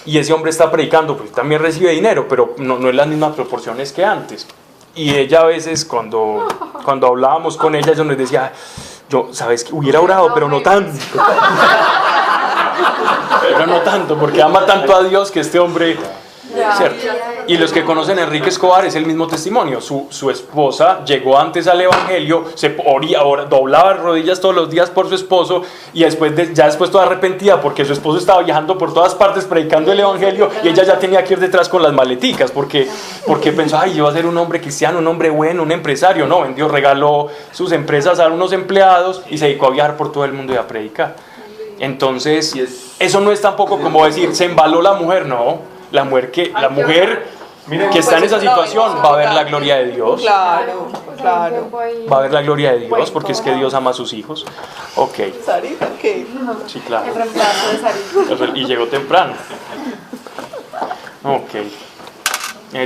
[SPEAKER 1] y ese hombre está predicando, pues también recibe dinero, pero no es las mismas proporciones que antes. Y ella a veces cuando hablábamos con ella nos decía, yo, sabes que hubiera orado, pero no tanto. Pero no tanto, porque ama tanto a Dios que este hombre... ¿Cierto? Y los que conocen a Enrique Escobar es el mismo testimonio. Su esposa llegó antes al evangelio, doblaba rodillas todos los días por su esposo, y después toda arrepentida porque su esposo estaba viajando por todas partes predicando el evangelio, y ella ya tenía que ir detrás con las maleticas porque pensó, ay, yo voy a ser un hombre cristiano, un hombre bueno, un empresario. No, vendió, regaló sus empresas a unos empleados y se dedicó a viajar por todo el mundo y a predicar. Entonces, eso no es tampoco como decir, se embaló la mujer, no. La mujer que está en esa situación va a ver la gloria de Dios.
[SPEAKER 6] Claro.
[SPEAKER 1] Va a ver la gloria de Dios, porque es que Dios ama a sus hijos. Ok.
[SPEAKER 6] ¿Sarita qué?
[SPEAKER 1] Sí, claro.
[SPEAKER 11] El reemplazo de Sarita.
[SPEAKER 1] Y llegó temprano. Ok.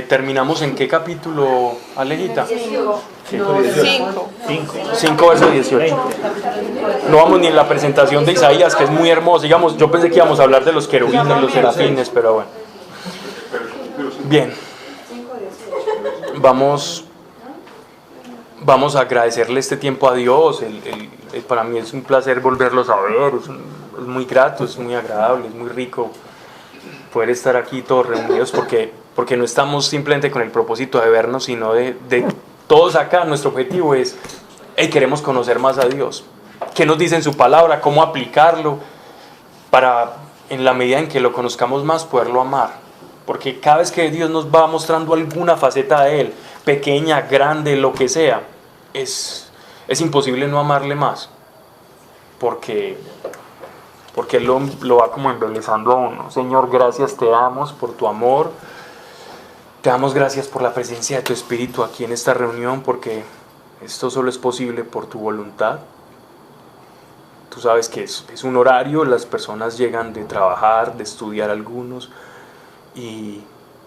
[SPEAKER 1] ¿Terminamos en qué capítulo, Alejita? 5 verso 18. No vamos ni en la presentación de Isaías, que es muy hermosa. Digamos, yo pensé que íbamos a hablar de los querubines, los serafines, pero bueno. Bien, vamos a agradecerle este tiempo a Dios. Para mí es un placer volverlos a ver, es muy grato, es muy agradable, es muy rico poder estar aquí todos reunidos porque no estamos simplemente con el propósito de vernos, sino de todos acá. Nuestro objetivo es, queremos conocer más a Dios. ¿Qué nos dice en su palabra? ¿Cómo aplicarlo? Para, en la medida en que lo conozcamos más, poderlo amar. Porque cada vez que Dios nos va mostrando alguna faceta de Él, pequeña, grande, lo que sea, es imposible no amarle más. Porque Él lo va como embelezando a uno. Señor, gracias, te damos por tu amor. Te damos gracias por la presencia de tu Espíritu aquí en esta reunión, porque esto solo es posible por tu voluntad. Tú sabes que es un horario, las personas llegan de trabajar, de estudiar algunos, y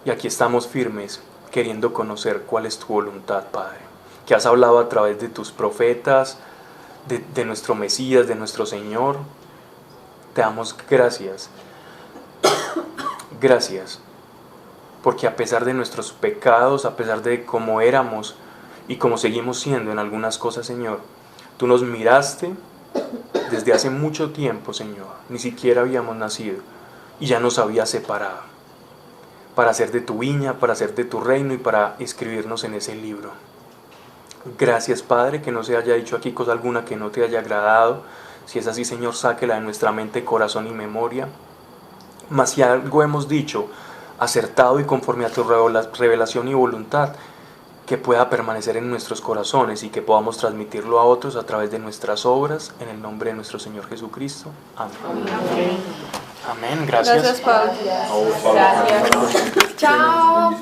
[SPEAKER 1] aquí estamos firmes, queriendo conocer cuál es tu voluntad, Padre. Que has hablado a través de tus profetas, de nuestro Mesías, de nuestro Señor. Te damos gracias. Gracias. Porque a pesar de nuestros pecados, a pesar de cómo éramos y cómo seguimos siendo en algunas cosas, Señor, tú nos miraste desde hace mucho tiempo, Señor. Ni siquiera habíamos nacido y ya nos habías separado para hacer de tu viña, para hacer de tu reino y para inscribirnos en ese libro. Gracias, Padre, que no se haya dicho aquí cosa alguna que no te haya agradado. Si es así, Señor, sáquela de nuestra mente, corazón y memoria. Mas si algo hemos dicho acertado y conforme a tu revelación y voluntad, que pueda permanecer en nuestros corazones y que podamos transmitirlo a otros a través de nuestras obras, en el nombre de nuestro Señor Jesucristo. Amén. Amén. Amén. Gracias.
[SPEAKER 6] Gracias, Pablo.
[SPEAKER 4] Gracias.
[SPEAKER 11] Chao.